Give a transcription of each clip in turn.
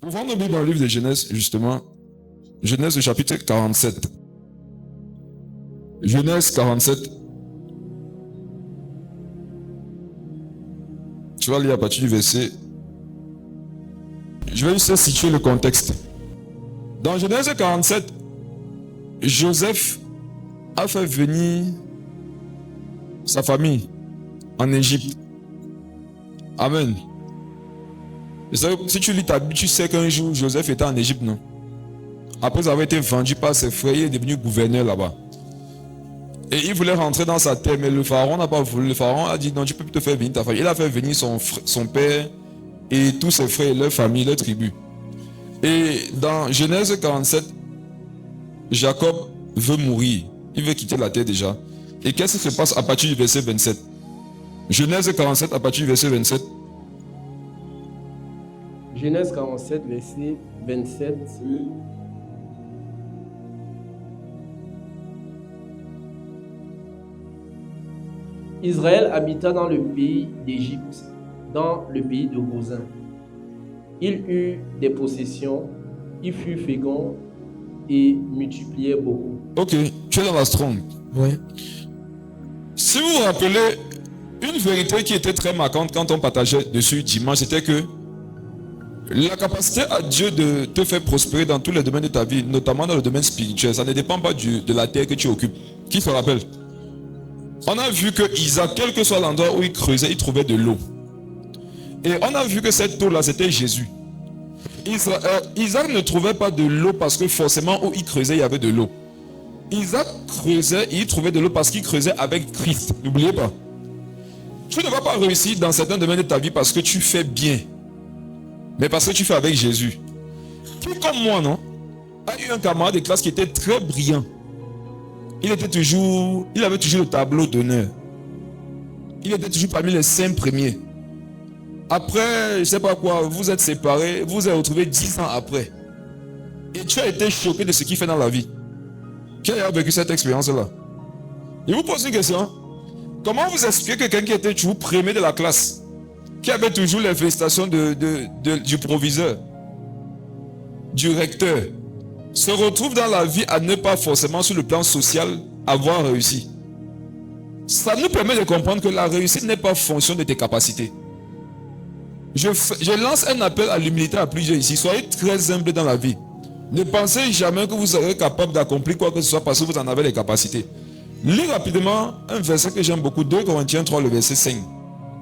Ouvrons nos Bibles dans le livre de Genèse, justement. Genèse au chapitre 47. Genèse 47. Tu vas lire à partir du verset. Je vais juste situer le contexte. Dans Genèse 47, Joseph a fait venir sa famille en Égypte. Amen. Si tu lis ta Bible, tu sais qu'un jour Joseph était en Égypte, non? Après avoir été vendu par ses frères, il est devenu gouverneur là-bas. Et il voulait rentrer dans sa terre, mais le pharaon n'a pas voulu. Le pharaon a dit non, tu peux plus te faire venir ta famille. Il a fait venir son père et tous ses frères, leur famille, leur tribu. Et dans Genèse 47, Jacob veut mourir. Il veut quitter la terre déjà. Et qu'est-ce qui se passe à partir du verset 27? Genèse 47 à partir du verset 27. Genèse 47, verset 27. Israël habita dans le pays d'Égypte, dans le pays de Gozin. Il eut des possessions, il fut fécond et multipliait beaucoup. Ok, tu es dans la strong. Oui. Si vous vous rappelez, une vérité qui était très marquante quand on partageait dessus dimanche, c'était que la capacité à Dieu de te faire prospérer dans tous les domaines de ta vie, notamment dans le domaine spirituel, ça ne dépend pas de la terre que tu occupes. Qui se rappelle? On a vu que Isaac, quel que soit l'endroit où il creusait, il trouvait de l'eau. Et on a vu que cette eau-là, c'était Jésus. Isaac ne trouvait pas de l'eau parce que forcément où il creusait, il y avait de l'eau. Isaac creusait, il trouvait de l'eau parce qu'il creusait avec Christ. N'oubliez pas. Tu ne vas pas réussir dans certains domaines de ta vie parce que tu fais bien, mais parce que tu fais avec Jésus. Qui comme moi, non, a eu un camarade de classe qui était très brillant. Il avait toujours le tableau d'honneur. Il était toujours parmi les 5 premiers. Après, je ne sais pas quoi, vous êtes séparés, vous vous êtes retrouvés 10 ans après. Et tu as été choqué de ce qu'il fait dans la vie. Qui a vécu cette expérience-là? Je vous pose une question. Comment vous expliquez que quelqu'un qui était toujours premier de la classe, qui avait toujours les félicitations du proviseur, du recteur, se retrouve dans la vie à ne pas forcément sur le plan social avoir réussi? Ça nous permet de comprendre que la réussite n'est pas fonction de tes capacités. Je lance un appel à l'humilité à plusieurs ici. Soyez très humbles dans la vie. Ne pensez jamais que vous serez capable d'accomplir quoi que ce soit parce que vous en avez les capacités. Lis rapidement un verset que j'aime beaucoup, 2 Corinthiens 3, le verset 5.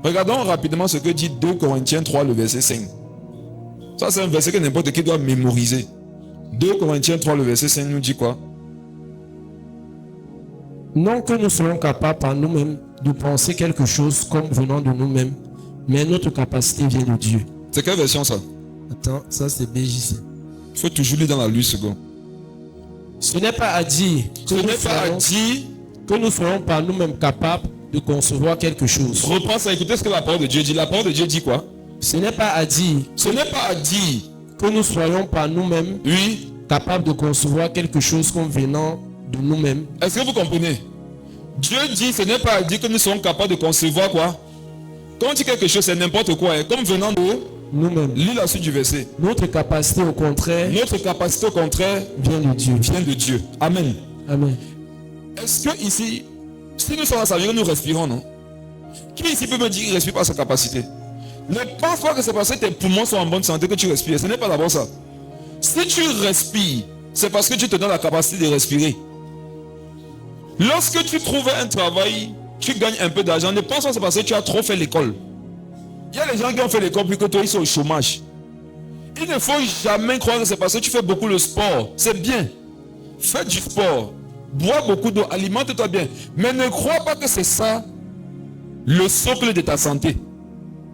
Regardons rapidement ce que dit 2 Corinthiens 3, le verset 5. Ça, c'est un verset que n'importe qui doit mémoriser. 2 Corinthiens 3, le verset 5 nous dit quoi? Non que nous soyons capables par nous-mêmes de penser quelque chose comme venant de nous-mêmes, mais notre capacité vient de Dieu. C'est quelle version ça? Attends, ça c'est BJC. Il faut toujours lire dans la lui seconde. Ce n'est pas à dire que nous soyons par nous-mêmes capables de concevoir quelque chose. Reprends ça, écoutez ce que la parole de Dieu dit. La parole de Dieu dit quoi? Ce n'est pas à dire que nous soyons par nous-mêmes capables de concevoir quelque chose comme venant de nous-mêmes. Est-ce que vous comprenez? Dieu dit, ce n'est pas à dire que nous sommes capables de concevoir quoi? Quand on dit quelque chose, c'est n'importe quoi. Hein, comme venant de nous-mêmes. Lis la suite du verset. Notre capacité au contraire vient de Dieu. Vient de Dieu. Amen. Amen. Est-ce que ici, si nous sommes à sa vie, nous respirons, non? Qui ici peut me dire qu'il ne respire pas sa capacité? Ne pense pas que c'est parce que tes poumons sont en bonne santé que tu respires. Ce n'est pas d'abord ça. Si tu respires, c'est parce que tu te donnes la capacité de respirer. Lorsque tu trouves un travail, tu gagnes un peu d'argent. Ne pense pas que c'est parce que tu as trop fait l'école. Il y a des gens qui ont fait l'école plus que toi, ils sont au chômage. Il ne faut jamais croire que c'est parce que tu fais beaucoup le sport. C'est bien. Fais du sport. Bois beaucoup d'eau. Alimente-toi bien. Mais ne crois pas que c'est ça le socle de ta santé.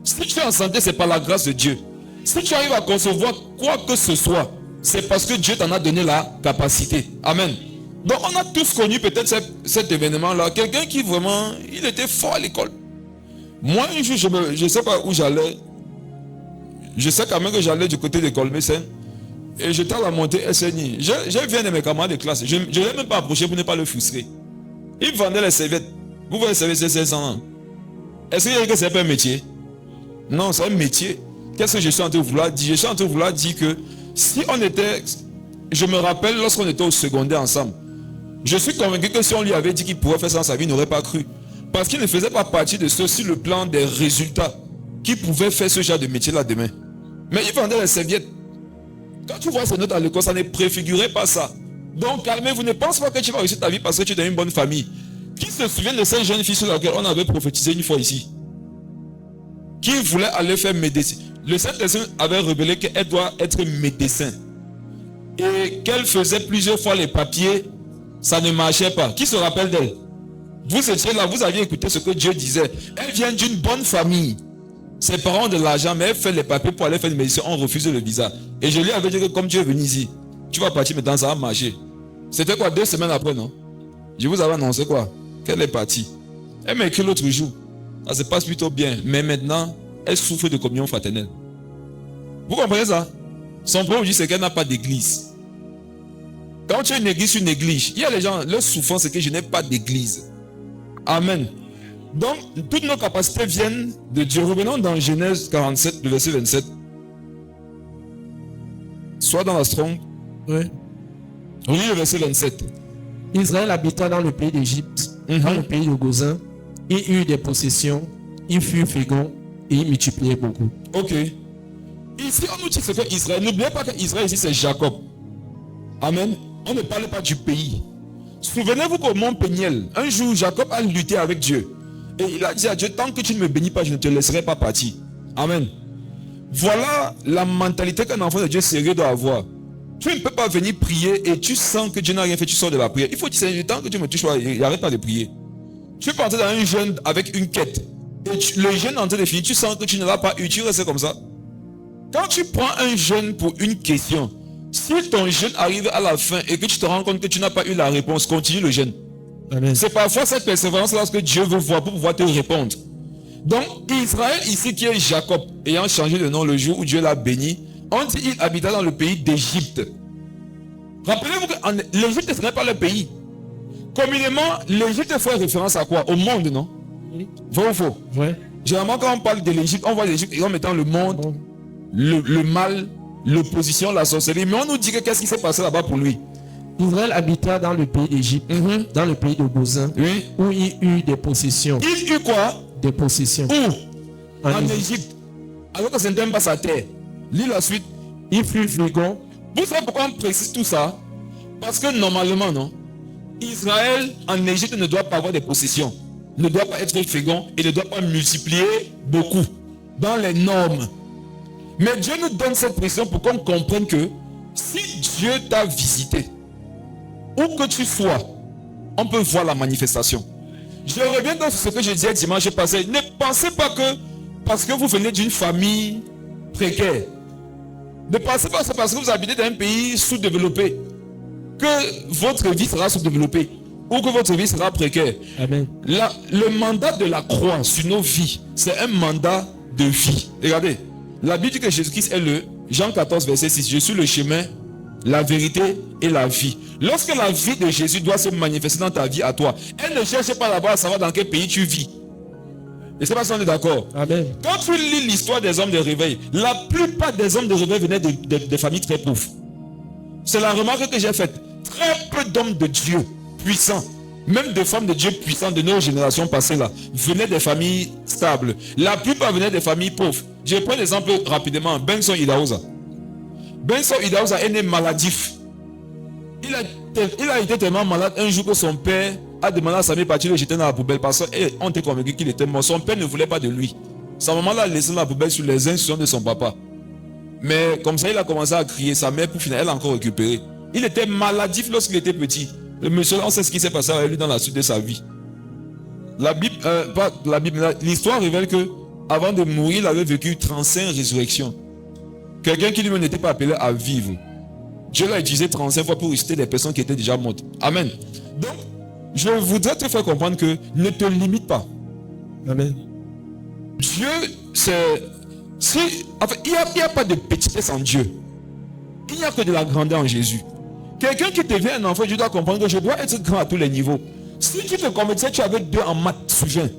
Si tu es en santé, c'est par la grâce de Dieu. Si tu arrives à concevoir quoi que ce soit, c'est parce que Dieu t'en a donné la capacité. Amen. Donc on a tous connu peut-être cet événement-là. Quelqu'un qui vraiment, il était fort à l'école. Moi, un jour, je ne sais pas où j'allais. Je sais quand même que j'allais du côté de Colmesen. Et j'étais à la montée SNI. J'ai vu un de mes camarades de classe. Je ne l'ai même pas approché pour ne pas le frustrer. Il vendait les serviettes. Vous voyez les serviettes, c'est 500 ans. Est-ce que c'est pas un métier? Non, c'est un métier. Qu'est-ce que je suis en train de vouloir dire? Je suis en train de vouloir dire que si on était... Je me rappelle lorsqu'on était au secondaire ensemble. Je suis convaincu que si on lui avait dit qu'il pourrait faire ça dans sa vie, il n'aurait pas cru. Parce qu'il ne faisait pas partie de ceux sur le plan des résultats qui pouvaient faire ce genre de métier-là demain. Mais il vendait les serviettes. Quand tu vois ces notes à l'école, ça ne préfigurait pas ça. Donc calmez-vous, ne pense pas que tu vas réussir ta vie parce que tu es dans une bonne famille. Qui se souvient de cette jeune fille sur laquelle on avait prophétisé une fois ici? Qui voulait aller faire médecine? Le Saint-Esprit avait révélé qu'elle doit être médecin. Et qu'elle faisait plusieurs fois les papiers, ça ne marchait pas. Qui se rappelle d'elle? Vous étiez là, vous aviez écouté ce que Dieu disait. Elle vient d'une bonne famille. Ses parents ont de l'argent, mais elle fait les papiers pour aller faire une médecine. On refuse le visa. Et je lui avais dit que comme tu es venu ici, tu vas partir maintenant, ça va marcher. C'était quoi, 2 semaines après, non? Je vous avais annoncé quoi? Qu'elle est partie. Elle m'a écrit l'autre jour. Ça se passe plutôt bien. Mais maintenant, elle souffre de communion fraternelle. Vous comprenez ça? Son problème, c'est qu'elle n'a pas d'église. Quand tu as une église, tu négliges. Il y a les gens, leur souffrance, c'est que je n'ai pas d'église. Amen. Donc, toutes nos capacités viennent de Dieu. Revenons dans Genèse 47, le verset 27. Soit dans la Strong. Oui. Oui, le verset 27. Israël habita dans le pays d'Égypte, dans le pays de Gozin. Il eut des possessions, il fut fécond et il multipliait beaucoup. Ok. Ici, on nous dit que c'est Israël. N'oubliez pas qu'Israël ici, c'est Jacob. Amen. On ne parle pas du pays. Souvenez-vous qu'au mont Péniel, un jour, Jacob a lutté avec Dieu. Et il a dit à Dieu, tant que tu ne me bénis pas, je ne te laisserai pas partir. Amen. Voilà la mentalité qu'un enfant de Dieu sérieux doit avoir. Tu ne peux pas venir prier et tu sens que Dieu n'a rien fait, tu sors de la prière. Il faut dire, Seigneur, tant que tu me touches, arrête pas de prier. Tu peux entrer dans un jeûne avec une quête. Et le jeûne en train de finir, tu sens que tu ne l'as pas eu, tu restes comme ça. Quand tu prends un jeûne pour une question, si ton jeûne arrive à la fin et que tu te rends compte que tu n'as pas eu la réponse, continue le jeûne. C'est parfois cette persévérance-là que Dieu veut voir pour pouvoir te répondre. Donc, Israël ici qui est Jacob, ayant changé de nom le jour où Dieu l'a béni, on dit qu'il habita dans le pays d'Égypte. Rappelez-vous que l'Égypte, ce n'est pas le pays. Communément, l'Égypte fait référence à quoi? Au monde, non? Oui. Vrai ou faux? Ouais. Généralement, quand on parle de l'Égypte, on voit l'Égypte comme étant le monde, le mal, l'opposition, la sorcellerie. Mais on nous dit que qu'est-ce qui s'est passé là-bas pour lui? Israël habita dans le pays d'Égypte, dans le pays de Gozin, Oui. où il eut des possessions. Il eut quoi? Des possessions. Où? En Égypte. Alors que ce n'était même pas sa terre. Lis la suite. Il fut fécond. Vous savez pourquoi on précise tout ça? Parce que normalement, non? Israël en Égypte ne doit pas avoir des possessions, ne doit pas être fécond et ne doit pas multiplier beaucoup dans les normes. Mais Dieu nous donne cette précision pour qu'on comprenne que si Dieu t'a visité, où que tu sois, on peut voir la manifestation. Je reviens dans ce que je disais dimanche passé. Ne pensez pas que parce que vous venez d'une famille précaire, ne pensez pas que c'est parce que vous habitez dans un pays sous-développé que votre vie sera sous-développée ou que votre vie sera précaire. Amen. Le mandat de la croix sur nos vies, c'est un mandat de vie. Regardez, la Bible dit que Jésus-Christ est le Jean 14, verset 6. Je suis le chemin, la vérité et la vie. Lorsque la vie de Jésus doit se manifester dans ta vie à toi, elle ne cherche pas d'abord à savoir dans quel pays tu vis. Et c'est pas si on est d'accord. Amen. Quand tu lis l'histoire des hommes de réveil, la plupart des hommes de réveil venaient de familles très pauvres. C'est la remarque que j'ai faite. Très peu d'hommes de Dieu puissants, même de femmes de Dieu puissantes de nos générations passées là, venaient des familles stables. La plupart venaient des familles pauvres. Je prends l'exemple rapidement. Benson Idahosa. Benson Idahosa est né maladif. Il a été tellement malade un jour que son père a demandé à sa mère de partir le jeter dans la poubelle parce qu'on était convaincu qu'il était mort. Son père ne voulait pas de lui. Sa maman l'a laissé dans la poubelle sur les instructions de son papa. Mais comme ça, il a commencé à crier. Sa mère, pour finir, elle a encore récupéré. Il était maladif lorsqu'il était petit. Le monsieur, on sait ce qui s'est passé avec lui dans la suite de sa vie. L'histoire révèle que avant de mourir, il avait vécu 35 résurrections. Quelqu'un qui lui n'était pas appelé à vivre. Dieu l'a utilisé 35 fois pour ressusciter des personnes qui étaient déjà mortes. Amen. Donc, je voudrais te faire comprendre que ne te limite pas. Amen. Dieu, il n'y a pas de petitesse en Dieu. Il n'y a que de la grandeur en Jésus. Quelqu'un qui devient un enfant, je dois comprendre que je dois être grand à tous les niveaux. Si tu te convertissais, tu avais 2 en maths, souviens.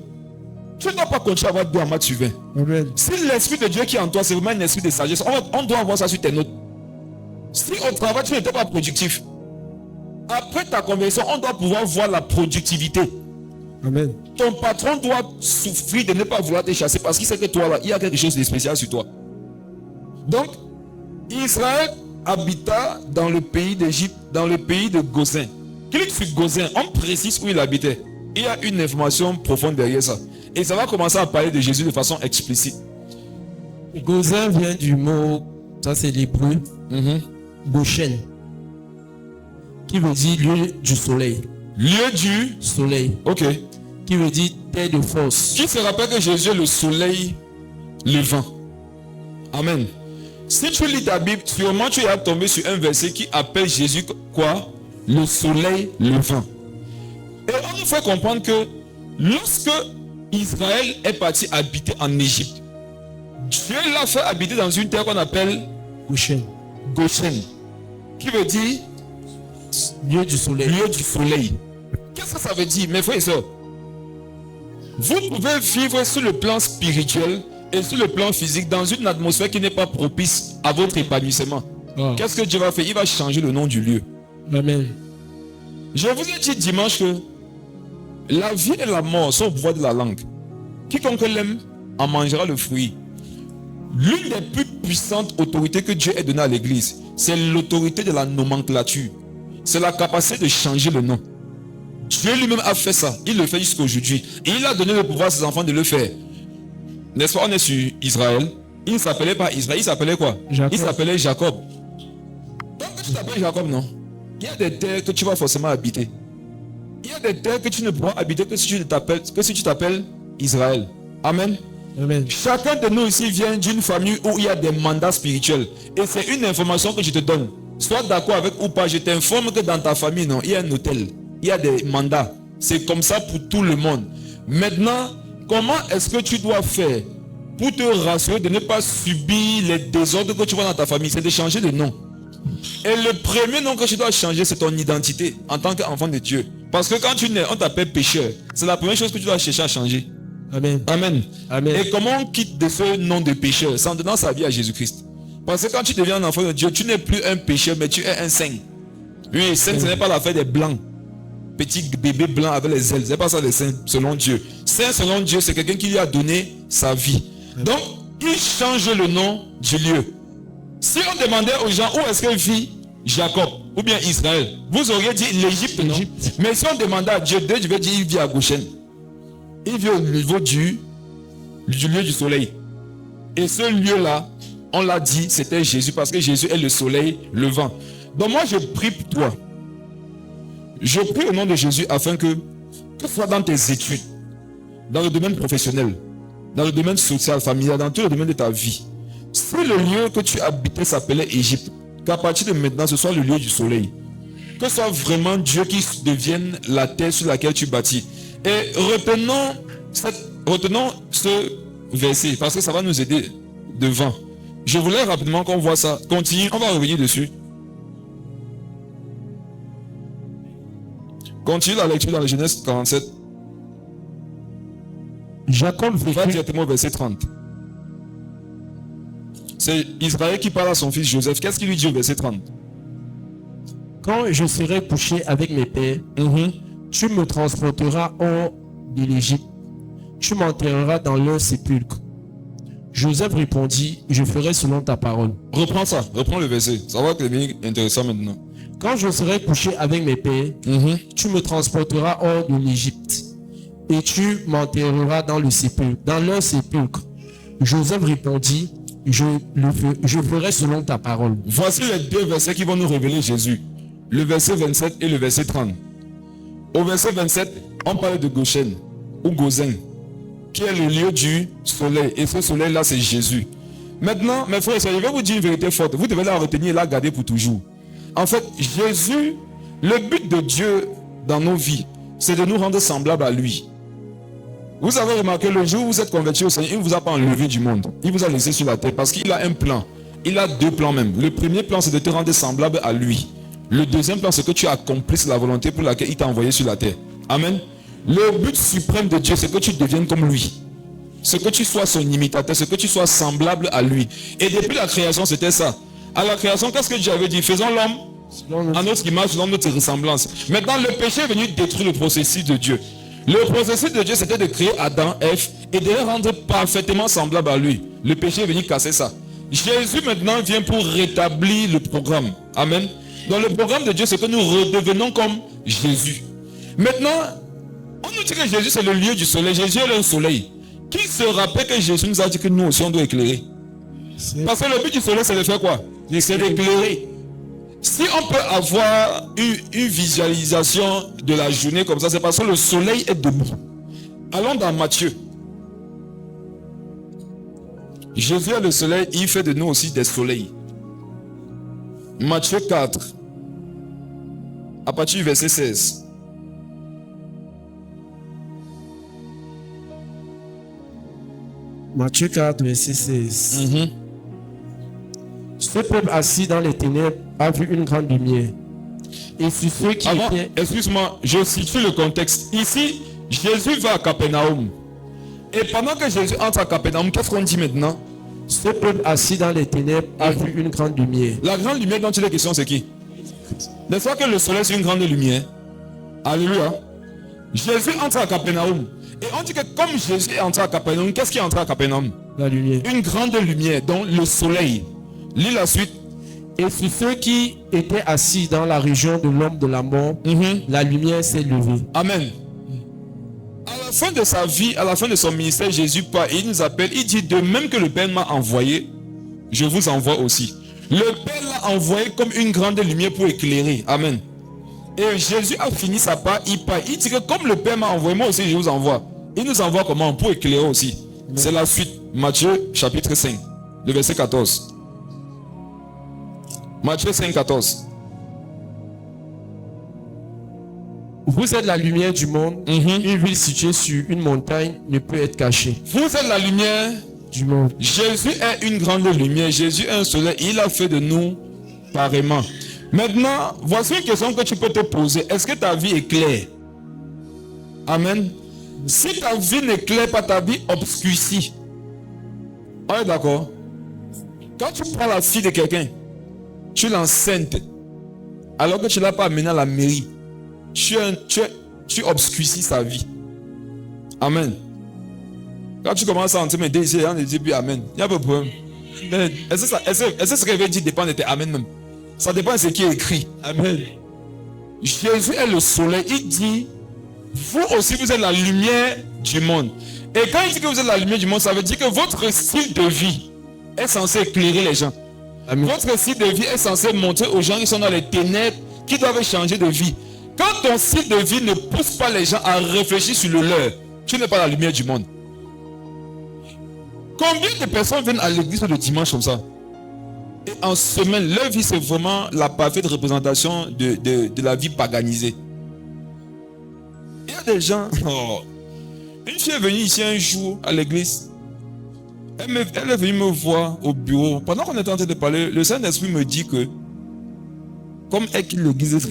Tu ne dois pas continuer à avoir 2 en maths sur 20. Amen. Si l'esprit de Dieu qui est en toi, c'est vraiment un esprit de sagesse, on doit avoir ça sur tes notes. Si au travail, tu n'étais pas productif, après ta conversion, on doit pouvoir voir la productivité. Amen. Ton patron doit souffrir de ne pas vouloir te chasser parce qu'il sait que toi, là, il y a quelque chose de spécial sur toi. Donc, Israël habita dans le pays d'Égypte, dans le pays de Goshen. Clique sur Goshen, on précise où il habitait. Il y a une information profonde derrière ça. Et ça va commencer à parler de Jésus de façon explicite. Goshen vient du mot, ça c'est l'hébreu, Goshen, qui veut dire lieu du soleil. Lieu du Soleil. Ok. Qui veut dire terre de force. Qui se rappelle que Jésus est le soleil levant? Amen. Si tu lis ta Bible, sûrement tu vas tomber sur un verset qui appelle Jésus quoi? Le soleil levant. Et on nous fait comprendre que lorsque Israël est parti habiter en Égypte, Dieu l'a fait habiter dans une terre qu'on appelle Goshen. Goshen, qui veut dire Lieu du soleil. lieu du soleil. Qu'est-ce que ça veut dire, mes frères et sœurs? Vous pouvez vivre sur le plan spirituel et sur le plan physique dans une atmosphère qui n'est pas propice à votre épanouissement. Ah. Qu'est-ce que Dieu va faire? Il va changer le nom du lieu. Amen. Je vous ai dit dimanche que la vie et la mort sont au pouvoir de la langue. Quiconque l'aime en mangera le fruit. L'une des plus puissantes autorités que Dieu ait donnée à l'église, c'est l'autorité de la nomenclature. C'est la capacité de changer le nom. Dieu lui-même a fait ça. Il le fait jusqu'à aujourd'hui. Et il a donné le pouvoir à ses enfants de le faire. N'est-ce pas? On est sur Israël. Il ne s'appelait pas Israël. Il s'appelait quoi? Jacob. Il s'appelait Jacob. Donc tu t'appelles Jacob, non? Il y a des terres que tu vas forcément habiter. Il y a des terres que tu ne pourras habiter que si tu t'appelles Israël. Amen. Amen. Chacun de nous ici vient d'une famille où il y a des mandats spirituels. Et c'est une information que je te donne. Sois d'accord avec ou pas, je t'informe que dans ta famille, non, il y a un hôtel. Il y a des mandats. C'est comme ça pour tout le monde. Maintenant, comment est-ce que tu dois faire pour te rassurer de ne pas subir les désordres que tu vois dans ta famille? C'est de changer de nom. Et le premier nom que tu dois changer, c'est ton identité en tant qu'enfant de Dieu. Parce que quand tu nais, on t'appelle pécheur. C'est la première chose que tu dois chercher à changer. Amen. Amen. Amen. Et comment on quitte de ce nom de pécheur? C'est en donnant sa vie à Jésus-Christ. Parce que quand tu deviens un enfant de Dieu, tu n'es plus un pécheur, mais tu es un saint. Oui, saint, ce n'est pas l'affaire des blancs. Petit bébé blanc avec les ailes. Ce n'est pas ça les saints, selon Dieu. Saint, selon Dieu, c'est quelqu'un qui lui a donné sa vie. Donc, il change le nom du lieu. Si on demandait aux gens où est-ce que vit Jacob ou bien Israël, vous auriez dit l'Égypte, non? Mais si on demandait à Dieu, Dieu va dire il vit à Goshen. Il vit au niveau du lieu du soleil. Et ce lieu-là, on l'a dit, c'était Jésus, parce que Jésus est le soleil levant. Donc moi, je prie pour toi. Je prie au nom de Jésus afin que ce soit dans tes études, dans le domaine professionnel, dans le domaine social, familial, dans tous les domaines de ta vie. Si le lieu que tu habitais s'appelait Égypte, qu'à partir de maintenant, ce soit le lieu du soleil. Que ce soit vraiment Dieu qui devienne la terre sur laquelle tu bâtis. Et retenons ce verset, parce que ça va nous aider devant. Je voulais rapidement qu'on voit ça. Continue, on va revenir dessus. Continue la lecture dans la Genèse 47. Jacob Va vécut. directement au verset 30. C'est Israël qui parle à son fils Joseph. Qu'est-ce qu'il lui dit au verset 30? Quand je serai couché avec mes pères, tu me transporteras hors de l'Égypte. Tu m'enterreras dans leur sépulcre. Joseph répondit, je ferai selon ta parole. Reprends ça, reprends le verset. Ça va devenir intéressant maintenant. Quand je serai couché avec mes pères, tu me transporteras hors de l'Égypte. Et tu m'enterreras dans le sépulcre, dans leur sépulcre. Joseph répondit, je ferai selon ta parole. Voici les deux versets qui vont nous révéler Jésus. Le verset 27 et le verset 30. Au verset 27, on parle de Goshen ou Goshen, qui est le lieu du soleil. Et ce soleil-là, c'est Jésus. Maintenant, mes frères et sœurs, je vais vous dire une vérité forte. Vous devez la retenir et la garder pour toujours. En fait, Jésus, le but de Dieu dans nos vies, c'est de nous rendre semblables à lui. Vous avez remarqué, le jour où vous êtes converti au Seigneur, il ne vous a pas enlevé du monde. Il vous a laissé sur la terre parce qu'il a un plan. Il a deux plans même. Le premier plan, c'est de te rendre semblable à lui. Le deuxième plan, c'est que tu accomplisses la volonté pour laquelle il t'a envoyé sur la terre. Amen. Le but suprême de Dieu, c'est que tu deviennes comme lui. c'est que tu sois son imitateur, c'est que tu sois semblable à lui. Et depuis la création, c'était ça. À la création, qu'est-ce que Dieu avait dit? Faisons l'homme à notre image, selon notre ressemblance. Maintenant, le péché est venu détruire le processus de Dieu. Le processus de Dieu, c'était de créer Adam, Ève, et de les rendre parfaitement semblables à lui. Le péché est venu casser ça. Jésus maintenant vient pour rétablir le programme. Amen. Dans le programme de Dieu, c'est que nous redevenons comme Jésus. Maintenant, on nous dit que Jésus c'est le lieu du soleil. Jésus est le soleil. Qui se rappelle que Jésus nous a dit que nous aussi on doit éclairer? Parce que le but du soleil c'est de faire quoi? C'est d'éclairer. Si on peut avoir une visualisation de la journée comme ça, c'est parce que le soleil est debout. Allons dans Matthieu. Jésus est le soleil, il fait de nous aussi des soleils. Matthieu 4, à partir du verset 16. Matthieu 4, verset 16. Ce peuple assis dans les ténèbres a vu une grande lumière. Et sur ceux qui étaient... Excuse-moi, je situe le contexte. Ici, Jésus va à Capernaum. Et pendant que Jésus entre à Capernaum, qu'est-ce qu'on dit maintenant? Ce peuple assis dans les ténèbres a vu une grande lumière. La grande lumière dont il est question, c'est qui? N'est-ce pas que le soleil, c'est une grande lumière? Alléluia. Jésus entre à Capernaum. Et on dit que comme Jésus est entré à Capernaum, qu'est-ce qui est entré à Capernaum? La lumière. Une grande lumière, donc le soleil. Lis la suite. Et sur ceux qui étaient assis dans la région de l'homme de la mort, la lumière s'est levée. Amen. À la fin de sa vie, à la fin de son ministère, Jésus part et il nous appelle. Il dit, de même que le Père m'a envoyé, je vous envoie aussi. Le Père l'a envoyé comme une grande lumière pour éclairer. Amen. Et Jésus a fini sa part, il part. Il dit que comme le Père m'a envoyé, moi aussi je vous envoie. Il nous envoie comment? Pour éclairer aussi. C'est la suite. Matthieu chapitre 5, le verset 14. Matthieu 5, 14. Vous êtes la lumière du monde. Une ville située sur une montagne ne peut être cachée. Vous êtes la lumière du monde. Jésus est une grande lumière. Jésus est un soleil. Il a fait de nous pareillement. Maintenant, voici une question que tu peux te poser. Est-ce que ta vie est claire? Amen. Si ta vie n'éclaire pas, ta vie obscurcit. On est d'accord? Quand tu prends la fille de quelqu'un, tu l'enceinte, alors que tu ne l'as pas amenée à la mairie, tu obscurcis sa vie. Amen. Quand tu commences à entrer mes désirs, on dit puis Amen. Il n'y a pas de problème. Est-ce que ce qu'elle veut dire dépend de tes Amen même? Ça dépend de ce qui est écrit. Amen. Jésus est le soleil. Il dit, vous aussi vous êtes la lumière du monde. Et quand il dit que vous êtes la lumière du monde, ça veut dire que votre style de vie est censé éclairer les gens. Amen. Votre style de vie est censé montrer aux gens qui sont dans les ténèbres, qui doivent changer de vie. Quand ton style de vie ne pousse pas les gens à réfléchir sur le leur, tu n'es pas la lumière du monde. Combien de personnes viennent à l'église le dimanche comme ça? Et en semaine, leur vie c'est vraiment la parfaite représentation de la vie paganisée. Il y a des gens... Une fille est venue ici un jour à l'église. Elle est venue me voir au bureau. Pendant qu'on était en train de parler, le Saint-Esprit me dit que comme elle quitte l'église,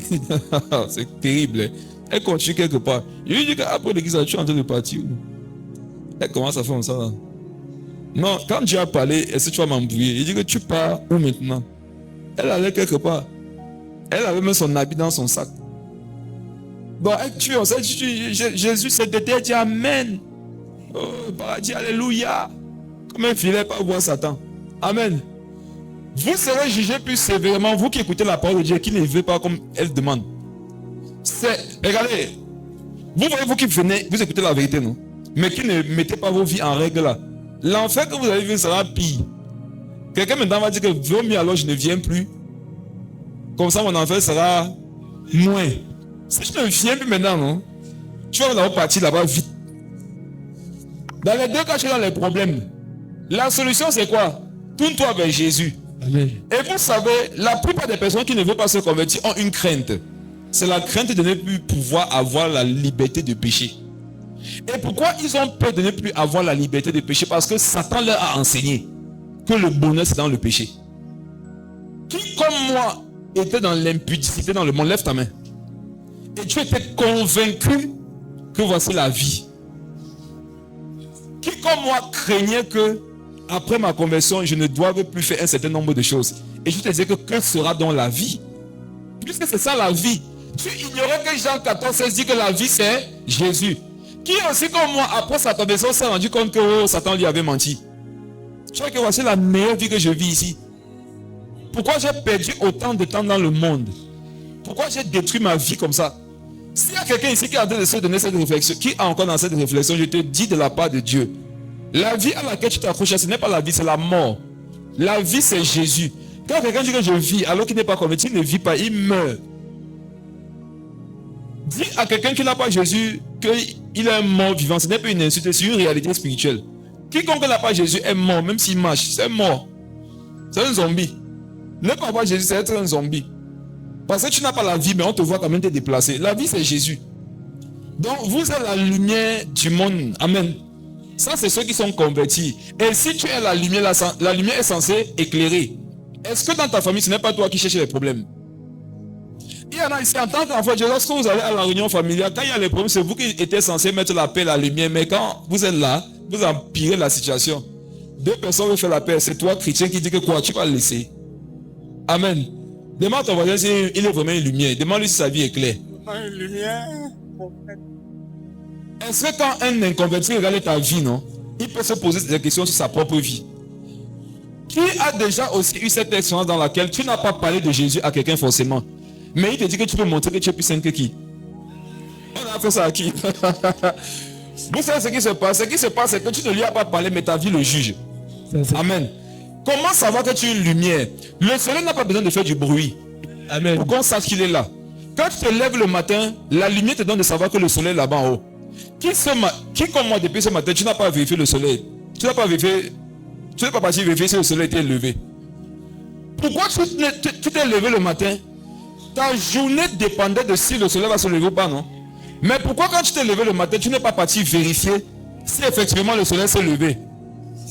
c'est terrible. Elle continue quelque part. Je lui dis qu'après l'église, tu es en train de partir. Elle commence à faire comme ça. Là. Non, quand Dieu a parlé, est-ce que tu vas m'embrouiller? Il dit que tu pars où maintenant? Elle allait quelque part. Elle avait même son habit dans son sac. Bon, elle tue, on sait, Jésus s'est déterminé, elle dit Amen. Oh, paradis, alléluia. Comme un filet, pas voir Satan. Amen. Vous serez jugés plus sévèrement, vous qui écoutez la parole de Dieu, qui ne veut pas comme elle demande. Regardez, vous voyez, vous qui venez, vous écoutez la vérité, non? Mais qui ne mettez pas vos vies en règle là. L'enfer que vous allez vivre sera pire. Quelqu'un maintenant va dire que vaut mieux alors je ne viens plus. Comme ça mon enfer sera moins. Si je ne viens plus maintenant, non? Tu vas d'abord partir là-bas vite. Dans les deux cas, tu es dans les problèmes. La solution c'est quoi? Tourne-toi vers Jésus. Amen. Et vous savez, la plupart des personnes qui ne veulent pas se convertir ont une crainte. C'est la crainte de ne plus pouvoir avoir la liberté de pécher. Et pourquoi ils ont peur de ne plus avoir la liberté de pécher? Parce que Satan leur a enseigné que le bonheur c'est dans le péché. Qui comme moi était dans l'impudicité dans le monde, lève ta main. Et tu étais convaincu que voici la vie. Qui comme comme moi, craignait que, après ma conversion, je ne doive plus faire un certain nombre de choses. Et je te disais que sera dans la vie? Puisque c'est ça la vie. Tu ignorais que Jean 14,16 dit que la vie c'est Jésus. Qui aussi comme moi, après sa conversion, s'est rendu compte que Satan lui avait menti. Je crois que voici la meilleure vie que je vis ici. Pourquoi j'ai perdu autant de temps dans le monde? Pourquoi j'ai détruit ma vie comme ça? S'il y a quelqu'un ici qui est en train de se donner cette réflexion, qui est encore dans cette réflexion, je te dis de la part de Dieu, la vie à laquelle tu t'accroches, ce n'est pas la vie, c'est la mort. La vie, c'est Jésus. Quand quelqu'un dit que je vis, alors qu'il n'est pas converti, il ne vit pas, il meurt. Dis à quelqu'un qui n'a pas Jésus qu'il est un mort vivant, ce n'est pas une insulte, c'est une réalité spirituelle. Quiconque n'a pas Jésus est mort, même s'il marche, c'est mort. C'est un zombie. Ne pas avoir Jésus, c'est être un zombie. Parce que tu n'as pas la vie, mais on te voit quand même te déplacer. La vie, c'est Jésus. Donc, vous êtes la lumière du monde. Amen. Ça, c'est ceux qui sont convertis. Et si tu es la lumière est censée éclairer. Est-ce que dans ta famille, ce n'est pas toi qui cherches les problèmes? Il y en a ici, en tant qu'enfant de Dieu, lorsque vous allez à la réunion familiale, quand il y a les problèmes, c'est vous qui étiez censé mettre la paix, la lumière. Mais quand vous êtes là, vous empirez la situation. Deux personnes veulent faire la paix. C'est toi, chrétien, qui dit que quoi? Tu vas le laisser. Amen. Demande à ton voisin s'il est vraiment une lumière. Demande-lui si sa vie est claire. Une lumière. Est-ce que quand un inconverti regarde ta vie, non, il peut se poser des questions sur sa propre vie? Qui a déjà aussi eu cette expérience dans laquelle tu n'as pas parlé de Jésus à quelqu'un forcément, mais il te dit que tu peux montrer que tu es plus saint que qui? On a fait ça à qui? Vous savez ce qui se passe? Ce qui se passe, c'est que tu ne lui as pas parlé, mais ta vie le juge. Amen. Comment savoir que tu es une lumière? Le soleil n'a pas besoin de faire du bruit. Amen. Pour qu'on sache qu'il est là. Quand tu te lèves le matin, la lumière te donne de savoir que le soleil est là-bas en haut. Qui comme moi depuis ce matin, tu n'as pas vérifié le soleil? Tu n'as pas vérifié, tu n'es pas parti vérifier si le soleil était levé. Pourquoi tu t'es levé le matin? Ta journée dépendait de si le soleil va se lever ou pas, non? Mais pourquoi quand tu t'es levé le matin, tu n'es pas parti vérifier si effectivement le soleil s'est levé?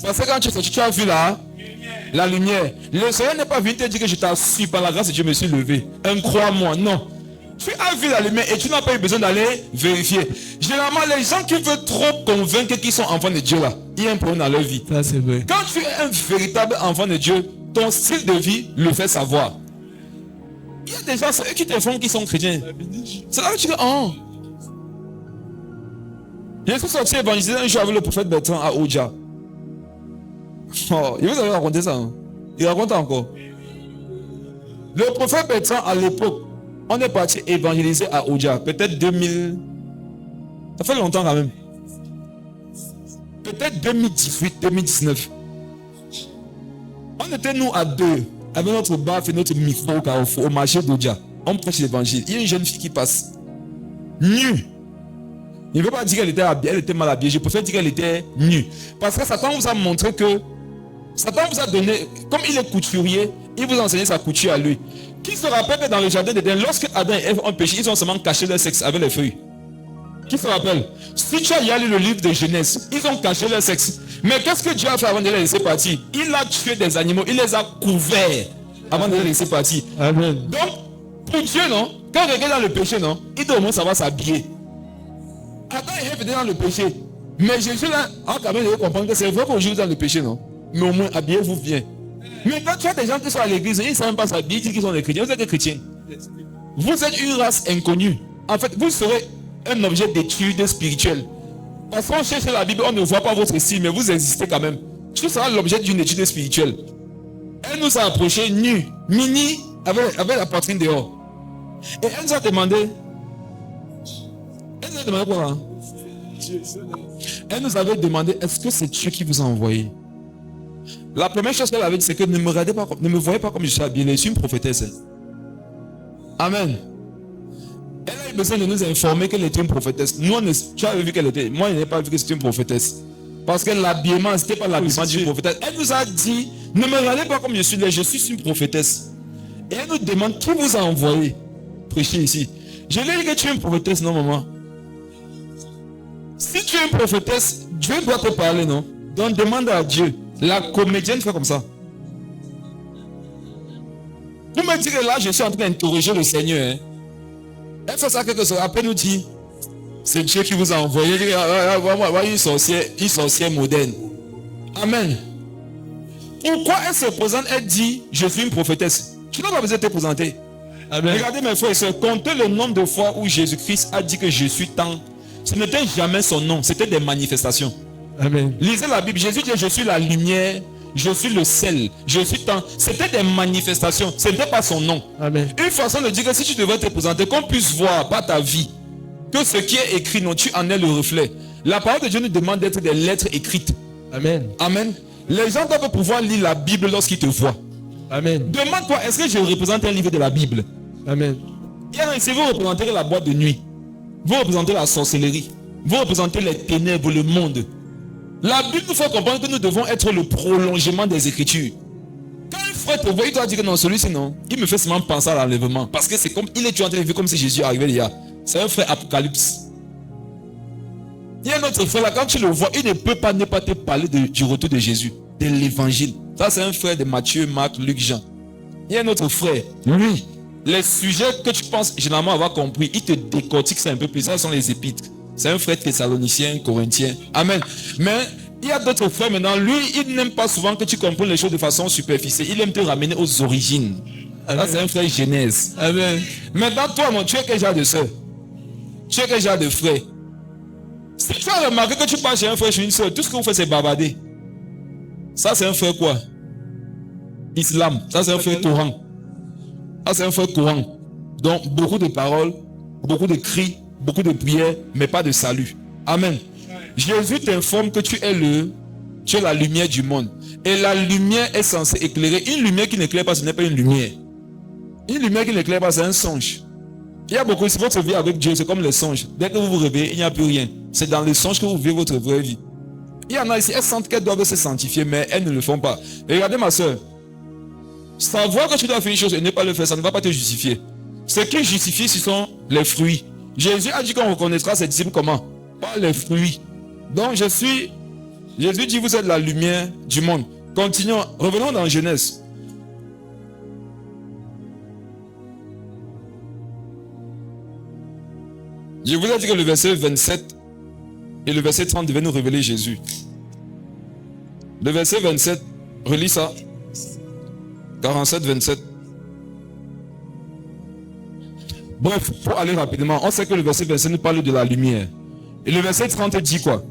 Parce que quand tu as vu là, la lumière. Le soleil n'est pas venu te dire que je t'assure par la grâce de Dieu, je me suis levé. Crois-moi, non. Tu as vu la lumière et tu n'as pas eu besoin d'aller vérifier. Généralement, les gens qui veulent trop convaincre qu'ils sont enfants de Dieu là, il y a un problème dans leur vie. Ça, c'est vrai. Quand tu es un véritable enfant de Dieu, ton style de vie le fait savoir. Il y a des gens, c'est eux qui te font qui sont chrétiens. C'est là que tu dis, oh. Je suis sorti évangéliser un jour avec le prophète Bertrand à Oja. Oh, il vous avez raconté ça, hein? Il raconte encore. Le prophète Bertrand, à l'époque, on est parti évangéliser à Oja, peut-être 2000. Ça fait longtemps quand même. Peut-être 2018, 2019. On était nous à deux, avec notre baffe et notre micro au marché d'Oja. On prêche l'évangile. Il y a une jeune fille qui passe, nue. Il ne veut pas dire qu'elle était habillée, elle était mal habillée. Je préfère dire qu'elle était nue. Parce que Satan vous a montré que Satan vous a donné, comme il est couturier, il vous a enseigné sa couture à lui. Qui se rappelle que dans le jardin d'Éden, lorsque Adam et Ève ont péché, ils ont seulement caché leur sexe avec les feuilles. Qui se rappelle? Si tu as lu le livre de Genèse, ils ont caché leur sexe. Mais qu'est-ce que Dieu a fait avant de les laisser partir? Il a tué des animaux, il les a couverts avant de les laisser partir. Amen. Donc, pour Dieu, non, quand quelqu'un est dans le péché, non, il doit au moins savoir s'habiller. Adam et Ève étaient dans le péché. Mais Jésus là, a quand même de comprendre que c'est vrai qu'aujourd'hui vous êtes dans le péché, non? Mais au moins habillez-vous bien. Mais quand tu as des gens qui sont à l'église, ils ne savent même pas s'habiller, ils disent qu'ils sont des chrétiens. Vous êtes des chrétiens. Vous êtes une race inconnue. En fait, vous serez un objet d'étude spirituelle. Parce qu'on cherche la Bible, on ne voit pas votre style, mais vous existez quand même. Tu seras l'objet d'une étude spirituelle. Elle nous a approchés nus, mini, avec la poitrine dehors. Et elle nous a demandé. Elle nous a demandé quoi, hein? Elle nous avait demandé, est-ce que c'est Dieu qui vous a envoyé? La première chose qu'elle avait dit, c'est que ne me voyez pas comme je suis habillé. Je suis une prophétesse. Amen. Elle a eu besoin de nous informer qu'elle était une prophétesse. Nous, tu avais vu qu'elle était. Moi, je n'ai pas vu que c'était une prophétesse. Parce que l'habillement, ce n'était pas l'habillement d'une prophétesse. Elle nous a dit, ne me regardez pas comme je suis là, je suis une prophétesse. Et elle nous demande, qui vous a envoyé prêcher ici? Je lui ai dit que tu es une prophétesse, non, maman? Si tu es une prophétesse, Dieu doit te parler, non? Donc demande à Dieu. La comédienne fait comme ça. Vous me dites que là, je suis en train d'interroger le Seigneur. Hein? Elle fait ça quelque chose. Après, nous dit, C'est Dieu qui vous a envoyé. Voilà une sorcière moderne. Amen. Pourquoi elle se présente, elle dit, je suis une prophétesse? Tu n'as pas besoin de te présenter. Amen. Regardez mes frères et sœurs, comptez le nombre de fois où Jésus-Christ a dit que je suis tant. Ce n'était jamais son nom, c'était des manifestations. Amen. Lisez la Bible, Jésus dit, je suis la lumière, je suis le sel, je suis tant. C'était des manifestations, ce n'était pas son nom. Amen. Une façon de dire que si tu devais te présenter, qu'on puisse voir par ta vie que ce qui est écrit, non, tu en es le reflet. La parole de Dieu nous demande d'être des lettres écrites. Amen. Amen. Les gens doivent pouvoir lire la Bible lorsqu'ils te voient. Amen. Demande-toi, est-ce que je représente un livre de la Bible? Amen. Et si vous représentez la boîte de nuit, vous représentez la sorcellerie, vous représentez les ténèbres, le monde. La Bible nous fait comprendre que nous devons être le prolongement des Écritures. Quand un frère te voit, il doit dire que non, celui-ci non, il me fait seulement penser à l'enlèvement. Parce que c'est comme, il est toujours en train de vivre comme si Jésus arrivait là. C'est un frère Apocalypse. Il y a un autre frère là, quand tu le vois, il ne peut pas ne pas te parler du retour de Jésus, de l'évangile. Ça, c'est un frère de Matthieu, Marc, Luc, Jean. Il y a un autre frère, lui, les sujets que tu penses généralement avoir compris, il te décortique ça un peu plus. Ça sont les épîtres. C'est un frère thessalonicien, corinthien. Amen. Mais il y a d'autres frères maintenant, lui, il n'aime pas souvent que tu comprennes les choses de façon superficielle. Il aime te ramener aux origines. Là, c'est un frère Genèse. Amen. Maintenant, toi, mon, tu es quel genre de soeur? Tu es quel genre de frère? Si tu as remarqué que tu parles chez un frère, chez une soeur, tout ce que vous faites, c'est bavarder. Ça, c'est un frère quoi? Islam. Ça, c'est un frère courant. Ça, c'est un frère courant. Donc, beaucoup de paroles, beaucoup de cris, beaucoup de prières, mais pas de salut. Amen. Jésus t'informe que tu es la lumière du monde. Et la lumière est censée éclairer. Une lumière qui n'éclaire pas, ce n'est pas une lumière. Une lumière qui n'éclaire pas, c'est un songe. Il y a beaucoup, si votre vie avec Dieu, c'est comme les songes. Dès que vous vous réveillez, il n'y a plus rien. C'est dans les songes que vous vivez votre vraie vie. Il y en a ici, elles sentent qu'elles doivent se sanctifier, mais elles ne le font pas. Et regardez ma soeur. Savoir que tu dois faire une chose et ne pas le faire, ça ne va pas te justifier. Ce qui justifie, ce sont les fruits. Jésus a dit qu'on reconnaîtra ses disciples comment? Par les fruits. Donc Jésus dit, vous êtes la lumière du monde. Continuons, revenons dans Genèse. Je vous ai dit que le verset 27 et le verset 30 devaient nous révéler Jésus. Le verset 27, relis ça. 47, 27. Bref, pour aller rapidement, on sait que le verset 27 nous parle de la lumière. Et le verset 30 dit quoi?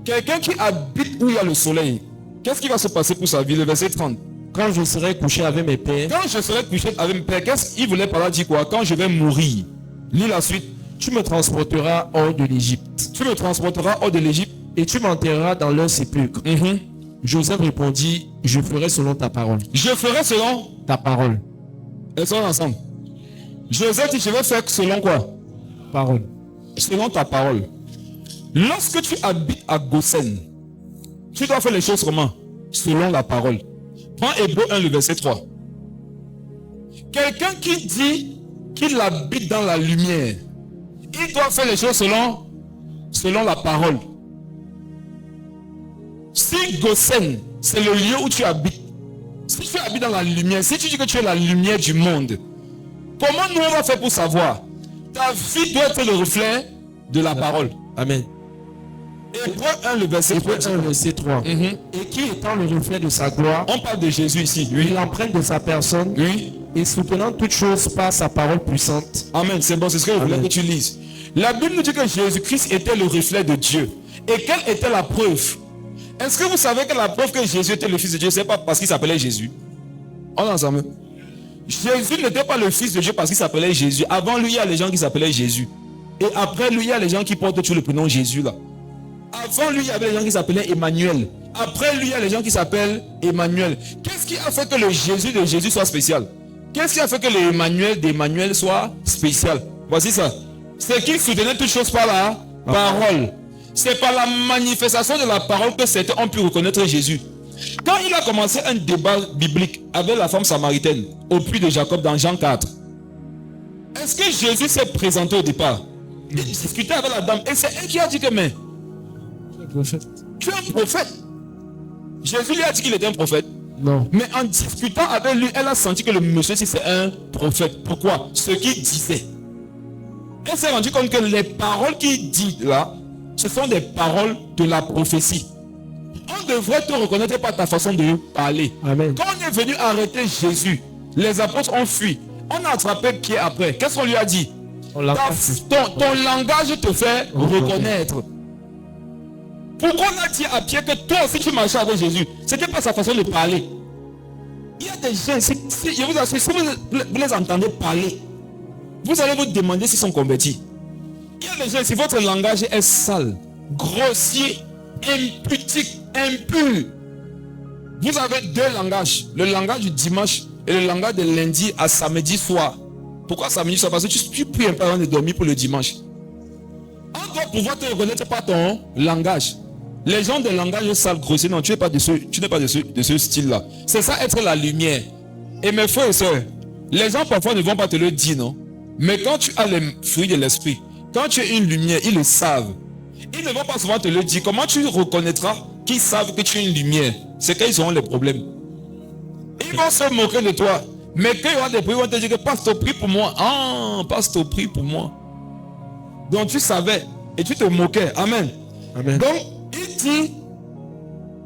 Quelqu'un qui habite où il y a le soleil, qu'est-ce qui va se passer pour sa vie? Le verset 30. Quand je serai couché avec mes pères. Quand je serai couché avec mes pères, qu'est-ce qu'il voulait par là dire quoi? Quand je vais mourir. Lis la suite. Tu me transporteras hors de l'Égypte. Tu me transporteras hors de l'Égypte. Et tu m'enterreras dans leur sépulcre. Joseph répondit, je ferai selon ta parole. Je ferai selon ta parole. Elles sont ensemble. Joseph dit, je vais faire selon quoi? Parole. Selon ta parole. Lorsque tu habites à Goshen, tu dois faire les choses comment? Selon la parole. Prends Hébreu 1, le verset 3. Quelqu'un qui dit qu'il habite dans la lumière, il doit faire les choses selon la parole. Si Goshen, c'est le lieu où tu habites, si tu habites dans la lumière, si tu dis que tu es la lumière du monde, comment nous on va faire pour savoir? Ta vie doit être le reflet de la parole. Amen. Hébreu 1, le verset 3. Et qui étant le reflet de sa gloire, on parle de Jésus ici. Oui. L'empreinte de sa personne. Oui. Et soutenant toutes choses par sa parole puissante. Amen. C'est bon, c'est ce que je voulais que tu lises. La Bible nous dit que Jésus-Christ était le reflet de Dieu. Et quelle était la preuve? Est-ce que vous savez que la preuve que Jésus était le fils de Dieu, c'est pas parce qu'il s'appelait Jésus? On est ensemble. Jésus n'était pas le fils de Dieu parce qu'il s'appelait Jésus. Avant lui, il y a les gens qui s'appelaient Jésus. Et après lui, il y a les gens qui portent toujours le prénom Jésus là. Avant lui, il y avait les gens qui s'appelaient Emmanuel. Après lui, il y a les gens qui s'appellent Emmanuel. Qu'est-ce qui a fait que le Jésus de Jésus soit spécial? Qu'est-ce qui a fait que l'Emmanuel d'Emmanuel soit spécial? Voici ça. C'est qu'il soutenait toutes choses par la parole. C'est par la manifestation de la parole que certains ont pu reconnaître Jésus. Quand il a commencé un débat biblique avec la femme samaritaine au puits de Jacob dans Jean 4, est-ce que Jésus s'est présenté au départ? Il discutait avec la dame et c'est elle qui a dit que mais tu es un prophète. Jésus lui a dit qu'il était un prophète. Non. Mais en discutant avec lui, elle a senti que le monsieur c'est un prophète. Pourquoi? Ce qu'il disait. Elle s'est rendue compte que les paroles qu'il dit là, ce sont des paroles de la prophétie. On devrait te reconnaître par ta façon de parler. Amen. Quand on est venu arrêter Jésus, les apôtres ont fui. On a attrapé Pierre après. Qu'est-ce qu'on lui a dit? Ton langage te fait reconnaître. Pourquoi on a dit à Pierre que toi aussi tu marchais avec Jésus? C'était pas sa façon de parler. Il y a des gens, je vous assure, si vous les entendez parler, vous allez vous demander s'ils sont convertis. Il y a des gens, si votre langage est sale, grossier, impudique, impur, vous avez deux langages. Le langage du dimanche et le langage de lundi à samedi soir. Pourquoi samedi soir? Parce que tu pries un peu avant de dormir pour le dimanche. On doit pouvoir te reconnaître par ton langage. Les gens de langage sale, grossier, non, tu n'es pas de ce style-là. C'est ça être la lumière. Et mes frères et sœurs, les gens parfois ne vont pas te le dire, non? Mais quand tu as les fruits de l'esprit, quand tu es une lumière, ils le savent. Ils ne vont pas souvent te le dire. Comment tu reconnaîtras qu'ils savent que tu es une lumière? C'est qu'ils auront les problèmes. Ils vont se moquer de toi. Mais quand il y aura des prix, ils vont te dire que pasteur, prie pour moi. Ah, pasteur, prie pour moi. Donc tu savais et tu te moquais. Amen. Amen. Donc il dit,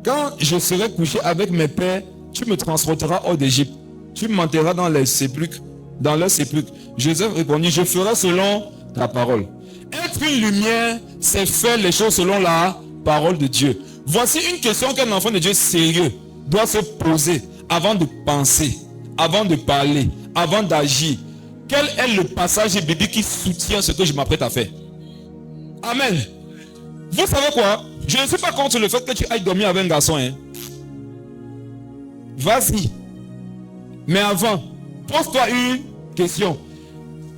quand je serai couché avec mes pères, tu me transporteras hors d'Égypte. Tu m'enterreras dans les sépulcres, dans leurs sépulcres. Joseph répondit, je ferai selon ta parole. Être une lumière, c'est faire les choses selon la parole de Dieu. Voici une question qu'un enfant de Dieu sérieux doit se poser avant de penser, avant de parler, avant d'agir. Quel est le passage biblique qui soutient ce que je m'apprête à faire? Amen. Vous savez quoi? Je ne suis pas contre le fait que tu ailles dormir avec un garçon. Hein. Vas-y. Mais avant, pose-toi une question.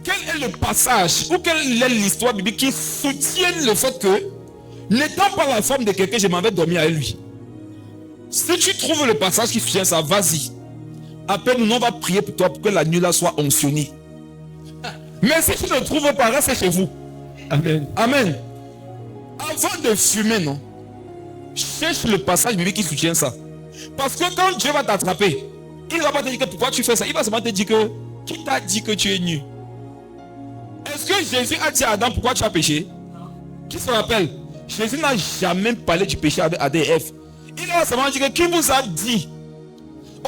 Quel est le passage ou quelle est l'histoire biblique qui soutient le fait que, n'étant pas la femme de quelqu'un, je m'en vais dormir avec lui? Si tu trouves le passage qui soutient ça, vas-y. Appelle-nous, on va prier pour toi pour que la nuit là soit onctionnée. Mais si tu ne trouves pas, reste chez vous. Amen. Amen. Avant de fumer, non, cherche le passage biblique qui soutient ça. Parce que quand Dieu va t'attraper, il ne va pas te dire que pourquoi tu fais ça. Il va seulement te dire que qui t'a dit que tu es nu? Est-ce que Jésus a dit à Adam pourquoi tu as péché? Qui se rappelle? Jésus n'a jamais parlé du péché avec ADF. Il a seulement dit que qui vous a dit?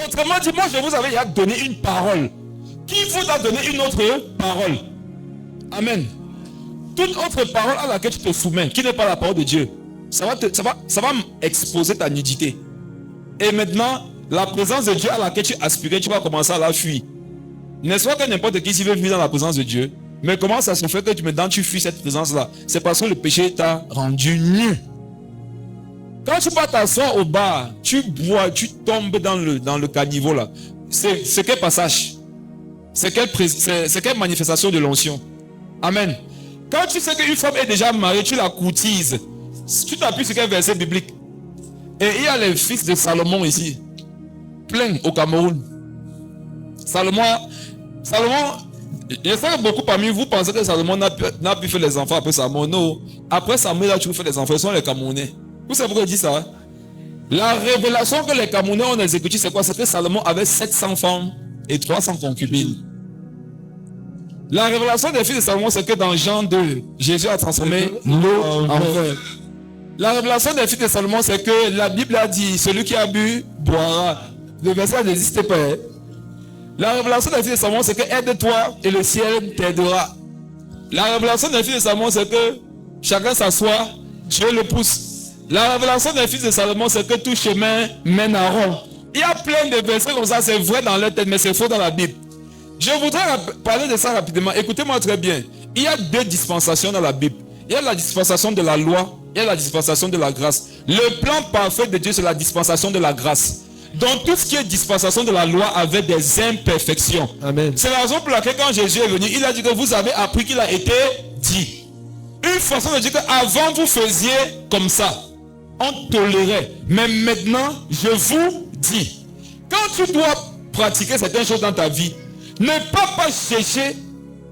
Autrement dit, moi je vous avais donné une parole. Qui vous a donné une autre parole? Amen. Toute autre parole à laquelle tu te soumets, qui n'est pas la parole de Dieu, ça va exposer ta nudité. Et maintenant, la présence de Dieu à laquelle tu aspirais, tu vas commencer à la fuir. N'est-ce pas que n'importe qui s'y veut fuir dans la présence de Dieu? Mais comment ça se fait que tu fuis cette présence-là? C'est parce que le péché t'a rendu nu. Quand tu vas t'asseoir au bar, tu bois, tu tombes dans le caniveau là. C'est quel passage? C'est quelle manifestation de l'onction? Amen. Quand tu sais qu'une femme est déjà mariée, tu la courtises. Tu t'appuies sur quel verset biblique? Et il y a les fils de Salomon ici. Plein au Cameroun. Salomon, je sais que beaucoup parmi vous pensez que Salomon n'a pu faire les enfants après Salomon. Non. Après Samuel, là, tu fais les enfants. Ce sont les Camerounais. Vous savez pourquoi il dit ça? La révélation que les Camerounais ont exécutée, c'est quoi? C'est que Salomon avait 700 femmes et 300 concubines. La révélation des fils de Salomon, c'est que dans Jean 2, Jésus a transformé l'eau en vin. La révélation des fils de Salomon, c'est que la Bible a dit, celui qui a bu, boira. Le verset n'existe pas. Hein? La révélation des fils de Salomon, c'est que aide-toi et le ciel t'aidera. La révélation des fils de Salomon, c'est que chacun s'assoit, Dieu le pousse. La révélation des fils de Salomon, c'est que tout chemin mène à Rome. Il y a plein de versets comme ça, c'est vrai dans leur tête, mais c'est faux dans la Bible. Je voudrais parler de ça rapidement. Écoutez-moi très bien. Il y a deux dispensations dans la Bible. Il y a la dispensation de la loi, il y a la dispensation de la grâce. Le plan parfait de Dieu, c'est la dispensation de la grâce. Donc tout ce qui est dispensation de la loi avait des imperfections. Amen. C'est la raison pour laquelle quand Jésus est venu, il a dit que vous avez appris qu'il a été dit. Une façon de dire qu'avant vous faisiez comme ça. On tolérait. Mais maintenant, je vous dis. Quand tu dois pratiquer certaines choses dans ta vie, ne pas chercher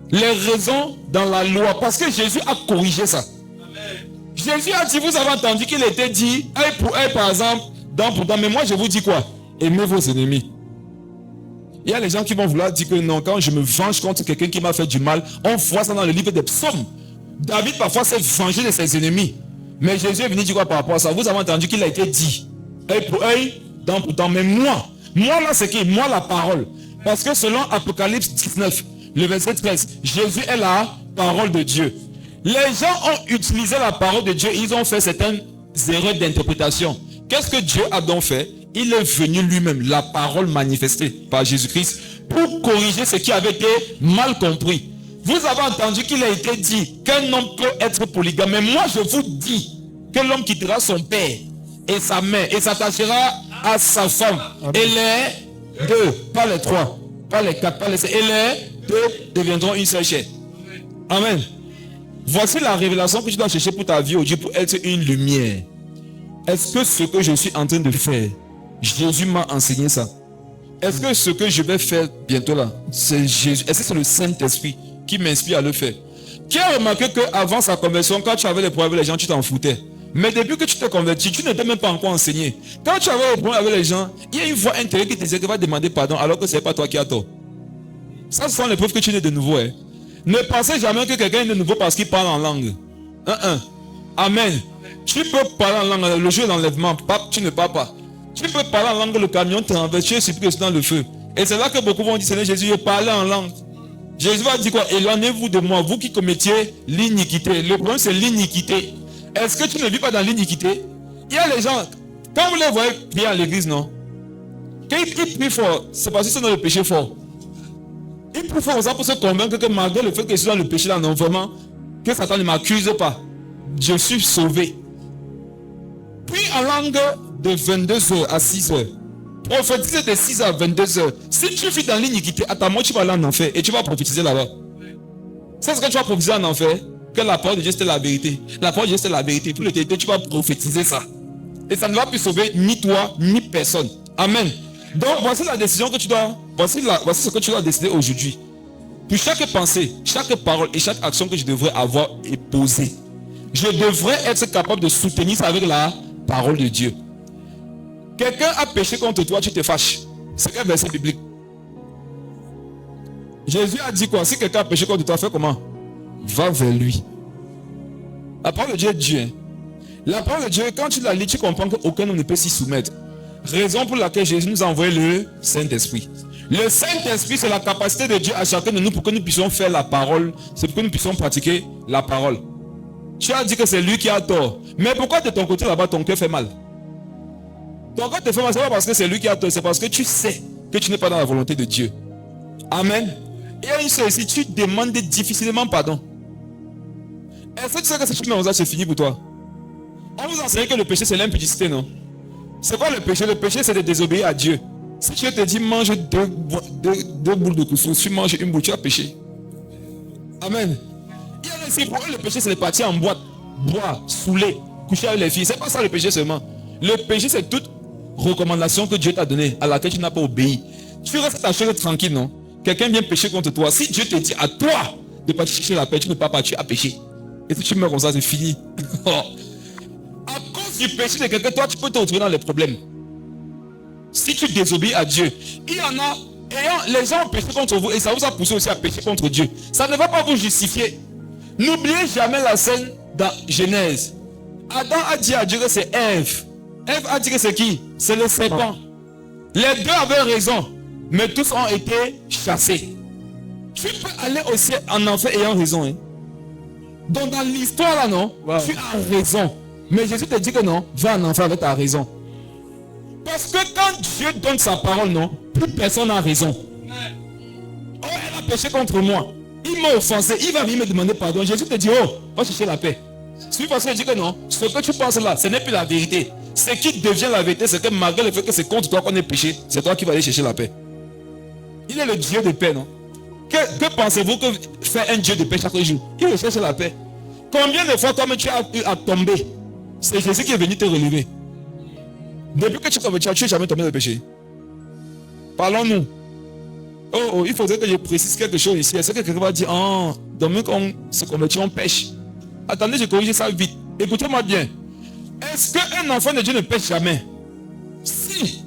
les raisons dans la loi. Parce que Jésus a corrigé ça. Amen. Jésus a dit, vous avez entendu qu'il était dit, œil pour œil par exemple, dent pour dent. Mais moi je vous dis quoi? Aimez vos ennemis. Il y a les gens qui vont vouloir dire que non, quand je me venge contre quelqu'un qui m'a fait du mal, on voit ça dans le livre des psaumes. David parfois s'est vengé de ses ennemis. Mais Jésus est venu dire quoi par rapport à ça? Vous avez entendu qu'il a été dit, œil pour œil, dent pour dent. Mais moi là c'est qui? Moi la parole. Parce que selon Apocalypse 19, le verset 13, Jésus est la parole de Dieu. Les gens ont utilisé la parole de Dieu, ils ont fait certaines erreurs d'interprétation. Qu'est-ce que Dieu a donc fait? Il est venu lui-même, la parole manifestée par Jésus-Christ, pour corriger ce qui avait été mal compris. Vous avez entendu qu'il a été dit qu'un homme peut être polygame. Mais moi je vous dis que l'homme quittera son père et sa mère et s'attachera à sa femme. Et les deux, pas les trois, pas les quatre, pas les cinq, et les deux deviendront une seule chair. Amen. Voici la révélation que tu dois chercher pour ta vie aujourd'hui, pour être une lumière. Est-ce que ce que je suis en train de faire, Jésus m'a enseigné ça? Est-ce que ce que je vais faire bientôt là, c'est Jésus? Est-ce que c'est le Saint-Esprit qui m'inspire à le faire? Qui a remarqué qu'avant sa conversion, quand tu avais des problèmes avec les gens, tu t'en foutais? Mais depuis que tu t'es converti, tu n'étais même pas encore enseigné. Quand tu avais des problèmes avec les gens, il y a une voix intérieure qui te disait que va demander pardon alors que ce n'est pas toi qui as tort. Ça, ce sont les preuves que tu es de nouveau. Hein. Ne pensez jamais que quelqu'un est de nouveau parce qu'il parle en langue. Amen. Tu peux parler en langue, le jour de l'enlèvement, tu ne parles pas. Tu peux parler en langue, le camion t'enverse, tu es surpris dans le feu. Et c'est là que beaucoup vont dire, Seigneur Jésus, je parlais en langue. Jésus va dire quoi? Éloignez-vous de moi, vous qui commettiez l'iniquité. Le problème c'est l'iniquité. Est-ce que tu ne vis pas dans l'iniquité? Il y a les gens, quand vous les voyez prier à l'église, non? Quand ils prient fort, c'est parce qu'ils sont dans le péché fort. Ils prient fort pour se convaincre que malgré le fait que je suis dans le péché là, non, vraiment, que Satan ne m'accuse pas. Je suis sauvé. Puis en langue de 22h à 6h. Prophétiser de 6h à 22h. Si tu vis dans l'iniquité, à ta mort, tu vas aller en enfer et tu vas prophétiser là-bas. C'est ce que tu vas prophétiser en enfer. Que la parole de Dieu c'est la vérité. La parole de Dieu c'est la vérité. Pour l'éternité, tu vas prophétiser ça. Et ça ne va plus sauver ni toi, ni personne. Amen. Donc voici la décision que tu dois. Voici ce que tu dois décider aujourd'hui. Pour chaque pensée, chaque parole et chaque action que je devrais avoir et poser, je devrais être capable de soutenir ça avec la parole de Dieu. Quelqu'un a péché contre toi, tu te fâches. C'est quel verset biblique? Jésus a dit quoi? Si quelqu'un a péché contre toi, fais comment? Va vers lui. La parole de Dieu est Dieu. Hein? La parole de Dieu, quand tu la lis, tu comprends qu'aucun homme ne peut s'y soumettre. Raison pour laquelle Jésus nous a envoyé le Saint-Esprit. Le Saint-Esprit, c'est la capacité de Dieu à chacun de nous pour que nous puissions faire la parole. C'est pour que nous puissions pratiquer la parole. Tu as dit que c'est lui qui a tort. Mais pourquoi de ton côté là-bas, ton cœur fait mal? Ton cœur te fait mal, c'est pas parce que c'est lui qui a tort, c'est parce que tu sais que tu n'es pas dans la volonté de Dieu. Amen. Et une chose ici, tu demandes difficilement pardon. Est-ce que tu sais que cette chose c'est fini pour toi? On vous enseigne que le péché c'est l'impudicité, non? C'est quoi le péché? Le péché c'est de désobéir à Dieu. Si Dieu te dit mange deux boules de couscous, tu manges une boule, tu as péché. Amen. Il y a ici, pour eux, le péché c'est de partir en boîte, boire, saouler, coucher avec les filles. C'est pas ça le péché seulement. Le péché c'est toute recommandation que Dieu t'a donnée, à laquelle tu n'as pas obéi. Tu restes ta chose tranquille, non? Quelqu'un vient pécher contre toi. Si Dieu te dit à toi de partir chercher la paix, tu ne peux pas, tu as péché. Et si tu meurs comme ça, c'est fini. À cause du péché de quelqu'un, toi, tu peux te retrouver dans les problèmes. Si tu désobéis à Dieu, il y en a, les gens ont péché contre vous et ça vous a poussé aussi à pécher contre Dieu. Ça ne va pas vous justifier. N'oubliez jamais la scène dans Genèse. Adam a dit à Dieu que c'est Ève. Ève a dit que c'est qui? C'est le serpent. Les deux avaient raison, mais tous ont été chassés. Tu peux aller au ciel en enfer ayant raison. Hein? Donc dans l'histoire là, non, wow. Tu as raison. Mais Jésus te dit que non, va en enfer avec ta raison. Parce que quand Dieu donne sa parole, non, plus personne n'a raison. Oh, elle a péché contre moi. Il m'a offensé, il va venir me demander pardon. Jésus te dit, oh, va chercher la paix. C'est parce qu'il dit que non, ce que tu penses là, ce n'est plus la vérité. Ce qui devient la vérité, c'est que malgré le fait que c'est contre toi qu'on est péché, c'est toi qui vas aller chercher la paix. Il est le Dieu de paix, non? Que pensez-vous que fait un Dieu de paix chaque jour? Il recherche la paix. Combien de fois toi-même tu as tombé? C'est Jésus qui est venu te relever. Depuis que tu es converti, tu n'es jamais tombé dans le péché. Parlons-nous. Oh, il faudrait que je précise quelque chose ici. Est-ce que quelqu'un va dire, oh, demain qu'on se convertit, on pêche? Attendez, je corrige ça vite. Écoutez-moi bien. Est-ce qu'un enfant de Dieu ne pêche jamais? Si.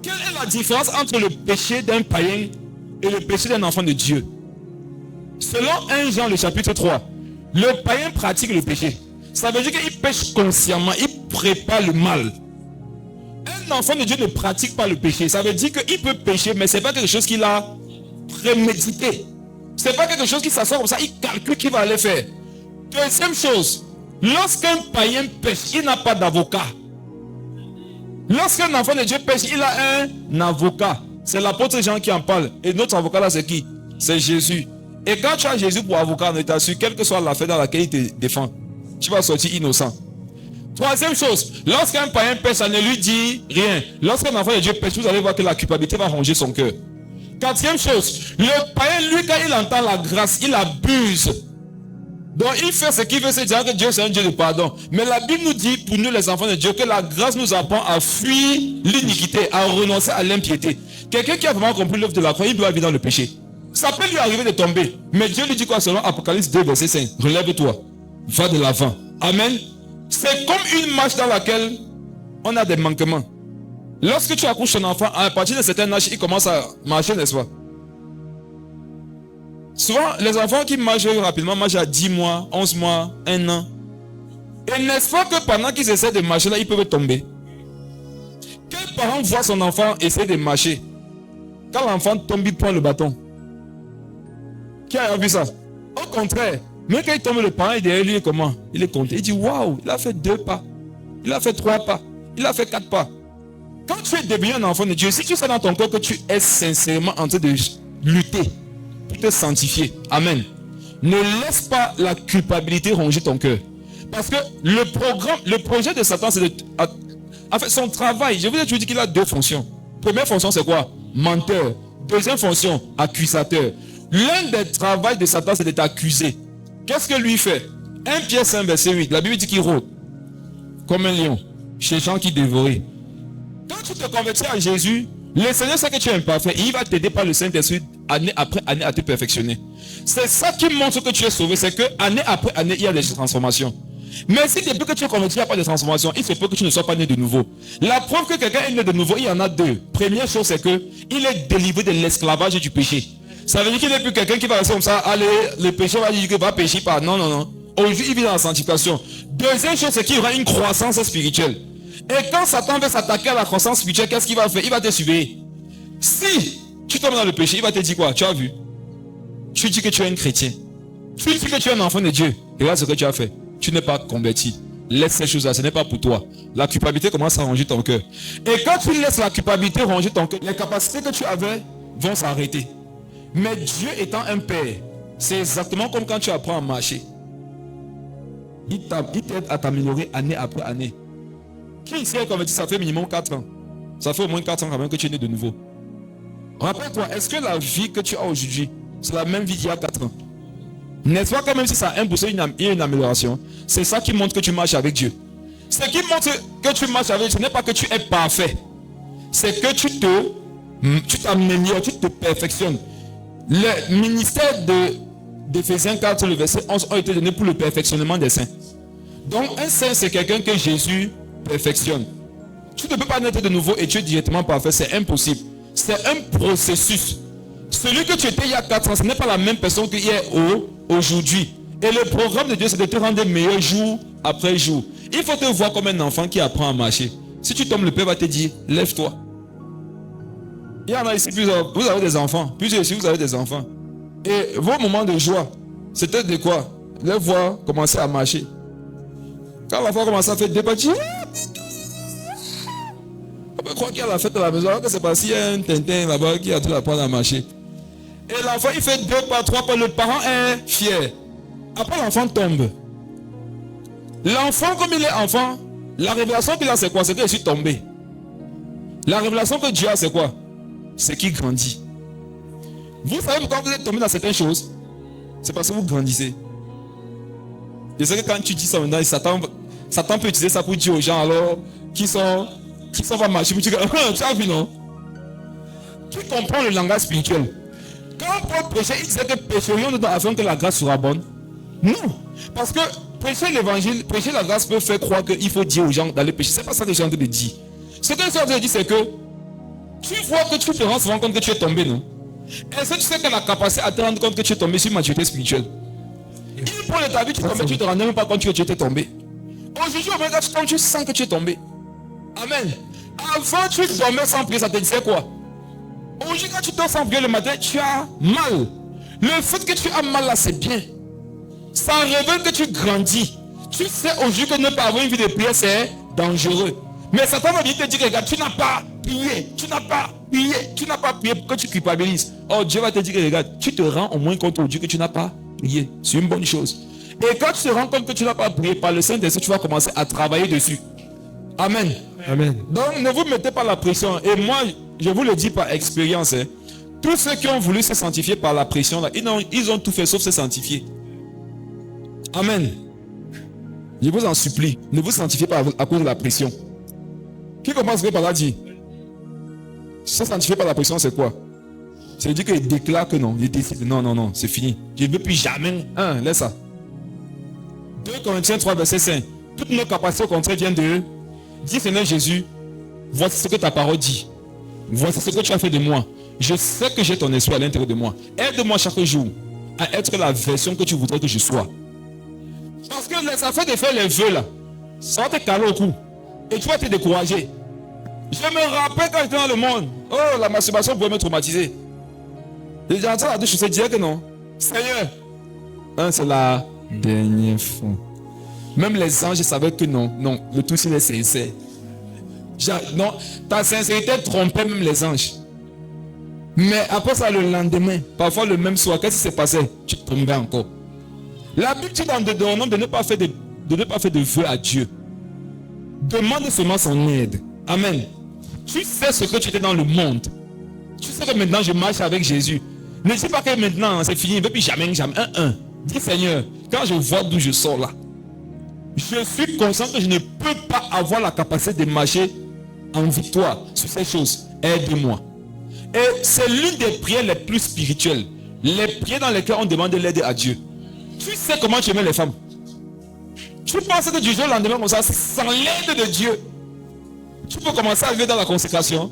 Quelle est la différence entre le péché d'un païen et le péché d'un enfant de Dieu. Selon 1 Jean le chapitre 3, le païen pratique le péché. Ça veut dire qu'il pêche consciemment, il prépare le mal. Un enfant de Dieu ne pratique pas le péché. Ça veut dire qu'il peut pécher, mais ce n'est pas quelque chose qu'il a prémédité. Ce n'est pas quelque chose qui s'assoit comme ça, il calcule qu'il va aller faire. Deuxième chose, lorsqu'un païen pêche, il n'a pas d'avocat. Lorsqu'un enfant de Dieu pêche, il a un avocat. C'est l'apôtre Jean qui en parle. Et notre avocat là, c'est qui? C'est Jésus. Et quand tu as Jésus pour avocat, on t'assure, quelle que soit l'affaire dans laquelle il te défend, tu vas sortir innocent. Troisième chose, lorsqu'un païen pêche, ça ne lui dit rien. Lorsqu'un enfant de Dieu pêche, vous allez voir que la culpabilité va ronger son cœur. Quatrième chose, le païen, lui, quand il entend la grâce, il abuse. Donc il fait ce qu'il veut, c'est dire que Dieu c'est un Dieu de pardon. Mais la Bible nous dit, pour nous les enfants de Dieu, que la grâce nous apprend à fuir l'iniquité, à renoncer à l'impiété. Quelqu'un qui a vraiment compris l'œuvre de la croix, il doit vivre dans le péché. Ça peut lui arriver de tomber. Mais Dieu lui dit quoi selon Apocalypse 2, verset 5? Relève-toi, va de l'avant. Amen. C'est comme une marche dans laquelle on a des manquements. Lorsque tu accouches ton enfant, à partir d'un certain âge, il commence à marcher, n'est-ce pas? Souvent, les enfants qui marchent rapidement marchent à 10 mois, 11 mois, 1 an. Et n'est-ce pas que pendant qu'ils essaient de marcher là, ils peuvent tomber? Quel parent voit son enfant essayer de marcher? Quand l'enfant tombe, il prend le bâton. Qui a vu ça? Au contraire, même quand il tombe, le parent est derrière lui, comment? Il est content. Il dit, waouh, il a fait 2 pas. Il a fait 3 pas. Il a fait 4 pas. Quand tu es devenu un enfant de Dieu, si tu sais dans ton cœur que tu es sincèrement en train de lutter pour te sanctifier, amen, ne laisse pas la culpabilité ronger ton cœur. Parce que le projet de Satan, c'est de... En fait, son travail, je vous ai dit qu'il a 2 fonctions. Première fonction, c'est quoi? Menteur. Deuxième fonction, accusateur. L'un des travaux de Satan, c'est de t'accuser. Qu'est-ce que lui fait? 1 Pierre 5, verset 8. La Bible dit qu'il rôde comme un lion, cherchant qui dévorer. Quand tu te convertis à Jésus, le Seigneur sait que tu es imparfait. Il va t'aider par le Saint-Esprit année après année à te perfectionner. C'est ça qui montre que tu es sauvé. C'est que année après année, il y a des transformations. Mais si depuis que tu es converti, il n'y a pas de transformation, il se peut que tu ne sois pas né de nouveau. La preuve que quelqu'un est né de nouveau, il y en a 2. Première chose, c'est que il est délivré de l'esclavage et du péché. Ça veut dire qu'il n'est plus quelqu'un qui va rester comme ça. Allez, le péché va dire qu'il va pécher pas. Non, non, non. Aujourd'hui, il vit dans la sanctification. Deuxième chose, c'est qu'il y aura une croissance spirituelle. Et quand Satan veut s'attaquer à la croissance spirituelle, qu'est-ce qu'il va faire? Il va te surveiller. Si tu tombes dans le péché, il va te dire quoi? Tu as vu? Tu dis que tu es un chrétien. Tu dis que tu es un enfant de Dieu. Et regarde ce que tu as fait. Tu n'es pas converti. Laisse ces choses-là, ce n'est pas pour toi. La culpabilité commence à ronger ton cœur. Et quand tu laisses la culpabilité ronger ton cœur, les capacités que tu avais vont s'arrêter. Mais Dieu étant un père, c'est exactement comme quand tu apprends à marcher. Il t'aide à t'améliorer année après année. Qui ici est converti, ça fait minimum 4 ans. Ça fait au moins 4 ans quand même que tu es né de nouveau. Rappelle-toi, est-ce que la vie que tu as aujourd'hui, c'est la même vie d'il y a 4 ans? N'est-ce pas quand même si ça a 1% une amélioration? C'est ça qui montre que tu marches avec Dieu. Ce qui montre que tu marches avec Dieu, ce n'est pas que tu es parfait. C'est que tu t'améliores, tu te perfectionnes. Le ministère d'Éphésiens 4, le verset 11, a été donné pour le perfectionnement des saints. Donc un saint, c'est quelqu'un que Jésus perfectionne. Tu ne peux pas naître de nouveau et tu es directement parfait, c'est impossible. C'est un processus. Celui que tu étais il y a 4 ans, ce n'est pas la même personne qu'il est aujourd'hui. Et le programme de Dieu, c'est de te rendre meilleur jour après jour. Il faut te voir comme un enfant qui apprend à marcher. Si tu tombes, le Père va te dire, lève-toi. Il y en a ici plusieurs. Vous avez des enfants. Plusieurs ici, vous avez des enfants. Et vos moments de joie, c'était de quoi? Les voir commencer à marcher. Quand l'enfant commence à faire des petits, on peut croire qu'il y a la fête à la maison, alors que c'est parce qu'il y a un Tintin là-bas qui a tout apprendre à marcher. Et l'enfant, il fait 2 pas, 3 pas, le parent est fier. Après, l'enfant tombe. L'enfant, comme il est enfant, la révélation qu'il a, c'est quoi? C'est que je suis tombé. La révélation que Dieu a, c'est quoi? C'est qu'il grandit. Vous savez pourquoi vous êtes tombé dans certaines choses? C'est parce que vous grandissez. Je sais que quand tu dis ça maintenant, Satan peut utiliser ça pour dire aux gens alors qui sont pas marcher. Tu as vu, non? Tu comprends le langage spirituel. Quand Paul prêchait, il disait que pécherions-nous afin que la grâce sera bonne? Non. Parce que prêcher l'évangile, prêcher la grâce peut faire croire qu'il faut dire aux gens d'aller pécher. C'est pas ça que j'ai envie de dire. Ce que j'ai envie de dire, c'est que Tu vois que tu te rends souvent compte que tu es tombé, non? Est-ce que tu sais qu'elle a la capacité à te rendre compte que tu es tombé sur maturité spirituelle? Il prend de ta vie, tu tombes, tu ne te rends même pas compte que tu étais tombé. Aujourd'hui, au moment où tu tombes, tu sens que tu es tombé. Amen. Avant, tu dormais sans prier, ça te disait quoi? Aujourd'hui, quand tu dors sans prier le matin, tu as mal. Le fait que tu as mal là, c'est bien. Ça révèle que tu grandis. Tu sais aujourd'hui que ne pas avoir une vie de prière, c'est dangereux. Mais Satan va venir te dire, regarde, tu n'as pas prié, tu n'as pas prié, tu n'as pas prié pour que tu culpabilises. Oh, Dieu va te dire, regarde, tu te rends au moins compte aujourd'hui que tu n'as pas prié. C'est une bonne chose. Et quand tu te rends compte que tu n'as pas prié par le Saint-Esprit, tu vas commencer à travailler dessus. Amen. Amen. Donc ne vous mettez pas la pression. Et moi, je vous le dis par expérience. Tous ceux qui ont voulu se sanctifier par la pression, là, ils ont tout fait sauf se sanctifier. Amen. Je vous en supplie, ne vous sanctifiez pas à cause de la pression. Qui commence par là dire? Se sanctifier par la pression, c'est quoi? C'est dire qu'il déclare que non. Il décide, non, c'est fini. Je ne veux plus jamais. Laisse ça. 2 Corinthiens 3, verset 5. Toutes nos capacités au contraire viennent de dire, Seigneur Jésus, voici ce que ta parole dit. Voici ce que tu as fait de moi. Je sais que j'ai ton esprit à l'intérieur de moi. Aide-moi chaque jour à être la version que tu voudrais que je sois. Parce que les affaires de faire les vœux là, ça va te caler au cou. Et tu vas te décourager. Je me rappelle quand j'étais dans le monde. Oh, la masturbation pouvait me traumatiser. J'ai entendu la douche, je disais que non. Seigneur, c'est la dernière fois. Même les anges savaient que non, le tout c'est sincère. Non, ta sincérité trompait même les anges. Mais après ça, le lendemain, parfois le même soir, qu'est-ce qui s'est passé? Tu tombais encore. La Bible dit dans Deutéronome de ne pas faire de vœux à Dieu. Demande seulement son aide. Amen. Tu sais ce que tu étais dans le monde. Tu sais que maintenant je marche avec Jésus. Ne dis pas que maintenant c'est fini, et puis jamais. Dis Seigneur, quand je vois d'où je sors là, je suis conscient que je ne peux pas avoir la capacité de marcher en victoire sur ces choses. Aide-moi. Et c'est l'une des prières les plus spirituelles. Les prières dans lesquelles on demande de l'aide à Dieu. Tu sais comment tu aimes les femmes. Tu penses que du jour au lendemain comme ça, sans l'aide de Dieu, tu peux commencer à vivre dans la consécration.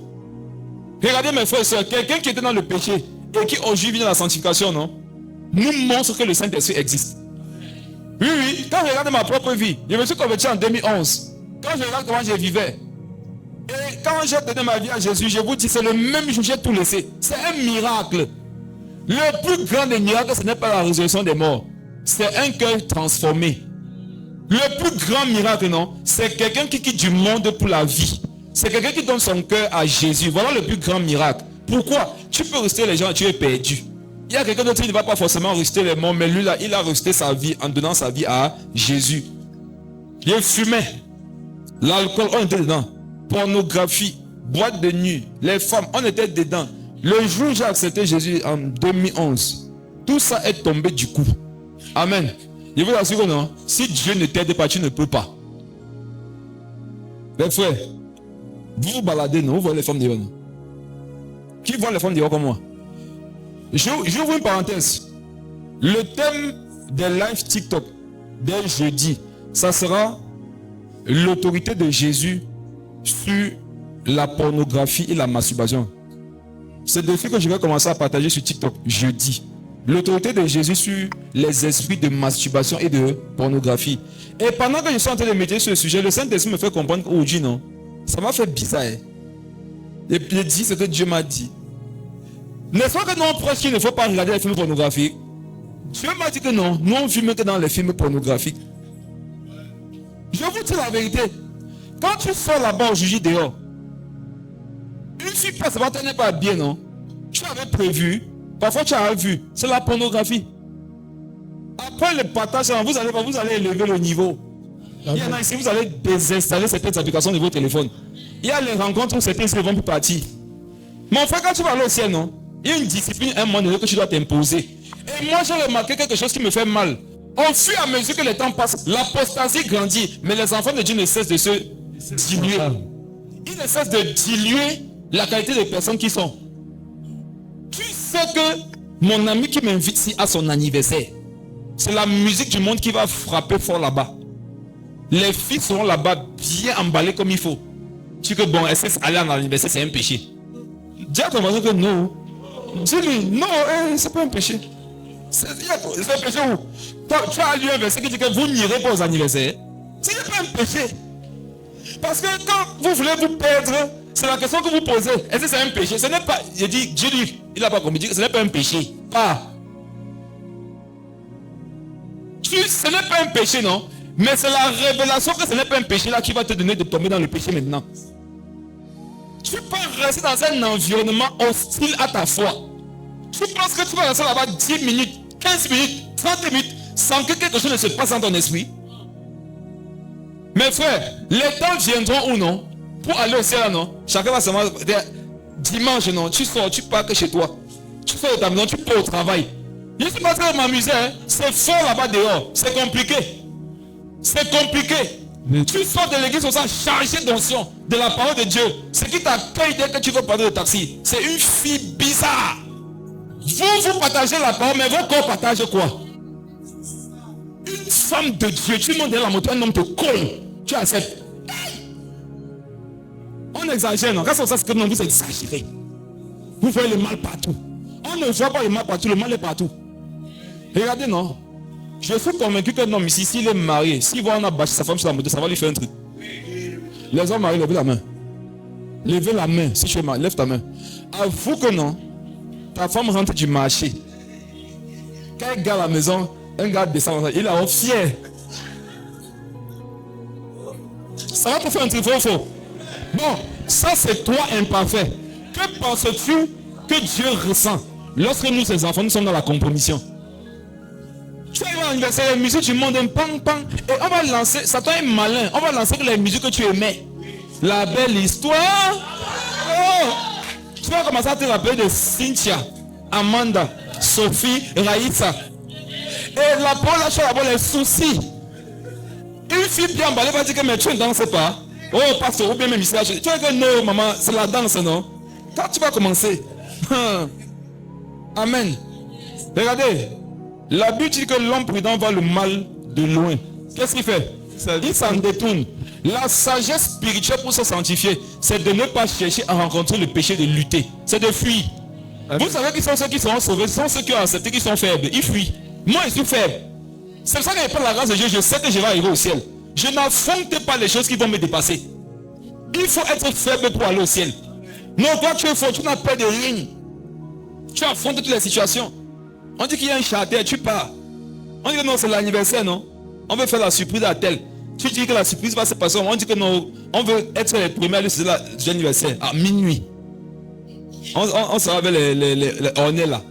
Regardez mes frères et soeurs, quelqu'un qui était dans le péché et qui aujourd'hui vit dans la sanctification, non, nous montre que le Saint-Esprit existe. Oui, quand je regarde ma propre vie, je me suis converti en 2011. Quand je regarde comment je vivais, et quand j'ai donné ma vie à Jésus, je vous dis, c'est le même jour, j'ai tout laissé. C'est un miracle. Le plus grand des miracles, ce n'est pas la résurrection des morts. C'est un cœur transformé. Le plus grand miracle, non, c'est quelqu'un qui quitte du monde pour la vie. C'est quelqu'un qui donne son cœur à Jésus. Voilà le plus grand miracle. Pourquoi? Tu peux rester les gens et tu es perdu. Il y a quelqu'un d'autre qui ne va pas forcément rester les morts, mais lui là, il a resté sa vie en donnant sa vie à Jésus. Il fumait. L'alcool, on était dedans. Pornographie, boîte de nuit, les femmes, on était dedans. Le jour où j'ai accepté Jésus en 2011, tout ça est tombé du coup. Amen. Je vous assure que non, si Dieu ne t'aide pas, tu ne peux pas. Les frères, vous vous baladez, non? Vous voyez les femmes dehors, non? Qui voit les femmes dehors comme moi? J'ouvre une parenthèse. Le thème des live TikTok dès jeudi, ça sera l'autorité de Jésus sur la pornographie et la masturbation. C'est dessus que je vais commencer à partager sur TikTok jeudi. L'autorité de Jésus sur les esprits de masturbation et de pornographie. Et pendant que je suis en train de méditer sur le sujet, le Saint-Esprit me fait comprendre qu'aujourd'hui, non, ça m'a fait bizarre. Et puis il dit ce que Dieu m'a dit. N'est-ce pas que nous on prêche qu'il ne faut pas regarder les films pornographiques? Dieu m'a dit que non, nous on filme que dans les films pornographiques. Je vous dis la vérité. Quand tu sors là-bas aujourd'hui dehors, une fille passe, ça n'est pas bien, non? Tu avais prévu, parfois tu as vu, c'est la pornographie. Après le partage, vous allez élever le niveau. Il y en a ici, vous allez désinstaller certaines applications de votre téléphone. Il y a les rencontres où certains se vont plus partir. Mon frère, quand tu vas aller au ciel, non? Il y a une discipline, un moment donné que tu dois t'imposer. Et moi, j'ai remarqué quelque chose qui me fait mal. Au fur et à mesure que le temps passe, l'apostasie grandit, mais les enfants de Dieu ne cessent de se diluer. Ils ne cessent de diluer la qualité des personnes qui sont. Tu sais que mon ami qui m'invite ici à son anniversaire, c'est la musique du monde qui va frapper fort là-bas. Les filles seront là-bas bien emballées comme il faut. Tu dis que bon, aller en anniversaire, c'est un péché. Dis à ton voisin que non. Dis-lui, non, c'est pas un péché. C'est un péché où tu as lu un verset qui dit que vous n'irez pas aux anniversaires. Ce n'est pas un péché. Parce que quand vous voulez vous perdre, c'est la question que vous posez. Est-ce que c'est un péché? Ce n'est pas. Il dit, Dieu dit, il n'a pas compris. Ce n'est pas un péché. Pas. Ce n'est pas un péché, non? Mais c'est la révélation que ce n'est pas un péché là qui va te donner de tomber dans le péché maintenant. Tu peux rester dans un environnement hostile à ta foi. Tu penses que tu vas rester là-bas 10 minutes, 15 minutes, 30 minutes sans que quelque chose ne se passe dans ton esprit? Mes frères, les temps viendront ou non pour aller au ciel, non? Chacun va seulement dire dimanche, non? Tu sors, tu pars que chez toi. Tu sors de ta maison, tu pars au travail. Je ne suis pas en train de m'amuser, hein? C'est fort là-bas dehors. C'est compliqué. C'est compliqué. Tu sors de l'église au sens chargé d'onction de la parole de Dieu. Ce qui t'accueille dès que tu veux parler de taxi, c'est une fille bizarre. Vous partagez la parole, mais vos corps partagent quoi? Une femme de Dieu, tu montes dans la moto, un homme te colle. Tu acceptes. On exagère, non? Quand c'est ça, c'est que non, vous exagérez. Vous voyez le mal partout. On ne voit pas le mal partout, le mal est partout. Regardez, non? Je suis convaincu qu'un homme ici, s'il est marié, s'il voit on a bâché sa femme sur la moto, ça va lui faire un truc. Les hommes mariés, levez la main. Levez la main, si tu es marié, lève ta main. Avoue que non, ta femme rentre du marché. Quand elle garde la maison, un gars descend, il est fier. Ça va te faire un truc faux. Bon, ça c'est toi imparfait. Que penses-tu que Dieu ressent lorsque nous, ses enfants, nous sommes dans la compromission? Tu arrives à l'anniversaire, la musique du monde, un pang pang, et on va lancer, Satan est malin, on va lancer les musiques que tu aimais. La belle histoire. Oh, tu vas commencer à te rappeler de Cynthia, Amanda, Sophie, Raïssa. Et la parole lâche d'abord les soucis. Une fille bien emballée va dire que mais tu ne danses pas. Oh, pasteur, ou bien même ici, tu vas dire non, maman, c'est la danse, non? Quand tu vas commencer. Amen. Regardez. La Bible dit que l'homme prudent voit le mal de loin. Qu'est-ce qu'il fait? Il s'en détourne. La sagesse spirituelle pour se sanctifier, c'est de ne pas chercher à rencontrer le péché, de lutter. C'est de fuir. Amen. Vous savez qui sont ceux qui seront sauvés? Ce sont ceux qui ont accepté qu'ils sont faibles. Ils fuient. Moi, je suis faible. C'est pour ça que par la grâce de Dieu, je sais que je vais arriver au ciel. Je n'affronte pas les choses qui vont me dépasser. Il faut être faible pour aller au ciel. Non, toi tu es fort, tu n'as peur de rien. Tu affrontes toutes les situations. On dit qu'il y a un charter, tu pars. On dit que non, c'est l'anniversaire, non? On veut faire la surprise à tel. Tu dis que la surprise va se passer. On dit que non, on veut être les premiers à aller sur l'anniversaire à minuit. On sera avec on est là.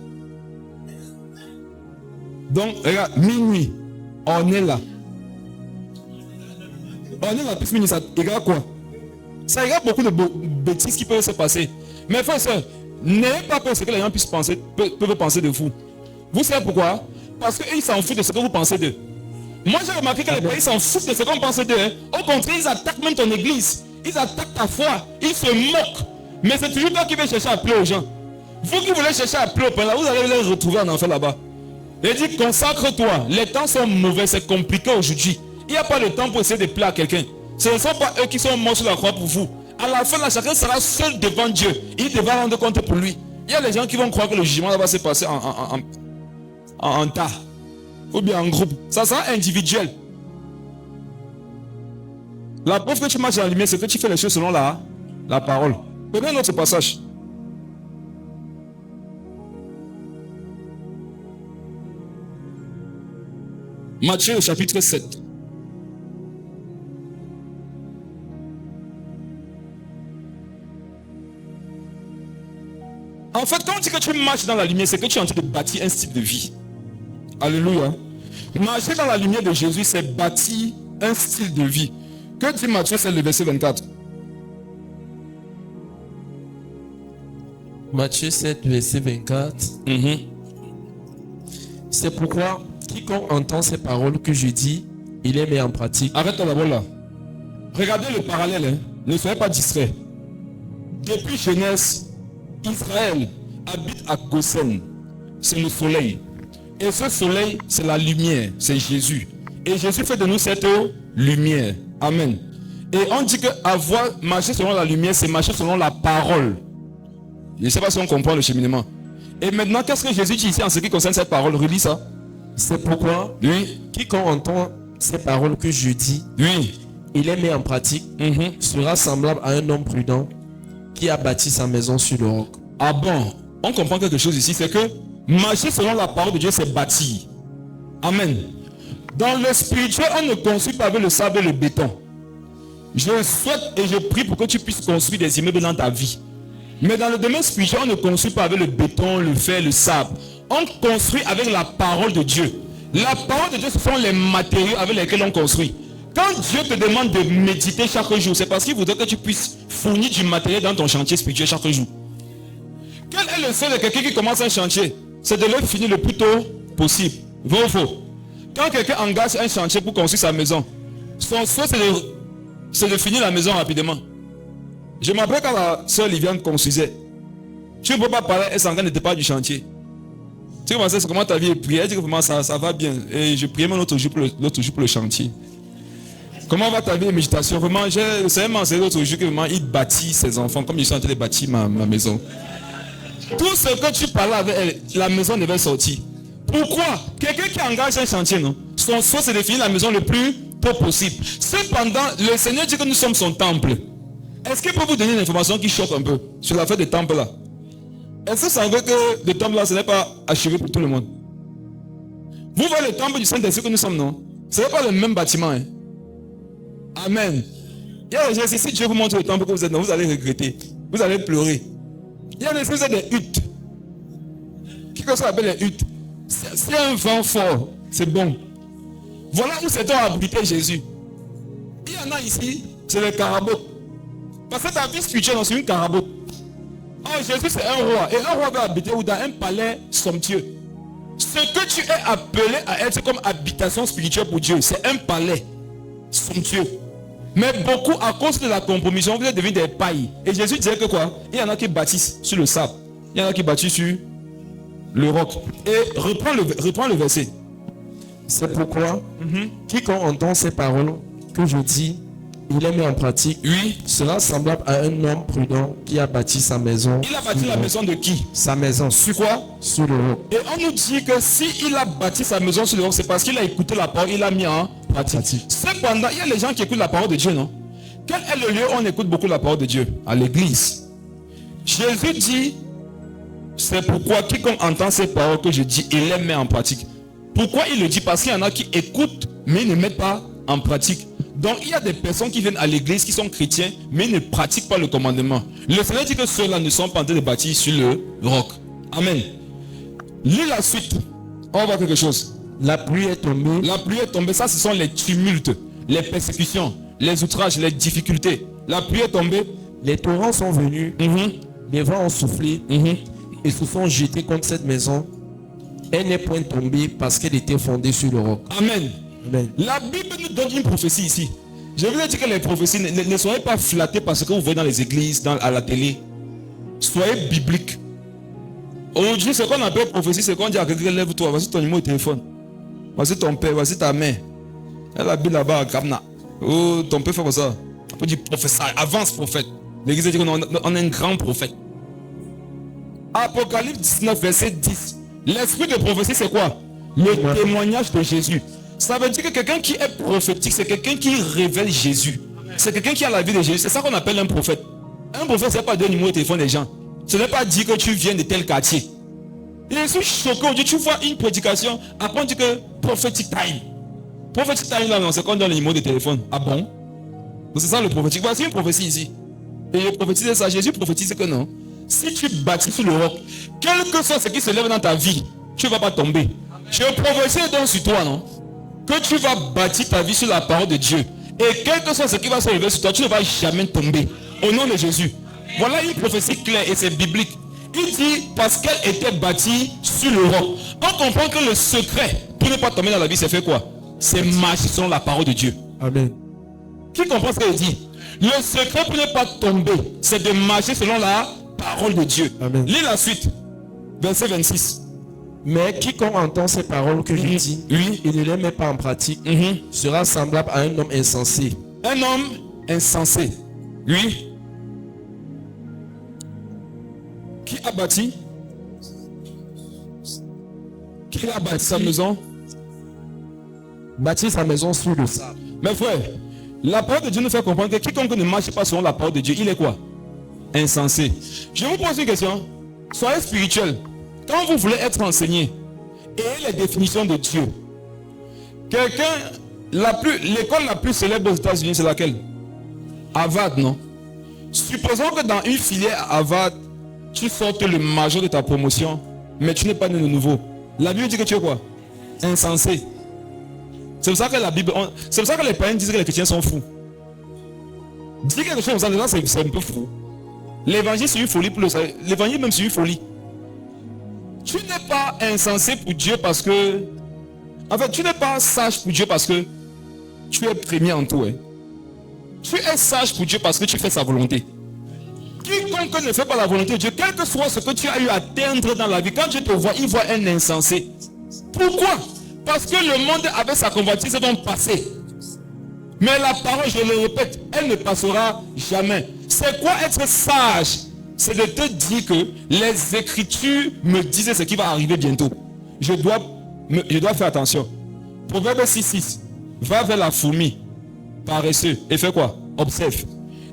Donc, regarde, minuit, on est là. On est là, plus minuit, ça égale quoi? Ça égale beaucoup de bêtises qui peuvent se passer. Mais frère et soeur, n'ayez pas peur de ce que les gens peuvent penser de vous. Vous savez pourquoi? Parce qu'ils s'en foutent de ce que vous pensez d'eux. Moi j'ai remarqué que les pays s'en foutent de ce qu'on pense d'eux. Hein. Au contraire, ils attaquent même ton église. Ils attaquent ta foi. Ils se moquent. Mais c'est toujours toi qui veux chercher à appeler aux gens. Vous qui voulez chercher à appeler au pain là, vous allez les retrouver en enfer là-bas. Il dit consacre-toi. Les temps sont mauvais, c'est compliqué aujourd'hui. Il n'y a pas le temps pour essayer de plaire à quelqu'un. Ce ne sont pas eux qui sont morts sur la croix pour vous. À la fin, là, chacun sera seul devant Dieu. Il devra rendre compte pour lui. Il y a des gens qui vont croire que le jugement va se passer en tas. Ou bien en groupe. Ça sera individuel. La preuve que tu marches dans la lumière, c'est que tu fais les choses selon la parole. Prenez un autre passage. Matthieu au chapitre 7. En fait, quand on dit que tu marches dans la lumière, c'est que tu es en train de bâtir un style de vie. Alléluia. Marcher dans la lumière de Jésus, c'est bâtir un style de vie. Que dit Matthieu, c'est le verset 24. Matthieu 7, verset 24. C'est pourquoi quiconque entend ces paroles que je dis, il les met en pratique. Arrête-toi d'abord là. Regardez le parallèle. Hein. Ne soyez pas distrait. Depuis Genèse, Israël habite à Goshen. C'est le soleil. Et ce soleil, c'est la lumière. C'est Jésus. Et Jésus fait de nous cette lumière. Amen. Et on dit que avoir marché selon la lumière, c'est marcher selon la parole. Je ne sais pas si on comprend le cheminement. Et maintenant, qu'est-ce que Jésus dit ici en ce qui concerne cette parole? Relis ça. C'est pourquoi Oui. quiconque entend ces paroles que je dis, Oui. il les met en pratique, sera semblable à un homme prudent qui a bâti sa maison sur le roc. Ah bon? On comprend quelque chose ici, c'est que marcher selon la parole de Dieu, c'est bâtir. Amen. Dans le spirituel, on ne construit pas avec le sable et le béton. Je souhaite et je prie pour que tu puisses construire des immeubles dans ta vie. Mais dans le domaine spirituel, on ne construit pas avec le béton, le fer, le sable. On construit avec la parole de Dieu. La parole de Dieu, ce sont les matériaux avec lesquels on construit. Quand Dieu te demande de méditer chaque jour, c'est parce qu'il voudrait que tu puisses fournir du matériel dans ton chantier spirituel chaque jour. Quel est le souhait de quelqu'un qui commence un chantier? C'est de le finir le plus tôt possible. Vrai ou faux? Quand quelqu'un engage un chantier pour construire sa maison, son souhait c'est de finir la maison rapidement. Je me rappelle quand la soeur Liviane construisait. Tu ne peux pas parler, elle s'en n'était pas du chantier. Tu sais comment ta vie est priée? Elle dit que vraiment ça va bien. Et je priais même l'autre jour pour le chantier. Comment va ta vie de méditation? Vraiment, c'est vraiment l'autre jour que vraiment il bâtit ses enfants comme je suis en train de bâtir ma maison. Tout ce que tu parlais avec elle, la maison devait sortir. Pourquoi? Quelqu'un qui engage un chantier, non? Son souhait c'est de finir la maison le plus tôt possible. Cependant, le Seigneur dit que nous sommes son temple. Est-ce qu'il peut vous donner une information qui choque un peu sur l'affaire des temples là? Est-ce que ça veut que le temple là, ce n'est pas achevé pour tout le monde? Vous voyez le temple du Saint-Esprit que nous sommes, non? Ce n'est pas le même bâtiment. Hein? Amen. Si Dieu vous montre le temple que vous êtes dans, vous allez regretter. Vous allez pleurer. Il y a des huttes. Qu'est-ce que ça appelle les huttes? C'est un vent fort. C'est bon. Voilà où s'est abrité Jésus. Il y en a ici, c'est le carabote. Parce que ta vie spirituelle, c'est une carabote. Oh, Jésus, c'est un roi. Et un roi va habiter dans un palais somptueux. Ce que tu es appelé à être comme habitation spirituelle pour Dieu, c'est un palais somptueux. Mais beaucoup, à cause de la compromission, vous êtes devenus des pailles. Et Jésus disait que quoi? Il y en a qui bâtissent sur le sable. Il y en a qui bâtissent sur le roc. Et reprends le verset. C'est pourquoi quiconque entend ces paroles que je dis, il les met en pratique, sera semblable à un homme prudent qui a bâti sa maison. Il a bâti la maison de qui? Sa maison. Sur quoi? Sur le roc. Et on nous dit que s'il a bâti sa maison sur le roc, c'est parce qu'il a écouté la parole, il a mis en pratique. Cependant, il y a les gens qui écoutent la parole de Dieu, non? Quel est le lieu où on écoute beaucoup la parole de Dieu? À l'église. Jésus dit, c'est pourquoi quiconque entend ces paroles que je dis, il les met en pratique. Pourquoi il le dit? Parce qu'il y en a qui écoutent, mais ne mettent pas en pratique. Donc il y a des personnes qui viennent à l'église, qui sont chrétiens, mais ne pratiquent pas le commandement. Le Seigneur dit que ceux-là ne sont pas en train de bâtir sur le roc. Amen. Lis la suite. On va voir quelque chose. La pluie est tombée. La pluie est tombée. Ça, ce sont les tumultes, les persécutions, les outrages, les difficultés. La pluie est tombée. Les torrents sont venus. Les vents ont soufflé. Et se sont jetés contre cette maison. Elle n'est point tombée parce qu'elle était fondée sur le roc. Amen. Amen. La Bible nous donne une prophétie ici. Je vous ai dit que les prophéties, ne soyez pas flattés parce que vous voyez dans les églises, à la télé. Soyez bibliques. Aujourd'hui, ce qu'on appelle prophétie, c'est qu'on dit à quelqu'un, lève-toi, voici ton numéro de téléphone. Voici ton père, voici ta mère. Elle habite là-bas à Kamna. Oh, ton père fait comme ça. On peut dire prophète, avance prophète. L'église dit qu'on est un grand prophète. Apocalypse 19, verset 10. L'esprit de prophétie, c'est quoi? Le témoignage de Jésus. Ça veut dire que quelqu'un qui est prophétique, c'est quelqu'un qui révèle Jésus. C'est quelqu'un qui a la vie de Jésus. C'est ça qu'on appelle un prophète. Un prophète, ce n'est pas donner le numéro de téléphone des gens. Ce n'est pas dire que tu viens de tel quartier. Et je suis choqué aujourd'hui. Tu vois une prédication, après on dit que prophétique time. Prophétique time, là, non, c'est qu'on donne le numéro de téléphone. Ah bon? C'est ça le prophétique. Voici une prophétie ici. Et je prophétise ça. Jésus prophétise que non. Si tu bâtis sur le roc, quel que soit ce qui se lève dans ta vie, tu ne vas pas tomber. Je prophétise donc sur toi, non? Que tu vas bâtir ta vie sur la parole de Dieu. Et quel que soit ce qui va se lever sur toi, tu ne vas jamais tomber. Au nom de Jésus. Voilà une prophétie claire et c'est biblique. Il dit parce qu'elle était bâtie sur le roc. On comprend que le secret pour ne pas tomber dans la vie, c'est fait quoi? C'est marcher selon la parole de Dieu. Amen. Qui comprend ce qu'il dit? Le secret pour ne pas tomber, c'est de marcher selon la parole de Dieu. Amen. Lis la suite. Verset 26. Mais quiconque entend ces paroles que je dis, et ne les met pas en pratique, sera semblable à un homme insensé. Un homme insensé. Oui. Qui bâti? Qui a bâti sa maison? Bâtir sa maison sur le sable. Mes frères, la parole de Dieu nous fait comprendre que quiconque ne marche pas selon la parole de Dieu, il est quoi? Insensé. Je vous pose une question. Soyez spirituel. Quand vous voulez être enseigné, ayez les définitions de Dieu. L'école la plus célèbre aux États-Unis, c'est laquelle? Harvard, non? Supposons que dans une filière à Harvard, tu sortes le major de ta promotion, mais tu n'es pas né de nouveau. La Bible dit que tu es quoi? Insensé. C'est pour ça que la Bible, c'est pour ça que les païens disent que les chrétiens sont fous. Dire quelque chose comme ça, c'est un peu fou. L'évangile c'est une folie pour l'évangile même c'est une folie. Tu n'es pas insensé pour Dieu parce que, en fait, tu n'es pas sage pour Dieu parce que tu es premier en tout. Hein. Tu es sage pour Dieu parce que tu fais sa volonté. Quiconque ne fait pas la volonté de Dieu, quel que soit ce que tu as eu à atteindre dans la vie, quand Dieu te voit, il voit un insensé. Pourquoi? Parce que le monde avec sa convoitise vont passer. Mais la parole, je le répète, elle ne passera jamais. C'est quoi être sage? C'est de te dire que les Écritures me disent ce qui va arriver bientôt. Je dois faire attention. Proverbe 6.6. Va vers la fourmi, paresseux, et fais quoi? Observe.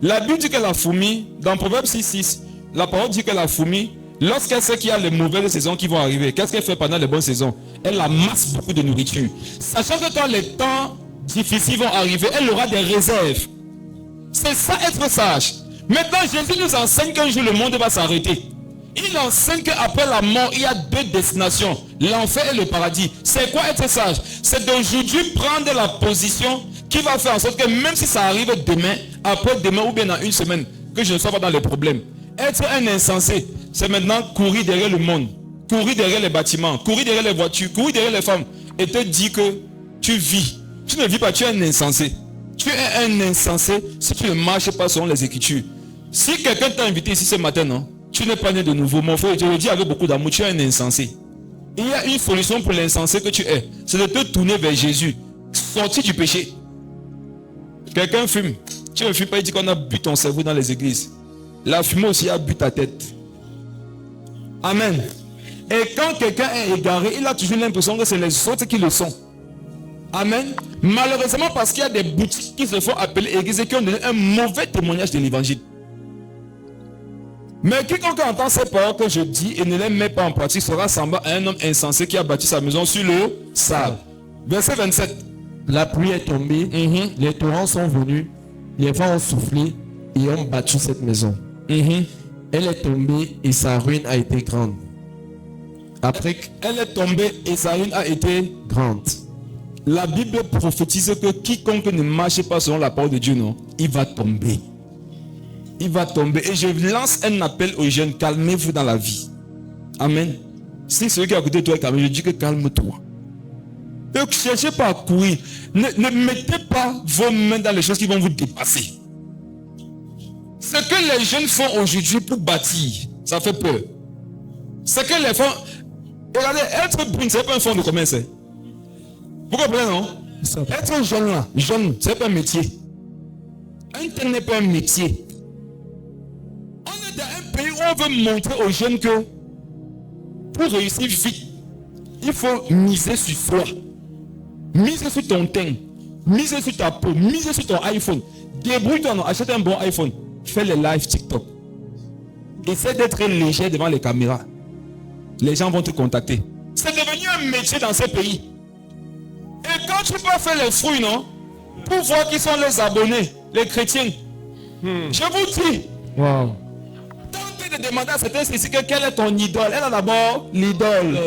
La Bible dit que la fourmi, dans Proverbe 6.6, la parole dit que la fourmi, lorsqu'elle sait qu'il y a les mauvaises saisons qui vont arriver, qu'est-ce qu'elle fait pendant les bonnes saisons? Elle amasse beaucoup de nourriture. Sachant que quand les temps difficiles vont arriver, elle aura des réserves. C'est ça être sage. Maintenant, Jésus nous enseigne qu'un jour le monde va s'arrêter. Il enseigne qu'après la mort, il y a deux destinations, l'enfer et le paradis. C'est quoi être sage? C'est d'aujourd'hui prendre la position qui va faire en sorte que même si ça arrive demain, après-demain ou bien dans une semaine, que je ne sois pas dans les problèmes. Être un insensé, c'est maintenant courir derrière le monde, courir derrière les bâtiments, courir derrière les voitures, courir derrière les femmes et te dire que tu vis. Tu ne vis pas, tu es un insensé. Tu es un insensé si tu ne marches pas selon les Écritures. Si quelqu'un t'a invité ici ce matin, non, tu n'es pas né de nouveau. Mon frère, je te le dis avec beaucoup d'amour, tu es un insensé. Il y a une solution pour l'insensé que tu es. C'est de te tourner vers Jésus. Sortir du péché. Quelqu'un fume. Tu ne fumes pas, il dit qu'on a bu ton cerveau dans les églises. La fumée aussi a bu ta tête. Amen. Et quand quelqu'un est égaré, il a toujours l'impression que c'est les autres qui le sont. Amen. Malheureusement, parce qu'il y a des boutiques qui se font appeler églises et qui ont donné un mauvais témoignage de l'évangile. Mais quiconque entend ces paroles que je dis et ne les met pas en pratique sera semblable à un homme insensé qui a bâti sa maison sur le sable. Verset 27. La pluie est tombée, les torrents sont venus, les vents ont soufflé et ont battu cette maison. Elle est tombée et sa ruine a été grande. Après, elle est tombée et sa ruine a été grande. La Bible prophétise que quiconque ne marche pas selon la parole de Dieu, non, il va tomber. Il va tomber. Et je lance un appel aux jeunes, calmez-vous dans la vie. Amen. Si celui qui est à côté de toi est calme, je dis que calme-toi. Ne cherchez pas à courir. Ne mettez pas vos mains dans les choses qui vont vous dépasser. Ce que les jeunes font aujourd'hui pour bâtir, ça fait peur. Ce que les femmes... Regardez, être brune, c'est pas un fonds de commerce. Vous comprenez, non? Être jeune là, jeune, c'est pas un métier. Un tel n'est pas un métier. On est dans un pays où on veut montrer aux jeunes que pour réussir vite, il faut miser sur soi. Miser sur ton teint. Miser sur ta peau. Miser sur ton iPhone. Débrouille-toi, non, achète un bon iPhone. Fais les lives TikTok. Essaie d'être léger devant les caméras. Les gens vont te contacter. C'est devenu un métier dans ces pays. Et quand tu peux faire les fouilles, non, pour voir qui sont les abonnés, les chrétiens, je vous dis, tentez de demander à certains ici quelle est ton idole. Elle a d'abord l'idole.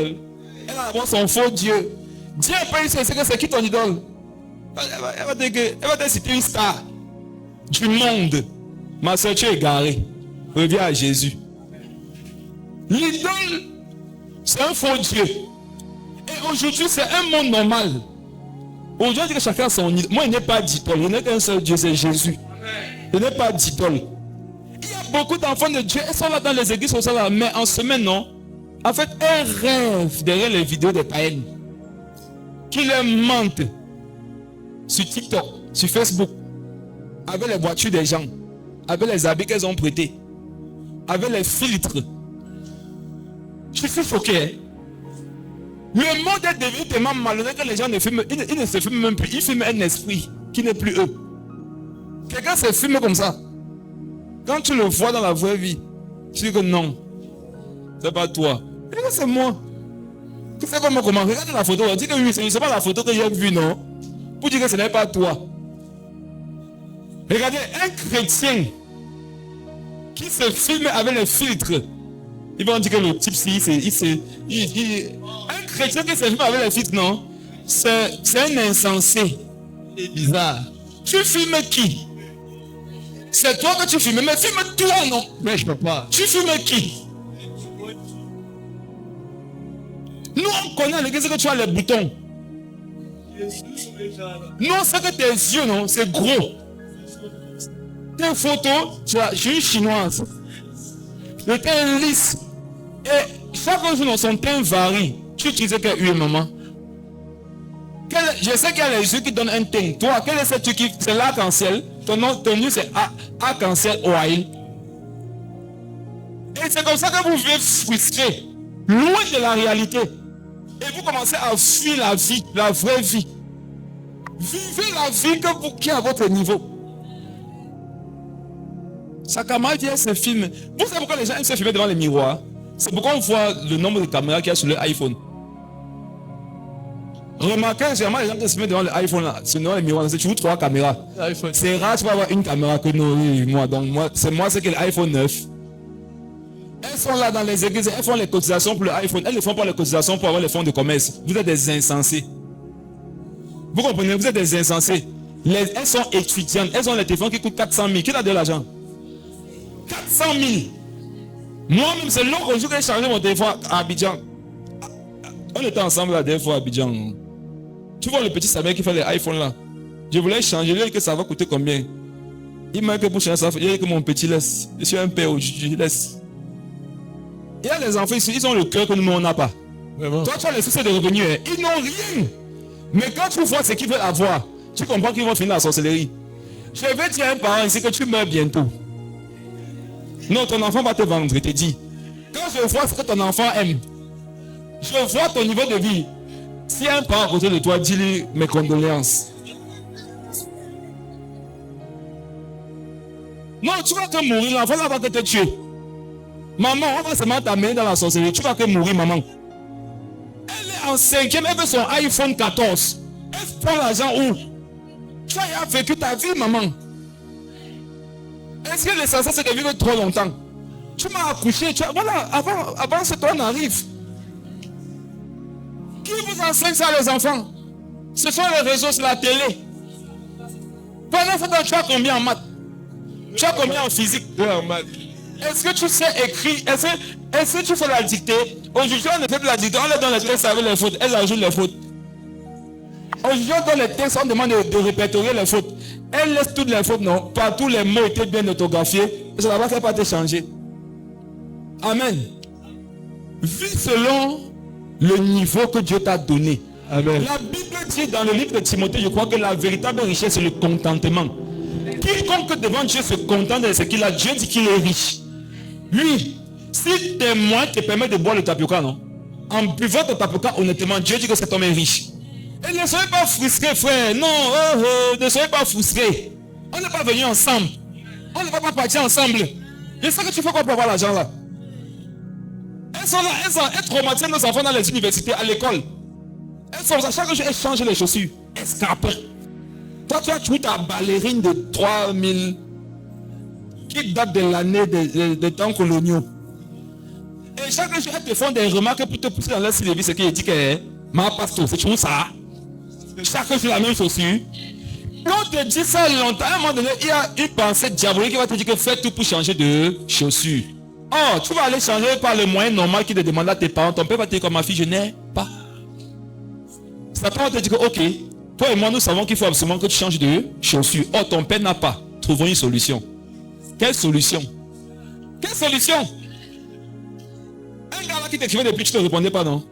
Elle a d'abord son faux Dieu. Dieu peut lui dire que c'est qui ton idole. Elle va te citer une star du monde. Ma soeur, tu es égaré. Reviens à Jésus. L'idole, c'est un faux Dieu. Et aujourd'hui, c'est un monde normal. Aujourd'hui, on dit que chacun a son idole. Moi, il n'est pas d'idole. Il n'est qu'un seul Dieu, c'est Jésus. Il n'est pas d'idole. Il y a beaucoup d'enfants de Dieu. Ils sont là dans les églises, mais en semaine, non. En fait, elles rêvent derrière les vidéos des païens qui leur mentent sur TikTok, sur Facebook, avec les voitures des gens, avec les habits qu'elles ont prêtés, avec les filtres. Je suis choqué. Hein. Le monde est devenu tellement malhonnête que les gens ne filment, ils ne se filment même plus. Ils filment un esprit qui n'est plus eux. Quelqu'un se filme comme ça. Quand tu le vois dans la vraie vie, tu dis que non, c'est pas toi. Et là, c'est moi. Tu sais comment? Regarde la photo. On dit que oui, c'est pas la photo que j'ai vue, non? Pour dire que ce n'est pas toi. Regardez, un chrétien qui se filme avec le filtre. Ils vont dire que le type, un chrétien qui se filme avec le filtre, non? C'est un insensé. C'est bizarre. Tu filmes qui? C'est toi que tu filmes. Mais filme-toi, non? Mais je peux pas. Tu filmes qui? Nous, on connaît à l'église que tu as les boutons. Non, c'est que tes yeux, non? C'est gros. Tes photos, je suis chinoise. Le teint lisse. Et chaque jour, dans son teint varie. Tu utilises quelle huile, maman? Je sais qu'il y a les yeux qui donnent un teint. Toi, quel est ce truc qui... C'est l'arc-en-ciel. Ton nom, c'est arc-en-ciel oil. Et c'est comme ça que vous vivez frustré. Loin de la réalité. Et vous commencez à fuir la vie, la vraie vie. Vivez la vie qui est à votre niveau. Sa caméra vient se filmer. Vous savez pourquoi les gens aiment se filmer devant les miroirs? C'est pourquoi on voit le nombre de caméras qu'il y a sur l'iPhone. Remarquez, généralement, les gens qui se filment devant l'iPhone, devant les miroirs, c'est toujours 3 caméras. C'est rare, tu vas avoir une caméra que non, moi. Donc, c'est que l'iPhone 9. Elles sont là dans les églises, elles font les cotisations pour l'iPhone. Elles ne font pas les cotisations pour avoir les fonds de commerce. Vous êtes des insensés. Vous comprenez? Vous êtes des insensés. Elles sont étudiantes. Elles ont les téléphones qui coûtent 400 000. Qui a de l'argent? 400 000. Moi-même, c'est l'autre jour que j'ai changé mon téléphone à Abidjan. On était ensemble la dernière fois à Abidjan. Tu vois le petit Samuel qui fait les iPhones là. Je voulais changer. Il a dit que ça va coûter combien? Il m'a dit que pour changer ça, il a dit que mon petit laisse. Je suis un père, je laisse. Il y a des enfants ici, ils ont le cœur que nous on n'a pas. Vraiment? Toi, tu as les soucis de revenus. Hein. Ils n'ont rien. Mais quand tu vois ce qu'ils veulent avoir, tu comprends qu'ils vont finir la sorcellerie. Je vais dire à un parent ici que tu meurs bientôt. Non, ton enfant va te vendre, je te dis. Quand je vois ce que ton enfant aime, je vois ton niveau de vie. Si un parent à côté de toi, dis-lui mes condoléances. Non, tu vas te mourir, l'enfant là va te tuer. Maman, on va seulement t'amener dans la sorcellerie. Tu vas que mourir, maman. Elle est en 5e, elle veut son iPhone 14. Elle prend l'argent où? Tu as vécu ta vie, maman. Est-ce que l'essentiel c'est de vivre trop longtemps? Tu m'as accouché, voilà, avant ce temps arrive. Qui vous enseigne ça, les enfants? Ce sont les réseaux, c'est la télé. Pendant ce temps, tu as combien en maths? Tu as combien en physique? En maths. Est-ce que tu sais écrire? Est-ce que tu fais la dictée? Aujourd'hui, on ne fait plus la dictée. On leur donne les textes avec les fautes. Elles ajoutent les fautes. Aujourd'hui, on donne les textes. On demande de répertorier les fautes. Elles laissent toutes les fautes. Non. Partout, les mots étaient bien orthographiés. Et ça ne va pas te changer. Amen. Vis selon le niveau que Dieu t'a donné. Amen. La Bible dit dans le livre de Timothée, je crois que la véritable richesse, c'est le contentement. Quiconque devant Dieu se contente de ce qu'il a, Dieu dit qu'il est riche. Lui, si tes moyens te permettent de boire le tapioca, non? En buvant ton tapioca, honnêtement, Dieu dit que cet homme est riche. Et ne soyez pas frustrés, frère. Non, ne soyez pas frustrés. On n'est pas venus ensemble. On ne va pas partir ensemble. Je sais que tu fais quoi pour avoir l'argent là? Elles sont là, elles traumatisent nos enfants dans les universités, à l'école. Elles sont là, chaque jour, elles changent les chaussures. Escarpes. Toi, tu as trouvé ta ballerine de 3000 qui date de l'année des temps coloniaux. Et chaque jour, elles te font des remarques pour te pousser dans leur style de vie. C'est qu'il dit que ma pasteur, c'est toujours ça. Chaque jour, la même chaussure. Quand on te dit ça longtemps, à un moment donné, il y a une pensée diabolique qui va te dire que fais tout pour changer de chaussure. Oh, tu vas aller changer par le moyen normal qui te demande à tes parents. Ton père va te dire que ma fille, je n'ai pas. Satan va te dire que ok, toi et moi, nous savons qu'il faut absolument que tu changes de chaussure. Oh, ton père n'a pas. Trouvons une solution. Quelle solution? Quelle solution? Un gars là qui t'écrivait depuis, tu ne te répondais pas, non?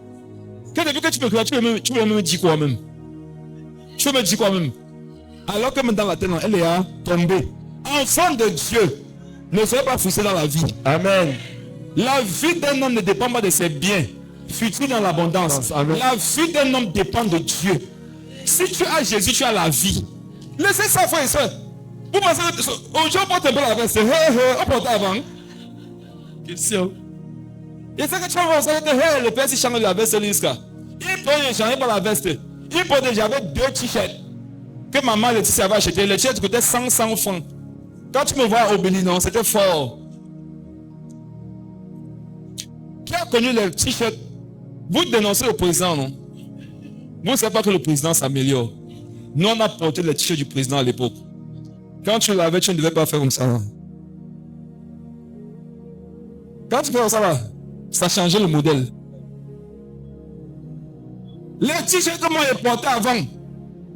Depuis que tu m'écrivais, tu veux me dire quoi même? Tu veux me dire quoi même? Alors que même dans la tête, elle est à tomber. Enfant de Dieu, ne soyez pas frustré dans la vie. Amen. La vie d'un homme ne dépend pas de ses biens futurs dans l'abondance. Amen. La vie d'un homme dépend de Dieu. Si tu as Jésus, tu as la vie. Laissez ça, frère et soeur. Vous pensez aujourd'hui on porte un peu la veste. On porte avant. Question. Et c'est que tu vas voir ça que le père s'il change la veste jusqu'à. Il peut changer par la veste. Il peut j'avais 2 t-shirts que maman Laetitia avait acheté. Le t-shirt coûtait 100 francs. Quand tu me vois au Bénin, non, c'était fort. Qui a connu le t-shirt? Vous dénoncez le président, non? Vous ne savez pas que le président s'améliore. Nous, on a porté le t-shirt du président à l'époque. Quand tu l'avais, tu ne devais pas faire comme ça. Là. Quand tu fais comme ça, là, ça changeait le modèle. Le t-shirt que moi j'ai porté avant,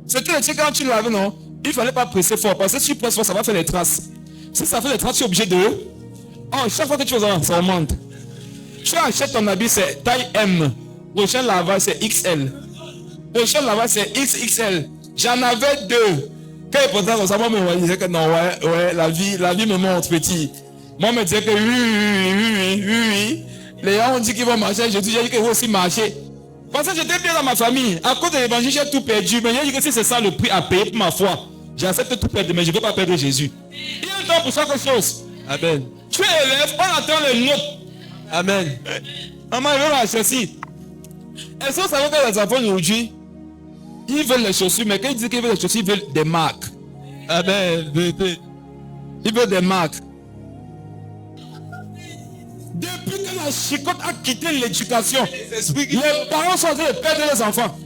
c'était le t-shirt quand tu l'avais, non? Il ne fallait pas presser fort. Parce que si tu presses fort, ça va faire les traces. Si ça fait les traces, tu es obligé de... Oh, chaque fois que tu fais ça, ça augmente. Tu achètes ton habit, c'est taille M. Prochain lavage, c'est XL. Prochain lavage, c'est XXL. J'en avais 2. Quand il portait comme ça, moi, je me disais que non, ouais, la vie me montre petit. Moi, je me disais que oui. Les gens ont dit qu'ils vont marcher. J'ai dit qu'ils vont aussi marcher. Parce que j'étais bien dans ma famille. À cause de l'évangile, j'ai tout perdu. Mais j'ai dit que si c'est ça le prix à payer pour ma foi, j'accepte tout perdre, mais je ne veux pas perdre Jésus. Il y a un temps pour chaque chose. Amen. Tu es élève, on attend le nôtre. Amen. Maman, il veut la chaussure. Est-ce que vous savez que les enfants aujourd'hui, ils veulent les chaussures, mais quand ils disent qu'ils veulent les chaussures, ils veulent des marques. Amen. Ils veulent des marques. Depuis que la chicotte a quitté l'éducation, les parents sont en train de perdre les enfants.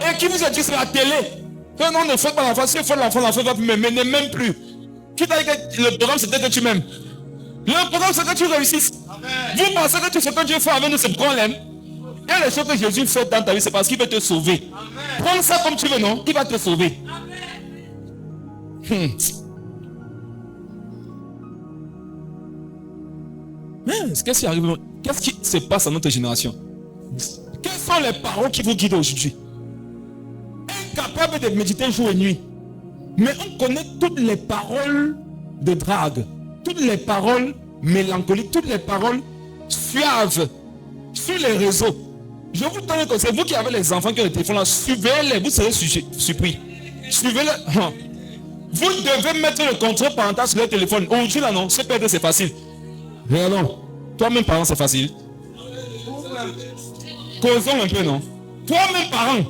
Et qui vous a dit c'est la télé? Que non, ne faites pas l'enfant. Si vous faites l'enfant va plus m'aimer, ne m'aime plus. Qui t'a dit que le programme c'était que tu m'aimes? Le programme c'est que tu réussisses. Amen. Vous pensez que tout ce que Dieu fait avec nous, c'est pour qu'on l'aime? Et les choses que Jésus fait dans ta vie, c'est parce qu'il veut te sauver. Amen. Prends ça comme tu veux, non? Il va te sauver. Mais qu'est-ce qui arrive? Qu'est-ce qui se passe dans notre génération? Quelles sont les paroles qui vous guident aujourd'hui? Incapable de méditer jour et nuit. Mais on connaît toutes les paroles de drague, toutes les paroles mélancoliques, toutes les paroles suaves sur les réseaux. Je vous donne un conseil, vous qui avez les enfants qui ont le téléphone là, suivez-les, vous serez surpris. Suivez-les. Vous devez mettre le contrôle parental sur le téléphone. Aujourd'hui là non, se perdre c'est facile. Regardons, toi-même parent c'est facile. Causons un peu non. Toi-même parent,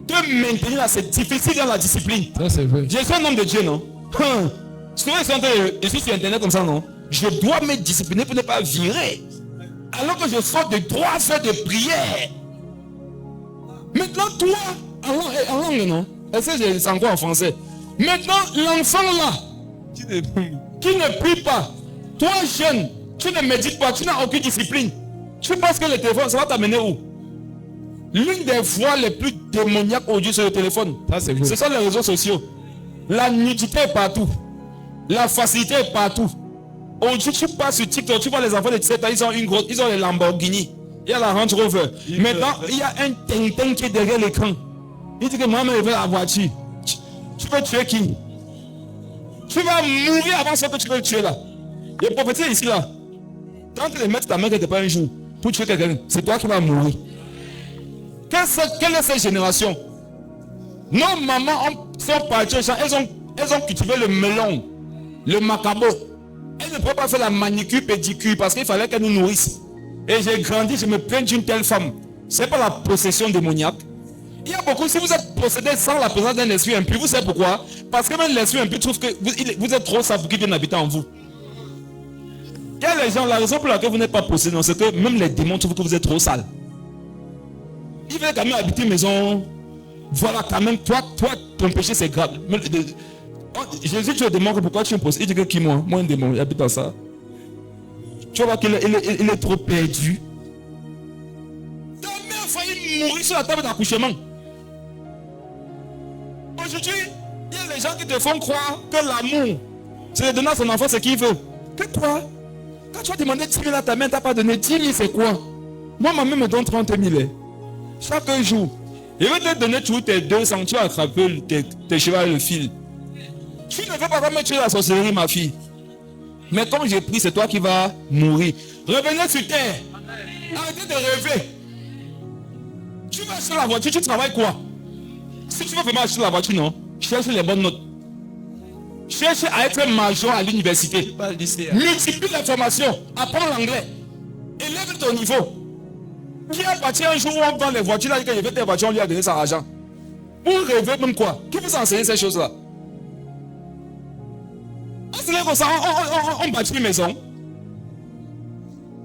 te maintenir là c'est difficile dans la discipline. Ça c'est vrai. Je suis un homme de Dieu non. Je suis sur internet comme ça non. Je dois me discipliner pour ne pas virer. Alors que je sors de 3 heures de prière. Maintenant toi, en langue non. Est-ce que c'est encore en français? Maintenant l'enfant là qui ne prie pas, toi jeune, tu ne médites pas, tu n'as aucune discipline. Tu penses que le téléphone, ça va t'amener où? L'une des voies les plus démoniaques aujourd'hui sur le téléphone, ce sont les réseaux sociaux. La nudité est partout. La facilité est partout. Aujourd'hui, tu passes sur TikTok, tu vois les enfants de 17 ans, ils ont les Lamborghini. Il y a la Range Rover. Maintenant, il y a un Tintin qui est derrière l'écran. Il dit que maman veut la voiture. Tu peux tuer qui? Tu vas mourir avant ce que tu peux tuer là. Les prophéties ici là. Quand tu les mets ta main quelque part un jour pour tuer quelqu'un, c'est toi qui vas mourir. Quelle est cette génération? Nos mamans sont parties au champ, elles ont cultivé le melon, le macabo. Elles ne peuvent pas faire la manicure, pédicure parce qu'il fallait qu'elles nous nourrissent. Et j'ai grandi, je me plains d'une telle femme. C'est pas la possession démoniaque. Il y a beaucoup, si vous êtes possédé sans la présence d'un esprit impur, vous savez pourquoi? Parce que même l'esprit impur trouve que vous êtes trop sale pour qu'il vienne habiter en vous. Il y a les gens, la raison pour laquelle vous n'êtes pas possédé, c'est que même les démons trouvent que vous êtes trop sale. Ils veulent quand même habiter une maison. Voilà, quand même, toi, ton péché c'est grave. Jésus, tu le demandes pourquoi tu es possédé. Il dit que qui moi? Moi un démon, il habite dans ça. Tu vois qu'il est trop perdu. Ta mère a failli mourir sur la table d'accouchement. Aujourd'hui, il y a les gens qui te font croire que l'amour, c'est de donner à son enfant ce qu'il veut. Que quoi? Quand tu as demandé 10 000 à ta mère, tu n'as pas donné 10 000, c'est quoi? Moi, ma mère me donne 30 000. Chaque jour. Il veut te donner toujours tes 200, tu vas attraper tes cheveux avec le fil. Tu ne veux pas me tuer la sorcellerie, ma fille. Mais comme j'ai pris, c'est toi qui vas mourir. Revenez sur terre. Arrêtez de rêver. Tu vas acheter la voiture, tu travailles quoi? Si tu veux vraiment acheter la voiture, non, cherche les bonnes notes. Cherche à être major à l'université. Multiplie la formation. Apprends l'anglais. Élève ton niveau. Qui a bâti un jour où on vend les voitures, là, quand il veut des voitures, on lui a donné son argent. Vous rêvez même quoi? Qui vous enseigne ces choses-là? C'est là comme ça, on bâtit une maison.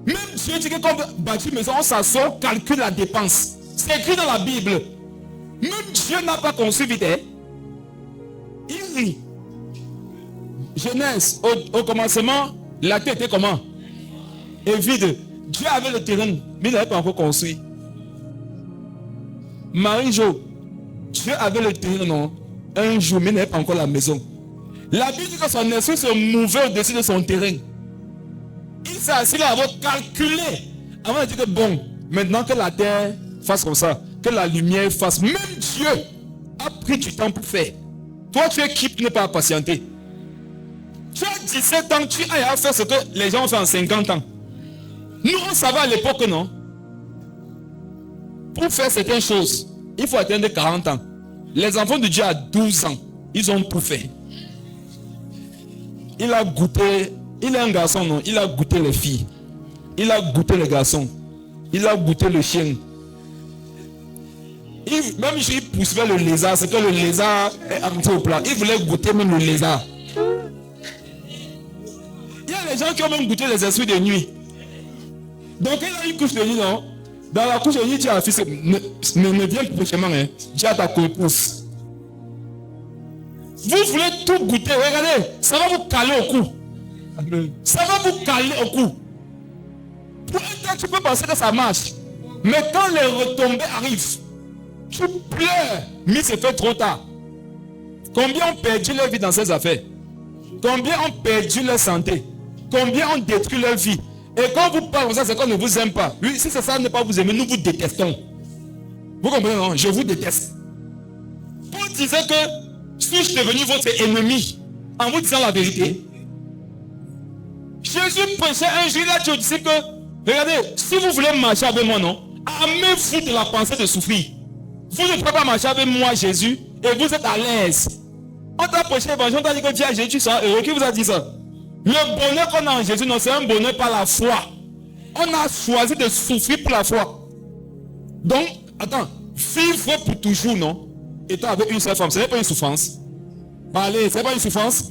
Même Dieu dit que quand on bâtit une maison, on s'assoit, on calcule la dépense. C'est écrit dans la Bible. Même Dieu n'a pas conçu vite. Il rit. Genèse, au commencement, la terre était comment? Et vide. Dieu avait le terrain, mais il n'avait pas encore construit. Marie-Jo, Dieu avait le terrain, non? Un jour, mais il n'avait pas encore la maison. La Bible dit que son esprit se mouvait au-dessus de son terrain. Il s'est assis là avant de calculer. Avant de dire que bon, maintenant que la terre fasse comme ça, que la lumière fasse, même Dieu a pris du temps pour faire. Toi, tu es qui pour ne pas patienter? Tu as 17 ans, tu as à faire ce que les gens ont fait en 50 ans. Nous, on savait à l'époque, non? Pour faire certaines choses, il faut atteindre 40 ans. Les enfants de Dieu à 12 ans, ils ont tout fait. Il a goûté, il est un garçon, non? Il a goûté les filles. Il a goûté les garçons. Il a goûté le chien. Même si il poussait le lézard, c'est que le lézard est entré au plat. Il voulait goûter même le lézard. Il y a les gens qui ont même goûté les esprits de nuit. Donc il a une couche de nuit, non? Dans la couche de nuit, tu as fils, ne viens prochainement, hein. Tu as ta coupousse. Vous voulez tout goûter, regardez, ça va vous caler au cou. Ça va vous caler au cou. Pour un temps, tu peux penser que ça marche. Mais quand les retombées arrivent, tu pleures, mais c'est fait trop tard. Combien ont perdu leur vie dans ces affaires? Combien ont perdu leur santé? Combien ont détruit leur vie? Et quand vous parlez comme ça, c'est qu'on ne vous aime pas. Oui, si c'est ça, ne pas vous aimer, nous vous détestons. Vous comprenez, non? Je vous déteste. Paul disait que suis-je devenu votre ennemi en vous disant la vérité? Jésus prêchait un jour, là, tu dis que, regardez, si vous voulez marcher avec moi, non, armez-vous de la pensée de souffrir. Vous ne pouvez pas marcher avec moi, Jésus, et vous êtes à l'aise. On t'a prêché l'évangile, on t'a dit que Dieu a Jésus, tu seras heureux. Qui vous a dit ça? Le bonheur qu'on a en Jésus, non, c'est un bonheur par la foi. On a choisi de souffrir pour la foi. Donc, attends, vivre pour toujours, non? Étant avec une seule femme, ce n'est pas une souffrance. Allez, ce n'est pas une souffrance.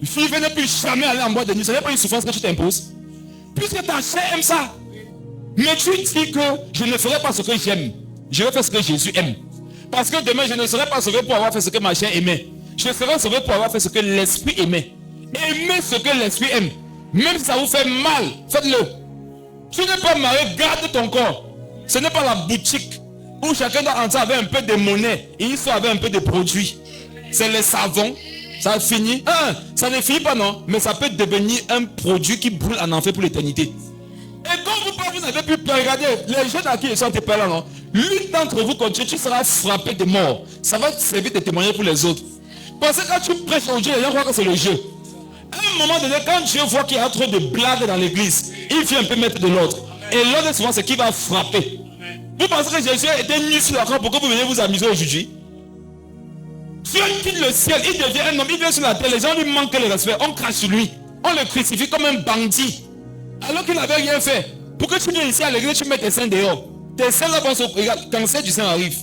Vivre ne plus jamais aller en boîte de nuit, ce n'est pas une souffrance que tu t'imposes. Puisque ta chair aime ça. Mais tu dis que je ne ferai pas ce que j'aime. Je vais faire ce que Jésus aime. Parce que demain, je ne serai pas sauvé pour avoir fait ce que ma chair aimait. Je serai sauvé pour avoir fait ce que l'esprit aimait. Aimez ce que l'esprit aime. Même si ça vous fait mal, faites-le. Tu n'es pas marié, garde ton corps. Ce n'est pas la boutique où chacun doit entrer avec un peu de monnaie et il sort avec un peu de produits. C'est les savons. Ça finit. Ça ne finit pas, non. Mais ça peut devenir un produit qui brûle en enfer pour l'éternité. Et quand vous parlez, vous n'avez plus peur. Regardez, les jeunes à qui ils sont tes pères là, non. L'une d'entre vous continue, tu seras frappé de mort. Ça va te servir de témoigner pour les autres. Parce que quand tu prêches au Dieu, les gens croient que c'est le jeu. À un moment donné, quand Dieu voit qu'il y a trop de blagues dans l'église, il vient un peu mettre de l'ordre. Et l'ordre, souvent, c'est qu'il va frapper. Vous pensez que Jésus était nu sur la croix pour que vous veniez vous amuser aujourd'hui? Dieu quitte le ciel, il devient un homme, il vient sur la terre, les gens lui manquent le respect, on crache sur lui, on le crucifie comme un bandit. Alors qu'il n'avait rien fait. Pour que tu viennes ici à l'église, tu mets tes seins dehors. Tes seins là vont se... Regarde, quand le cancer du sein arrive.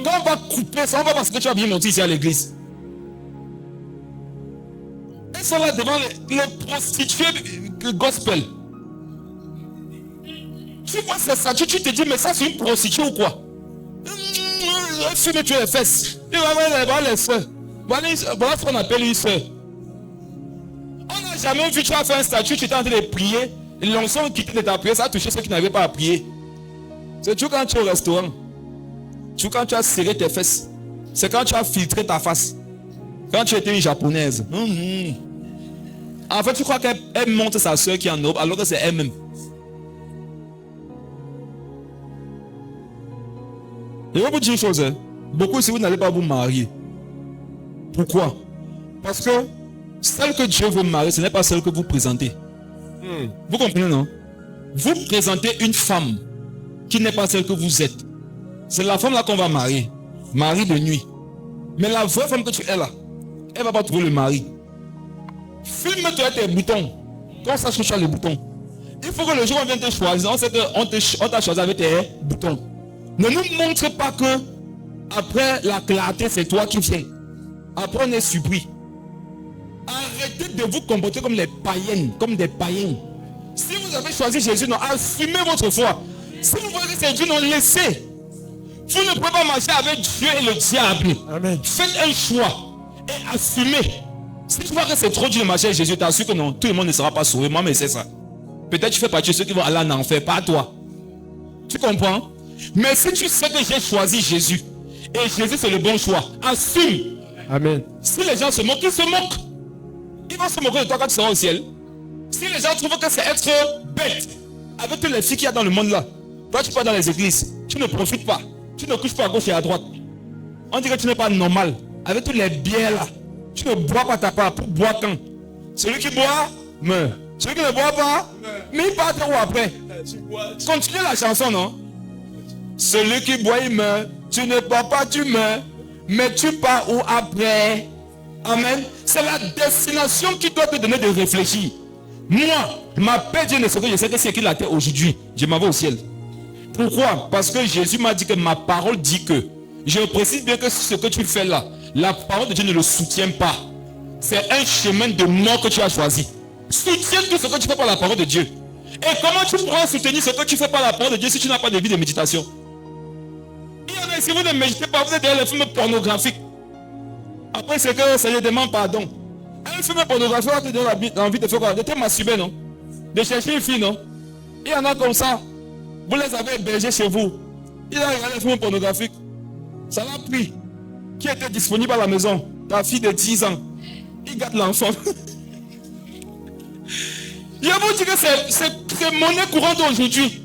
Quand on va couper ça, on va parce que tu as bien monté ici à l'église. Ils sont là devant les prostituées gospel. Tu vois ces statues, tu te dis, mais ça c'est une prostituée ou quoi? Fume tu les fesses. Il va voir les soeurs. Voilà ce qu'on appelle une soeur. On n'a jamais vu, tu as fait un statut, tu étais en train de prier. L'onction qui de ta prière, ça a touché ceux qui n'avaient pas à prier. C'est tout quand tu es au restaurant. Tout quand tu as serré tes fesses. C'est quand tu as filtré ta face. Quand tu étais une japonaise. En fait, tu crois qu'elle montre sa soeur qui est en Europe alors que c'est elle-même. Je vais vous dire une chose. Beaucoup si vous n'allez pas vous marier. Pourquoi? Parce que Celle que Dieu veut marier, ce n'est pas celle que vous présentez. Vous comprenez, non? Vous présentez une femme qui n'est pas celle que vous êtes. C'est la femme là qu'on va marier. Mari de nuit. Mais la vraie femme que tu es là, elle ne va pas trouver le mari. Filme-toi tes boutons. Qu'on sache que tu as les boutons. Il faut que le jour où on vient te choisir, on sait qu'on t'a choisi avec tes boutons. Ne nous montre pas que après la clarté, c'est toi qui viens. Après, on est surpris. Arrêtez de vous comporter comme les païennes, comme des païens. Si vous avez choisi Jésus, non, assumez votre foi. Si vous voyez que c'est Dieu, non, laissez. Vous ne pouvez pas marcher avec Dieu et le diable. Amen. Faites un choix et assumez. Si tu vois que c'est trop dur de marcher avec Jésus, t'assures que non, tout le monde ne sera pas sauvé. Moi, mais c'est ça. Peut-être tu fais partie de ceux qui vont aller en enfer, pas toi. Tu comprends? Mais si tu sais que j'ai choisi Jésus, et Jésus c'est le bon choix, assume. Amen. Si les gens se moquent, ils se moquent. Ils vont se moquer de toi quand tu seras au ciel. Si les gens trouvent que c'est être bête, avec toutes les filles qu'il y a dans le monde là, toi tu pars dans les églises, tu ne profites pas, tu ne couches pas à gauche et à droite. On dit que tu n'es pas normal. Avec tous les bières là, tu ne bois pas ta part. Pour boire quand? Celui qui boit, meurt. Celui qui ne boit pas, mais il part où après? Continue la chanson, non? Celui qui boit, il meurt. Tu ne bois pas, tu meurs. Mais tu pars où après? Amen. C'est la destination qui doit te donner de réfléchir. Moi, ma paix, Dieu ne sait que je sais que c'est qui la terre aujourd'hui. Je m'en vais au ciel. Pourquoi? Parce que Jésus m'a dit que ma parole dit que. Je précise bien que ce que tu fais là, la parole de Dieu ne le soutient pas. C'est un chemin de mort que tu as choisi. Soutiens tout ce que tu fais par la parole de Dieu. Et comment tu pourras soutenir ce que tu fais par la parole de Dieu si tu n'as pas de vie de méditation? Il y en a ici, vous ne méditez pas, vous êtes derrière les films pornographiques. Après, c'est que ça lui demande pardon. Un film pornographique va te donner envie de faire quoi? De te masturber, non? De chercher une fille, non? Il y en a comme ça. Vous les avez hébergés chez vous. Il a regardé les films pornographiques. Ça l'a pris. Qui était disponible à la maison? Ta fille de 10 ans. Il garde l'enfant. Je vous dis que c'est monnaie courante aujourd'hui.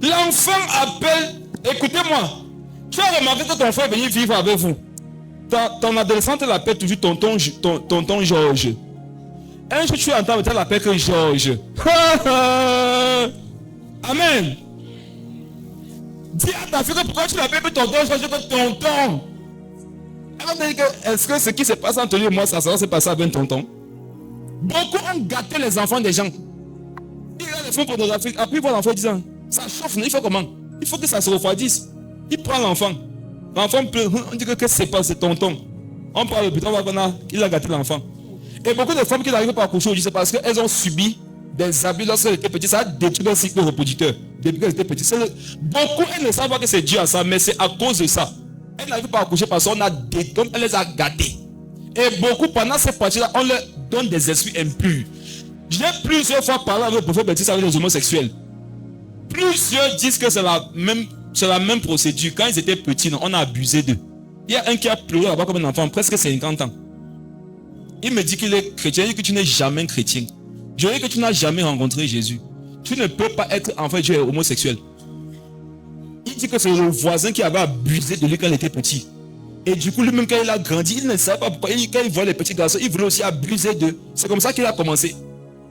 L'enfant appelle. Écoutez-moi. Tu as remarqué que ton frère est venu vivre avec vous. Ton adolescente l'appelle toujours tonton Georges. Un jour tu entends, tu l'appelles que Georges. Amen. Dis à ta fille que pourquoi tu l'appelles que tonton Georges que tonton. Elle va dire que est-ce que ce qui se passe entre lui et moi, ça va se passer avec tonton? Beaucoup ont gâté les enfants des gens. Il a les films pornographiques. Après, il voit l'enfant disant, ça chauffe, il faut comment? Il faut que ça se refroidisse. Il prend l'enfant. L'enfant pleure. On dit que qu'est-ce qui se passe, c'est tonton. On parle de putain, il a gâté l'enfant. Et beaucoup de femmes qui n'arrivent pas à coucher aujourd'hui, c'est parce qu'elles ont subi des abus lorsqu'elles étaient petites. Ça a détruit leur cycle reproducteur. Depuis qu'elles étaient petites. Beaucoup, elles ne savent pas que c'est dû à ça, mais c'est à cause de ça. Elles n'arrivent pas à coucher parce qu'on a des dons, elle les a gâtés. Et beaucoup, pendant cette partie-là, on leur donne des esprits impurs. J'ai plusieurs fois parlé avec le prophète Baptiste avec les homosexuels. Plusieurs disent que c'est la même procédure. Quand ils étaient petits, on a abusé d'eux. Il y a un qui a pleuré là-bas comme un enfant, presque 50 ans. Il me dit qu'il est chrétien, il dit que tu n'es jamais chrétien. Je dis que tu n'as jamais rencontré Jésus. Tu ne peux pas être enfant de Dieu et homosexuel. Il dit que c'est le voisin qui avait abusé de lui quand il était petit. Et du coup, lui-même, quand il a grandi, il ne savait pas pourquoi. Quand il voit les petits garçons, il voulait aussi abuser d'eux. C'est comme ça qu'il a commencé.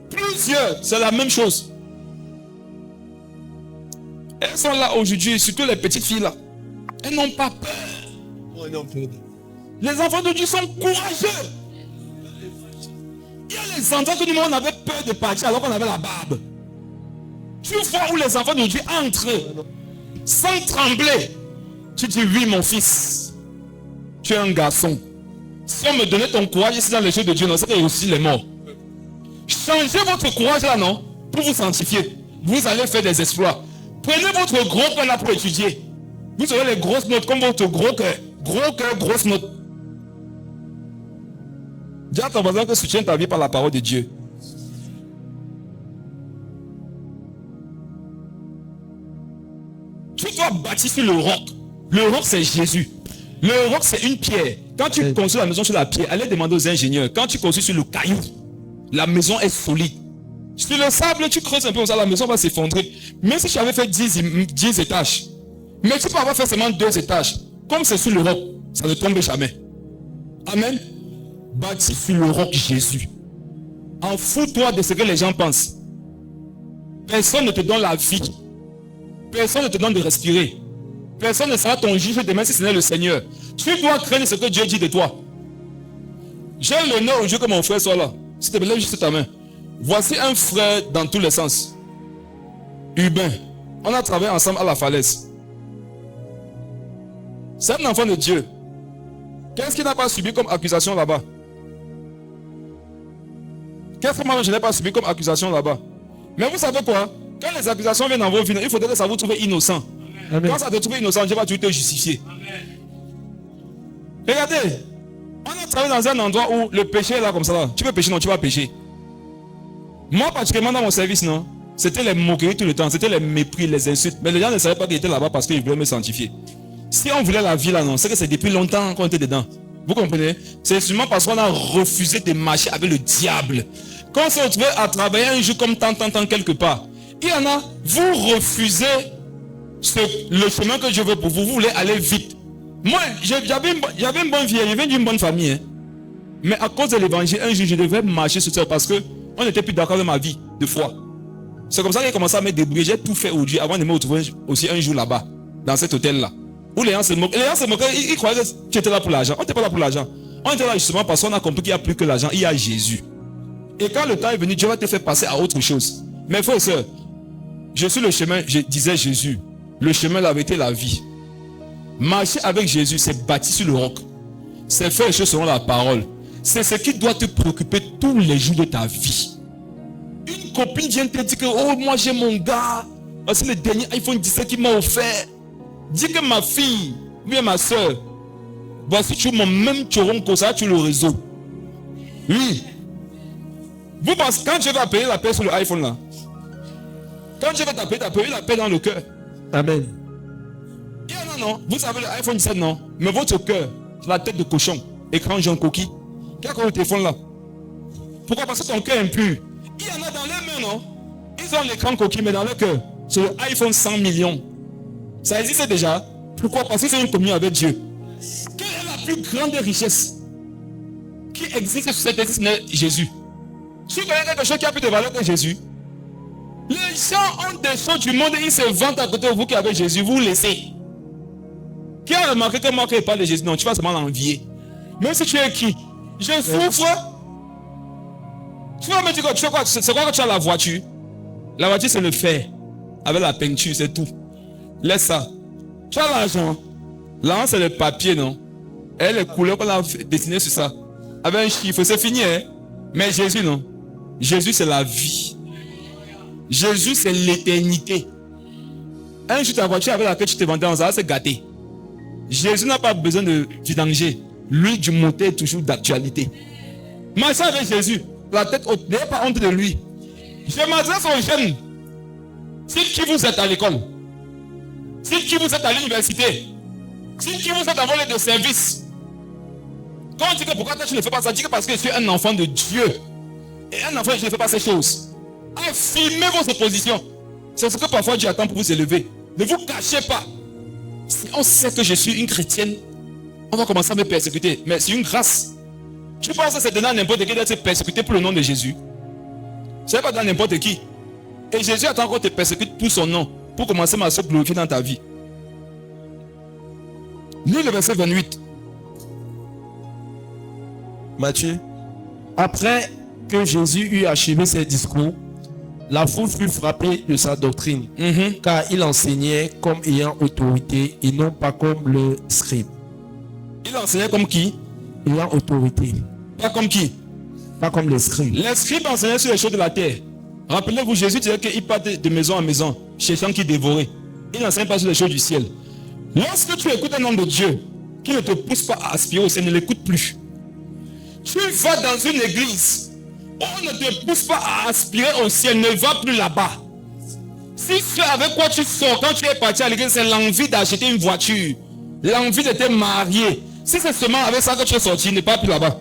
Plusieurs, c'est la même chose. Elles sont là aujourd'hui, surtout les petites filles là. Elles n'ont pas peur. Les enfants de Dieu sont courageux. Il y a les enfants que nous, on avait peur de partir alors qu'on avait la barbe. Tu vois où les enfants de Dieu entrent sans trembler. Tu dis oui mon fils. Tu es un garçon. Si on me donnait ton courage ici dans les choses de Dieu, non, c'est qu'il ressuscite les morts. Changez votre courage là, non, pour vous sanctifier. Vous allez faire des exploits. Prenez votre gros cœur là pour étudier. Vous aurez les grosses notes comme votre gros cœur. Gros cœur, grosses notes. Dis à ton voisin que soutiens ta vie par la parole de Dieu. Tu dois bâtir sur le roc. Le roc, c'est Jésus. Le roc, c'est une pierre. Quand tu construis la maison sur la pierre, allez demander aux ingénieurs. Quand tu construis sur le caillou, la maison est solide. Sur le sable, tu creuses un peu comme ça, la maison va s'effondrer. Même si tu avais fait 10 étages, mais tu peux avoir fait seulement 2 étages. Comme c'est sur le roc, ça ne tombe jamais. Amen. bâti sur le roc Jésus. En fous-toi de ce que les gens pensent. Personne ne te donne la vie. Personne ne te donne de respirer. Personne ne sera ton juge demain si ce n'est le Seigneur. Tu dois craindre ce que Dieu dit de toi. J'ai l'honneur au Dieu que mon frère soit là. S'il te plaît, lève juste ta main. Voici un frère dans tous les sens. Hubin. On a travaillé ensemble à la falaise. C'est un enfant de Dieu. Qu'est-ce qu'il n'a pas subi comme accusation là-bas? Qu'est-ce que moi je n'ai pas subi comme accusation là-bas? Mais vous savez quoi? Quand les accusations viennent dans vos vies, il faudrait que ça vous trouve innocent. Amen. Quand ça te trouve innocent, Dieu va toujours te justifier. Amen. Regardez, on a travaillé dans un endroit où le péché est là comme ça. Là. Tu peux pécher, non, tu vas pécher. Moi, particulièrement dans mon service, non, c'était les moqueries tout le temps, c'était les mépris, les insultes. Mais les gens ne savaient pas qu'ils étaient là-bas parce qu'ils voulaient me sanctifier. Si on voulait la vie là, non, c'est que c'est depuis longtemps qu'on était dedans. Vous comprenez? C'est sûrement parce qu'on a refusé de marcher avec le diable. Quand on s'est retrouvé à travailler un jour comme tant quelque part, il y en a, vous refusez le chemin que je veux pour vous, vous voulez aller vite. Moi, j'avais une bonne vie, j'avais une bonne famille. Hein. Mais à cause de l'évangile, un jour, je devais marcher sur ça parce qu'on n'était plus d'accord avec ma vie de foi. C'est comme ça que j'ai commencé à me débrouiller. J'ai tout fait au Dieu avant de me retrouver aussi un jour là-bas, dans cet hôtel-là. Où les gens se moquaient. Les gens se moquaient, ils croyaient que tu étais là pour l'argent. On n'était pas là pour l'argent. On était là justement parce qu'on a compris qu'il n'y a plus que l'argent, il y a Jésus. Et quand le temps est venu, Dieu va te faire passer à autre chose. Mais frères et sœurs, je suis le chemin, je disais Jésus, le chemin, la vérité, la vie. Marcher avec Jésus, c'est bâti sur le roc. C'est faire les choses selon la parole. C'est ce qui doit te préoccuper tous les jours de ta vie. Une copine vient te dire que, oh, moi j'ai mon gars, c'est le dernier iPhone 17 qu'il m'a offert. Dis que ma fille, ou bien ma soeur, voici tu mon même choron comme ça sur le réseau. Oui. Vous pensez, quand Dieu va payer la paix sur le iPhone là, quand Dieu va t'appeler, t'as payé la paix dans le cœur. Amen. Il y en a non, vous savez le iPhone 17 non, mais votre cœur, c'est la tête de cochon, écran jaune coquille. Quel est le téléphone là? Pourquoi? Parce que ton cœur est impur. Il y en a dans les mains non, ils ont l'écran coquille, mais dans leur cœur, c'est le iPhone 100 millions. Ça existe déjà. Pourquoi? Parce que c'est une communion avec Dieu. Quelle est la plus grande richesse qui existe sur cette terre, c'est Jésus? Si vous connaissez quelque chose qui a plus de valeur que Jésus, les gens ont des choses du monde et ils se vantent à côté de vous qui avez Jésus, vous laissez. Qui a remarqué que moi qui parle de Jésus? Non, tu vas seulement l'envier. Même si tu es qui? Je souffre. Tu vas me dire que tu sais quoi? C'est quoi que tu as la voiture? La voiture c'est le fer. Avec la peinture, c'est tout. Laisse ça. Tu as l'argent. L'argent c'est le papier, non? Et les couleurs qu'on a dessinées sur ça. Avec un chiffre, c'est fini, hein? Mais Jésus, non? Jésus c'est la vie. Jésus c'est l'éternité. Un jour ta voiture avec laquelle tu te vendais en ça, c'est gâté. Jésus n'a pas besoin de vidanger. Lui du moteur est toujours d'actualité. Marchez avec Jésus. La tête haute. N'ayez pas honte de lui. Je m'adresse aux jeunes. Si qui vous êtes à l'école, si qui vous êtes à l'université, si qui vous êtes à voler de service, quand on dit que pourquoi tu ne fais pas ça, dis que parce que je suis un enfant de Dieu. Et un enfant, je ne fais pas ces choses. Affirmez vos oppositions. C'est ce que parfois Dieu attend pour vous élever. Ne vous cachez pas. Si on sait que je suis une chrétienne, on va commencer à me persécuter. Mais c'est une grâce. Tu penses que c'est donné à n'importe qui d'être persécuté pour le nom de Jésus? Ce n'est pas dans n'importe qui. Et Jésus attend qu'on te persécute pour son nom, pour commencer à se glorifier dans ta vie. Lis le verset 28. Matthieu. Après que Jésus eut achevé ses discours, la foule fut frappée de sa doctrine, car il enseignait comme ayant autorité et non pas comme le scribe. Il enseignait comme qui? Ayant autorité. Pas comme qui? Pas comme les scribes. Les scribes enseignaient sur les choses de la terre. Rappelez-vous, Jésus disait qu'il partait de maison en maison, cherchant qui dévorait. Il n'enseigne pas sur les choses du ciel. Lorsque tu écoutes un homme de Dieu qui ne te pousse pas à aspirer au ciel, ne l'écoute plus. Tu vas dans une église, on ne te pousse pas à aspirer au ciel, ne va plus là-bas. Si c'est avec quoi tu sors quand tu es parti à l'église, c'est l'envie d'acheter une voiture, l'envie de te marier. Si c'est seulement avec ça que tu es sorti, ne pas plus là-bas.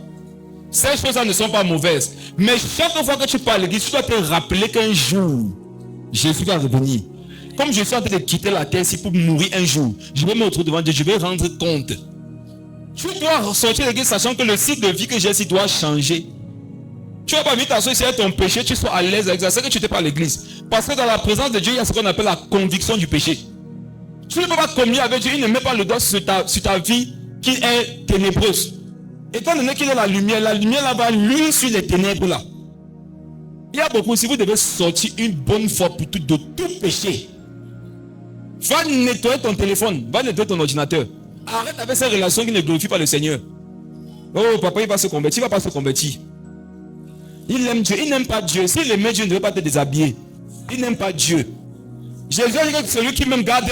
Ces choses-là ne sont pas mauvaises. Mais chaque fois que tu parles à l'église, tu dois te rappeler qu'un jour, Jésus va revenir. Comme je suis en train de quitter la terre ici pour mourir un jour, je vais me retrouver devant Dieu, je vais rendre compte. Tu dois ressortir de l'église sachant que le style de vie que j'ai ici doit changer. Tu ne vas pas venir t'associer à ton péché, tu sois à l'aise avec ça. C'est que tu n'étais pas à l'église. Parce que dans la présence de Dieu, il y a ce qu'on appelle la conviction du péché. Tu ne peux pas communier avec Dieu, il ne met pas le doigt sur ta vie qui est ténébreuse. Étant donné qu'il est la lumière là va luire sur les ténèbres là. Il y a beaucoup, si vous devez sortir une bonne fois pour tout de tout péché, va nettoyer ton téléphone, va nettoyer ton ordinateur. Arrête avec ces relations qui ne glorifient pas le Seigneur. Oh papa, il va se convertir, il ne va pas se convertir. Il aime Dieu, il n'aime pas Dieu. S'il aimait Dieu, il ne veut pas te déshabiller. Il n'aime pas Dieu. Jésus a dit que celui qui m'aime garde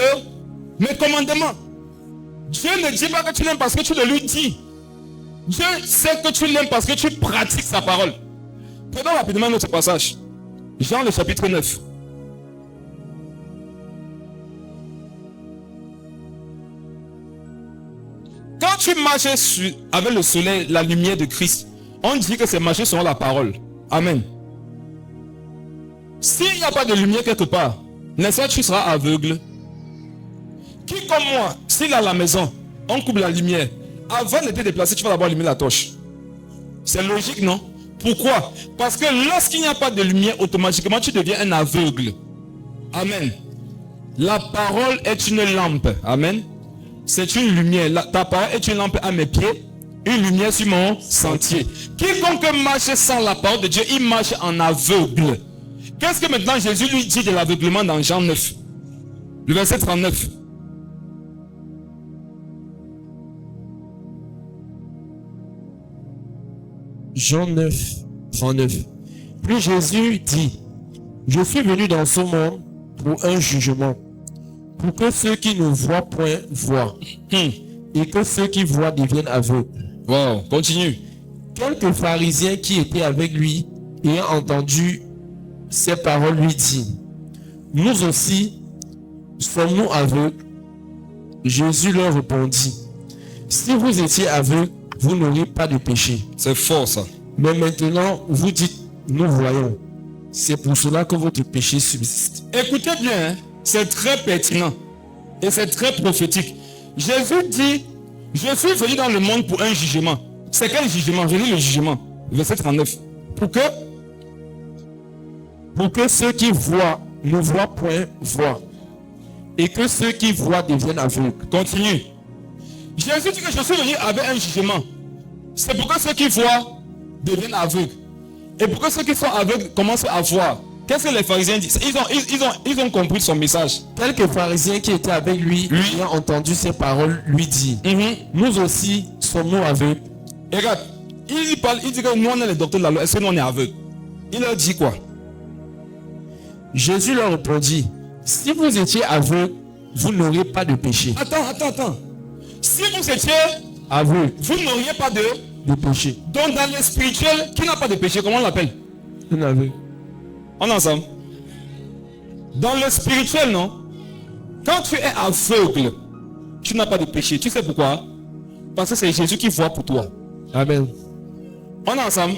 mes commandements. Dieu ne dit pas que tu l'aimes parce que tu le lui dis. Dieu sait que tu l'aimes parce que tu pratiques sa parole. Prenons rapidement notre passage. Jean le chapitre 9. Quand tu marches avec le soleil, la lumière de Christ, on dit que c'est marcher selon la parole. Amen. S'il n'y a pas de lumière quelque part, n'est-ce pas, tu seras aveugle. Qui comme moi, s'il est à la maison, on coupe la lumière, avant de te déplacer, tu vas d'abord allumer la torche. C'est logique, non? Pourquoi? Parce que lorsqu'il n'y a pas de lumière, automatiquement, tu deviens un aveugle. Amen. La parole est une lampe. Amen. C'est une lumière. Ta parole est une lampe à mes pieds, une lumière sur mon sentier. Quiconque marche sans la parole de Dieu, il marche en aveugle. Qu'est-ce que maintenant Jésus lui dit de l'aveuglement dans Jean 9? Le verset 39. Jean 9, 39. Puis Jésus dit, je suis venu dans ce monde pour un jugement, pour que ceux qui ne voient point voient, et que ceux qui voient deviennent aveugles. Wow, continue. Quelques pharisiens qui étaient avec lui, ayant entendu ces paroles, lui dit, nous aussi sommes-nous aveugles? Jésus leur répondit, si vous étiez aveugles, vous n'auriez pas de péché. C'est fort ça. Mais maintenant, vous dites, nous voyons. C'est pour cela que votre péché subsiste. Écoutez bien, hein? C'est très pertinent. Et c'est très prophétique. Jésus dit, je suis venu dans le monde pour un jugement. C'est quel jugement? Je lis le jugement. Verset 39. Pour que ceux qui voient ne voient point voient. Et que ceux qui voient deviennent aveugles. Continue. Jésus dit que je suis venu avec un jugement. C'est pour que ceux qui voient deviennent aveugles. Et pour que ceux qui sont aveugles commencent à voir. Qu'est-ce que les pharisiens disent? Ils ont compris son message. Quelques pharisiens qui étaient avec lui, ayant entendu ces paroles, lui dit, nous aussi sommes-nous aveugles? Et regarde, il dit que nous on est les docteurs de la loi. Est-ce que nous on est aveugles? Il leur dit quoi? Jésus leur répondit, si vous étiez aveugles, vous n'auriez pas de péché. Attends. Si vous étiez aveugle, vous n'auriez pas de péché. Donc dans le spirituel, qui n'a pas de péché, comment on l'appelle? Un aveugle. On est ensemble. Dans le spirituel, non? Quand tu es aveugle, tu n'as pas de péché. Tu sais pourquoi? Parce que c'est Jésus qui voit pour toi. Amen. On est ensemble.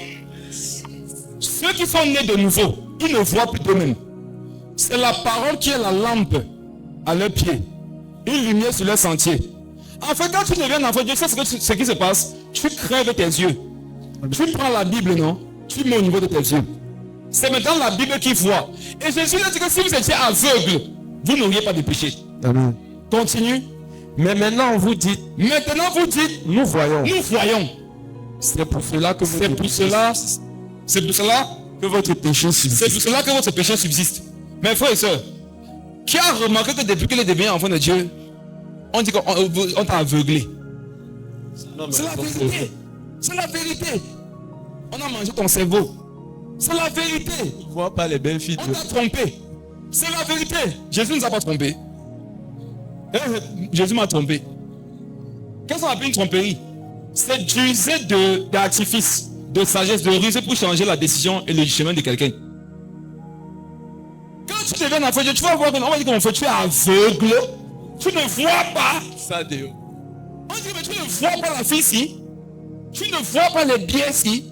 Ceux qui sont nés de nouveau, ils ne voient plus d'eux-mêmes. C'est la parole qui est la lampe à leurs pieds, une lumière sur leur sentier. En fait, quand tu deviens un enfant de Dieu, c'est ce qui se passe. Tu crèves tes yeux. Tu prends la Bible, non? Tu mets au niveau de tes yeux. C'est maintenant la Bible qui voit. Et Jésus a dit que si vous étiez aveugle, vous n'auriez pas de péché. Amen. Continue. Mais maintenant vous dites, nous voyons. Nous voyons. C'est pour cela que c'est pour cela que votre péché subsiste. C'est pour cela que votre péché subsiste. Mes frères et sœurs, qui a remarqué que depuis qu'il est devenu enfant de Dieu, on dit qu'on t'a aveuglé? C'est la vérité. C'est la vérité. On a mangé ton cerveau. C'est la vérité. On ne voit pas les belles filles. On t'a trompé. C'est la vérité. Jésus ne nous a pas trompé. Jésus m'a trompé. Qu'est-ce qu'on appelle une tromperie? C'est d'user d'artifice, de sagesse, de ruse pour changer la décision et le chemin de quelqu'un. Quand tu deviens enfant, tu vas voir qu'on va dire qu'on fait, tu es aveugle. Tu ne vois pas. Ça Dieu. On dit mais tu ne vois pas la fille ici. Tu ne vois pas les biais ici.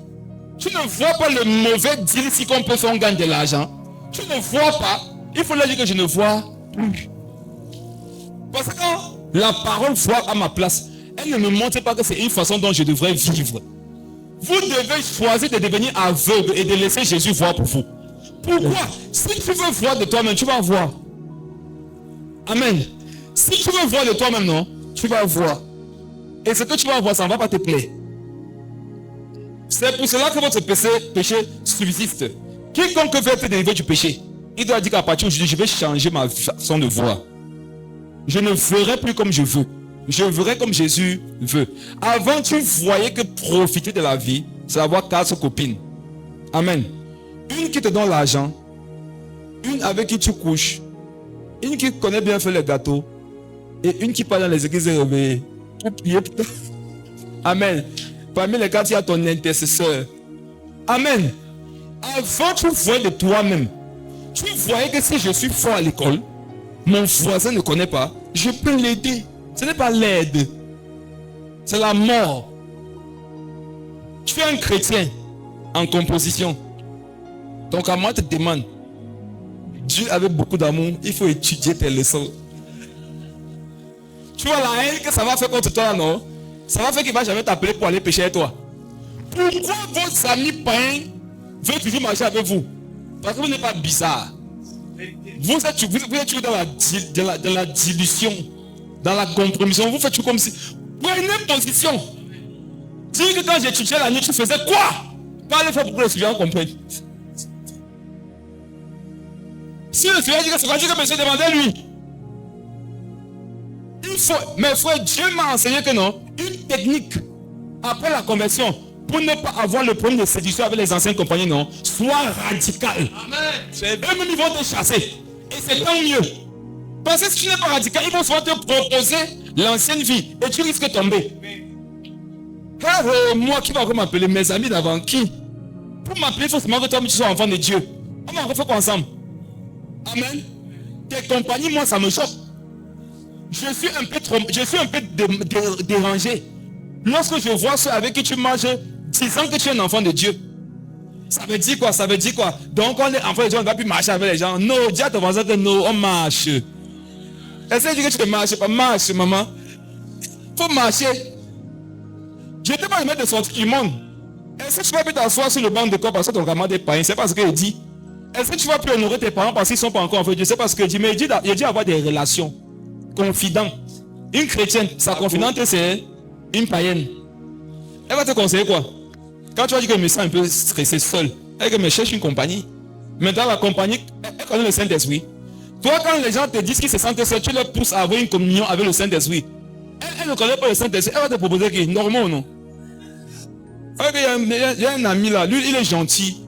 Tu ne vois pas le mauvais deal ici qu'on peut faire, on gagne de l'argent. Tu ne vois pas. Il faut leur dire que je ne vois plus. Parce que quand la parole voit à ma place, elle ne me montre pas que c'est une façon dont je devrais vivre. Vous devez choisir de devenir aveugle et de laisser Jésus voir pour vous. Pourquoi? Si tu veux voir de toi-même, tu vas voir. Amen. Si tu veux voir de toi-même, non, tu vas voir. Et ce que tu vas voir, ça ne va pas te plaire. C'est pour cela que votre péché subsiste. Quiconque veut être délivré du péché, il doit dire qu'à partir d'aujourd'hui, je vais changer ma façon de voir. Je ne verrai plus comme je veux. Je verrai comme Jésus veut. Avant, tu voyais que profiter de la vie, c'est avoir 4 copines. Amen. Une qui te donne l'argent, une avec qui tu couches, une qui connaît bien faire les gâteaux, et une qui parle dans les églises réveillées. Amen. Parmi les 4, il y a ton intercesseur. Amen. Avant, tu voyais de toi-même. Tu voyais que si je suis fort à l'école, mon voisin ne connaît pas, je peux l'aider. Ce n'est pas l'aide, c'est la mort. Tu es un chrétien en composition. Ton camarade te demande, Dieu avec beaucoup d'amour, il faut étudier tes leçons. Tu vois la haine que ça va faire contre toi, non? Ça va faire qu'il ne va jamais t'appeler pour aller pécher avec toi. Pourquoi vos amis païens veulent toujours marcher avec vous? Parce que vous n'êtes pas bizarre. Vous êtes toujours dans la dilution, dans la compromission. Vous faites toujours comme si... Prenez position. Dis que quand j'étudiais la nuit, tu faisais quoi? Parlez fort pour que le suivant comprenne. Si le suivant dit que c'est pas Dieu que monsieur demandait lui. Il faut... Mais frère, Dieu m'a enseigné que non. Une technique après la conversion, pour ne pas avoir le problème de séduction avec les anciens compagnons, non, sois radical. Eux-mêmes, ils vont te chasser. Et c'est tant mieux. Parce que si tu n'es pas radical, ils vont souvent te proposer l'ancienne vie. Et tu risques de tomber. Moi qui va encore m'appeler, mes amis d'avant, qui? Pour m'appeler, il faut seulement que toi, tu sois enfant de Dieu. On va refaire quoi ensemble? Amen. Tes compagnies, moi, ça me choque. Je suis un peu dérangé. Lorsque je vois ceux avec qui tu marches, disant que tu es un enfant de Dieu. Ça veut dire quoi? Ça veut dire quoi? Donc on est enfant de Dieu, on ne va plus marcher avec les gens. Non, dis à ton voisin que non, on marche. Essaye de dire que tu ne marches pas. Marche, maman. Il faut marcher. Je ne t'ai pas aimé de sortir du monde. Est-ce que tu vas plus t'asseoir sur le banc de corps parce que ton camarade est païen? C'est pas ce qu'il dit. Est-ce que tu vas plus honorer tes parents parce qu'ils ne sont pas encore enfants de Dieu? C'est pas ce qu'il dit. Mais il dit avoir des relations confidentes. Une chrétienne, sa confidente, c'est une païenne. Elle va te conseiller quoi? Quand tu vas dire que je me sens un peu stressé seul, elle va me cherche une compagnie. Maintenant la compagnie, elle connaît le Saint-Esprit. Toi, quand les gens te disent qu'ils se sentent seuls, tu les pousses à avoir une communion avec le Saint-Esprit. Elle ne connaît pas le Saint-Esprit. Elle va te proposer qui? Normal ou non? Il y a un ami là, lui il est gentil.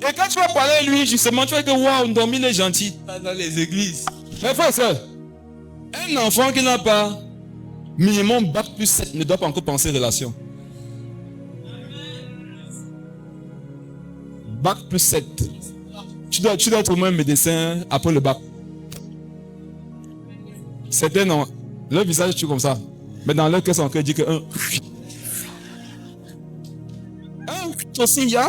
Et quand tu vas parler à lui, justement, tu vas dire que waouh, Ndomi il est gentil. Dans les églises. Mais frère, ça, un enfant qui n'a pas minimum bac plus 7 ne doit pas encore penser relation. Bac plus 7. Tu dois être au moins médecin après le bac. Certains non. Leur visage tu comme ça. Mais dans leur cœur, son cœur dit que aussi il y a.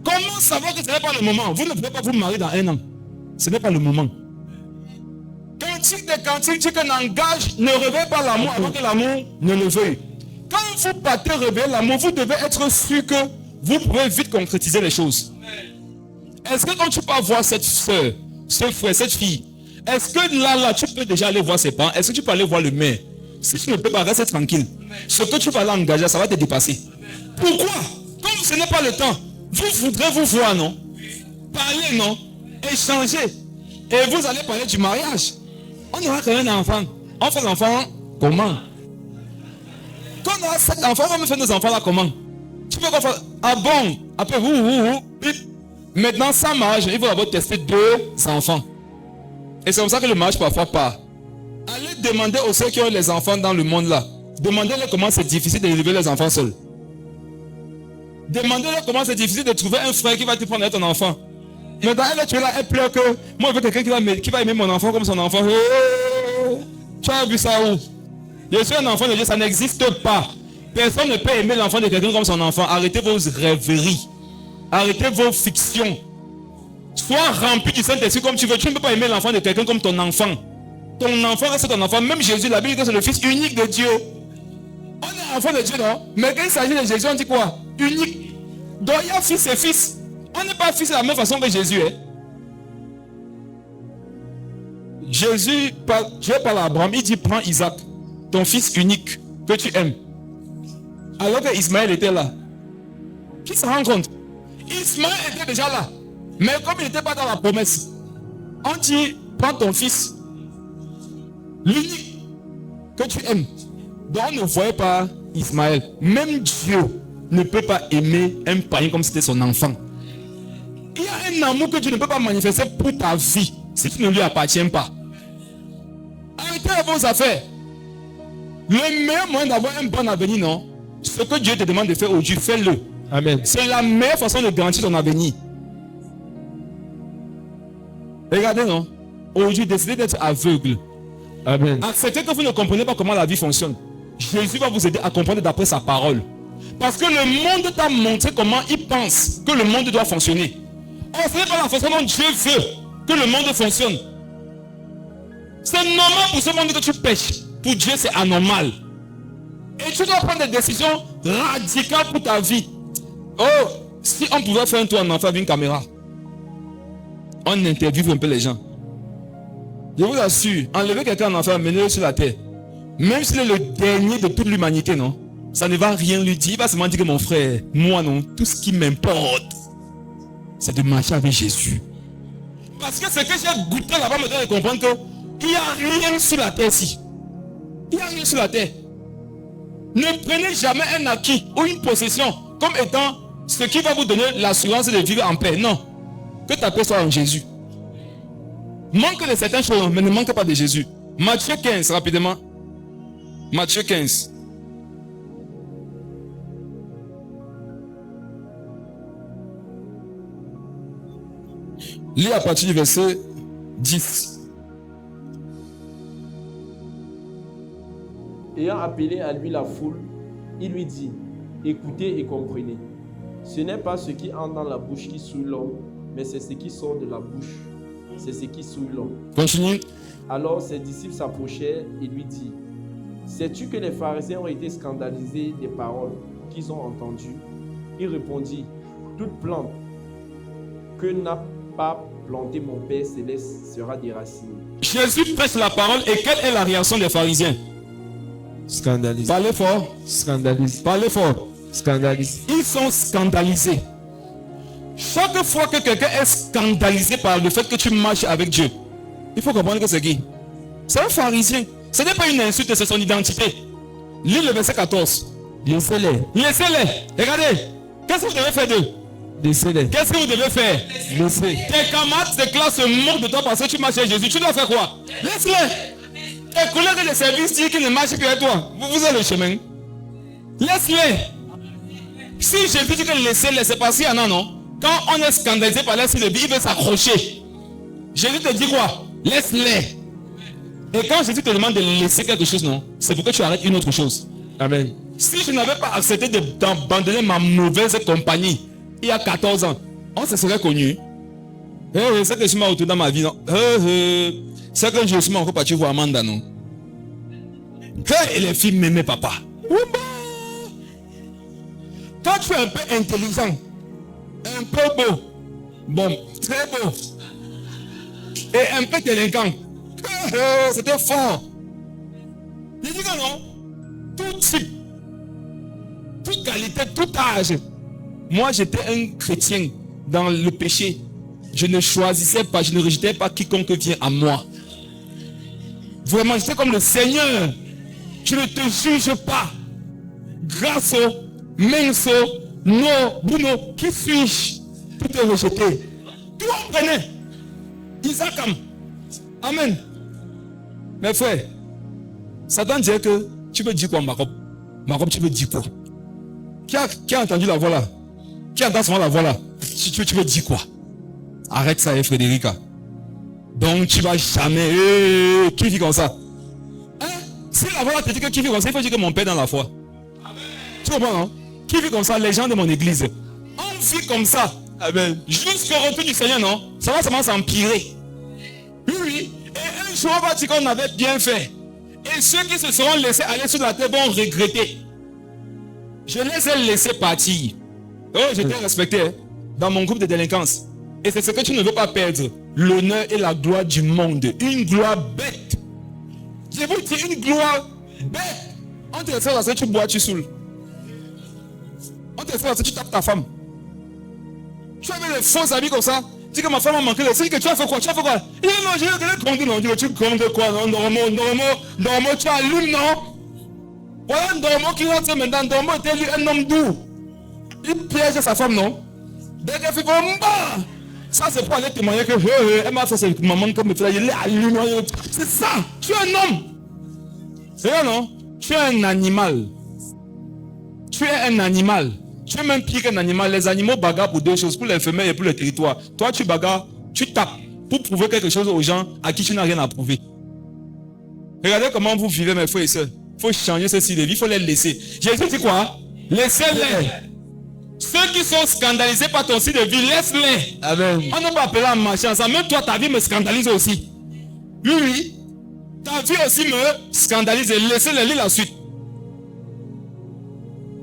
Comment savoir que ce n'est pas le moment? Vous ne pouvez pas vous marier dans 1 an. Ce n'est pas le moment. Cantique des cantiques dit que n'engage, ne réveille pas l'amour avant que l'amour ne le veuille. Quand vous partez réveiller l'amour, vous devez être sûr que vous pouvez vite concrétiser les choses. Est-ce que quand tu peux voir cette soeur, ce frère, cette fille, est-ce que là, tu peux déjà aller voir ses parents? Est-ce que tu peux aller voir le maire? Si tu ne peux pas, rester tranquille. Ce que tu vas aller engager, ça va te dépasser. Pourquoi? Comme ce n'est pas le temps, vous voudrez vous voir, non? Parler, non? Échanger. Et vous allez parler du mariage. On aura quand même un enfant. On fait l'enfant comment? Quand on aura 7 enfants, on va faire nos enfants là comment? Tu peux quoi faire? Ah bon? Après, pip. Maintenant, sans mariage, il faut d'abord tester 2 enfants. Et c'est comme ça que le mariage parfois part. Allez demander aux ceux qui ont les enfants dans le monde là. Demandez-leur comment c'est difficile d'élever les enfants seuls. Demandez-leur comment c'est difficile de trouver un frère qui va te prendre ton enfant. Maintenant, tu es là, elle pleure que moi je veux quelqu'un qui va aimer mon enfant comme son enfant. Tu as vu ça où? Je suis un enfant de Dieu, ça n'existe pas. Personne ne peut aimer l'enfant de quelqu'un comme son enfant. Arrêtez vos rêveries. Arrêtez vos fictions. Sois rempli du Saint-Esprit comme tu veux. Tu ne peux pas aimer l'enfant de quelqu'un comme ton enfant. Ton enfant reste ton enfant. Même Jésus, la Bible dit que c'est le Fils unique de Dieu. On est enfant de Dieu, non? Mais quand il s'agit de Jésus, on dit quoi? Unique. Donc il y a fils et fils. On n'est pas fils de la même façon que Jésus est. Dieu parle à Abraham, il dit prends Isaac, ton fils unique, que tu aimes. Alors que Ismaël était là. Qui se rend compte? Ismaël était déjà là. Mais comme il n'était pas dans la promesse, on dit prends ton fils, l'unique, que tu aimes. Donc on ne voyait pas Ismaël. Même Dieu ne peut pas aimer un païen comme si c'était son enfant. Il y a un amour que Dieu ne peut pas manifester pour ta vie si tu ne lui appartiens pas. Arrêtez vos affaires. Le meilleur moyen d'avoir un bon avenir, non? Ce que Dieu te demande de faire aujourd'hui, fais-le. Amen. C'est la meilleure façon de garantir ton avenir. Regardez, non? Aujourd'hui, décidez d'être aveugle. Amen. Acceptez que vous ne comprenez pas comment la vie fonctionne. Jésus va vous aider à comprendre d'après sa parole. Parce que le monde t'a montré comment il pense que le monde doit fonctionner. Or, ce n'est pas la façon dont Dieu veut que le monde fonctionne. C'est normal pour ce monde que tu pêches. Pour Dieu, c'est anormal. Et tu dois prendre des décisions radicales pour ta vie. Oh, si on pouvait faire un tour en enfer avec une caméra, on interviewe un peu les gens. Je vous assure, enlever quelqu'un en enfer, menez-le sur la terre. Même s'il est le dernier de toute l'humanité, non? Ça ne va rien lui dire. Il va seulement dire que mon frère, moi non, tout ce qui m'importe, c'est de marcher avec Jésus. Parce que ce que j'ai goûté là-bas me donne de comprendre qu'il n'y a rien sur la terre ici. Il n'y a rien sur la terre. Ne prenez jamais un acquis ou une possession comme étant ce qui va vous donner l'assurance de vivre en paix. Non. Que ta paix soit en Jésus. Manque de certaines choses, mais ne manque pas de Jésus. Matthieu 15, rapidement. Matthieu 15. Lis à partir du verset 10. Ayant appelé à lui la foule, il lui dit, écoutez et comprenez. Ce n'est pas ce qui entre dans la bouche qui souille l'homme, mais c'est ce qui sort de la bouche. C'est ce qui souille l'homme. Continue. Alors ses disciples s'approchèrent et lui dirent, sais-tu que les pharisiens ont été scandalisés des paroles qu'ils ont entendues? Il répondit, toute plante que n'a pas planté mon Père céleste sera déracinée. Jésus prêche la parole et quelle est la réaction des pharisiens? Scandalisé. Parlez fort. Scandalisé. Parlez fort. Scandalisé. Ils sont scandalisés. Chaque fois que quelqu'un est scandalisé par le fait que tu marches avec Dieu, il faut comprendre que c'est qui? C'est un pharisien. Ce n'est pas une insulte, c'est son identité. Lis le verset 14. Laissez-les. Laissez-les. Regardez. Qu'est-ce que vous devez faire d'eux? Laissez-les. Qu'est-ce que vous devez faire? Laissez. Tes camarades de classe se moquent de toi parce que tu marches avec Jésus. Tu dois faire quoi? Laisse-les. Tes collègues de service disent qu'ils ne marchent plus avec toi. Vous avez le chemin. Laisse-les. Si Jésus dit que laissez-les, c'est parce qu'il y en a, non? Quand on est scandalisé par l'esprit de vie, il veut s'accrocher. Jésus te dit quoi? Laisse-les. Et quand Jésus te demande de laisser quelque chose, non? C'est pour que tu arrêtes une autre chose. Amen. Si je n'avais pas accepté d'abandonner ma mauvaise compagnie il y a 14 ans, on se serait connu. C'est que je suis retourné dans ma vie, non? C'est que je suis encore parti voir Amanda, non? Et les filles m'aimaient, papa. Quand tu es un peu intelligent, un peu beau, bon, très beau, et un peu délinquant, c'était fort. Je dis que non, tout type, toute qualité, tout âge. Moi, j'étais un chrétien dans le péché. Je ne choisissais pas, je ne rejetais pas quiconque vient à moi. Vraiment, j'étais comme le Seigneur. Je ne te juge pas. Grâce au mince, non, Bruno, qui suis-je pour te rejeter? Tu comprenais? Isaac, amen. Mes frères, Satan dit que tu veux dire quoi, Maroc? Maroc, tu veux dire quoi? Qui a entendu la voix là? Qui entend souvent la voix là? Tu veux dire quoi? Arrête ça, Frédérica. Donc tu vas jamais. Qui vit comme ça? Hein? Si la voix là te dit que qui vit comme ça, il faut dire que mon père est dans la foi. Amen. Tu comprends, non? Qui vit comme ça? Les gens de mon église. On vit comme ça. Amen. Jusqu'au retour du Seigneur, non? Ça va seulement s'empirer. Oui, oui. Et un jour, on va dire qu'on avait bien fait. Et ceux qui se seront laissés aller sur la terre vont regretter. Je les ai laissés partir. Oh, j'étais respecté hein, dans mon groupe de délinquance. Et c'est ce que tu ne veux pas perdre. L'honneur et la gloire du monde. Une gloire bête. Je vous dis une gloire bête. On te laisse là, tu bois, tu saoules. On te laisse là, tu tapes ta femme. Tu avais les faux amis comme ça. Tu dis que ma femme a manqué le c'est que tu as fait quoi? Tu as fait quoi? Il dit non, je vais compter, non, tu comptes quoi? Non, Normo, tu allumes, non? Voilà Normo qui rentre maintenant. Normo était lui un homme doux. Il piège sa femme, non? Dès qu'elle fait comme bah! Ça, c'est pour aller témoigner que elle m'a fait cette maman comme il est allumé. C'est ça! Tu es un homme! C'est ça, non? Tu es un animal. Tu es un animal. Tu es même pire qu'un animal. Les animaux bagarrent pour deux choses, pour les femelles et pour le territoire. Toi, tu bagarres, tu tapes pour prouver quelque chose aux gens à qui tu n'as rien à prouver. Regardez comment vous vivez, mes frères et sœurs. Il faut changer ce style de vie, il faut les laisser. Jésus dit quoi? Laissez-les. Ceux qui sont scandalisés par ton style de vie, laisse-les. Amen. On n'a pas appelé à marcher ensemble. Même toi, ta vie me scandalise aussi. Oui, oui. Ta vie aussi me scandalise. Laissez-les lire la suite.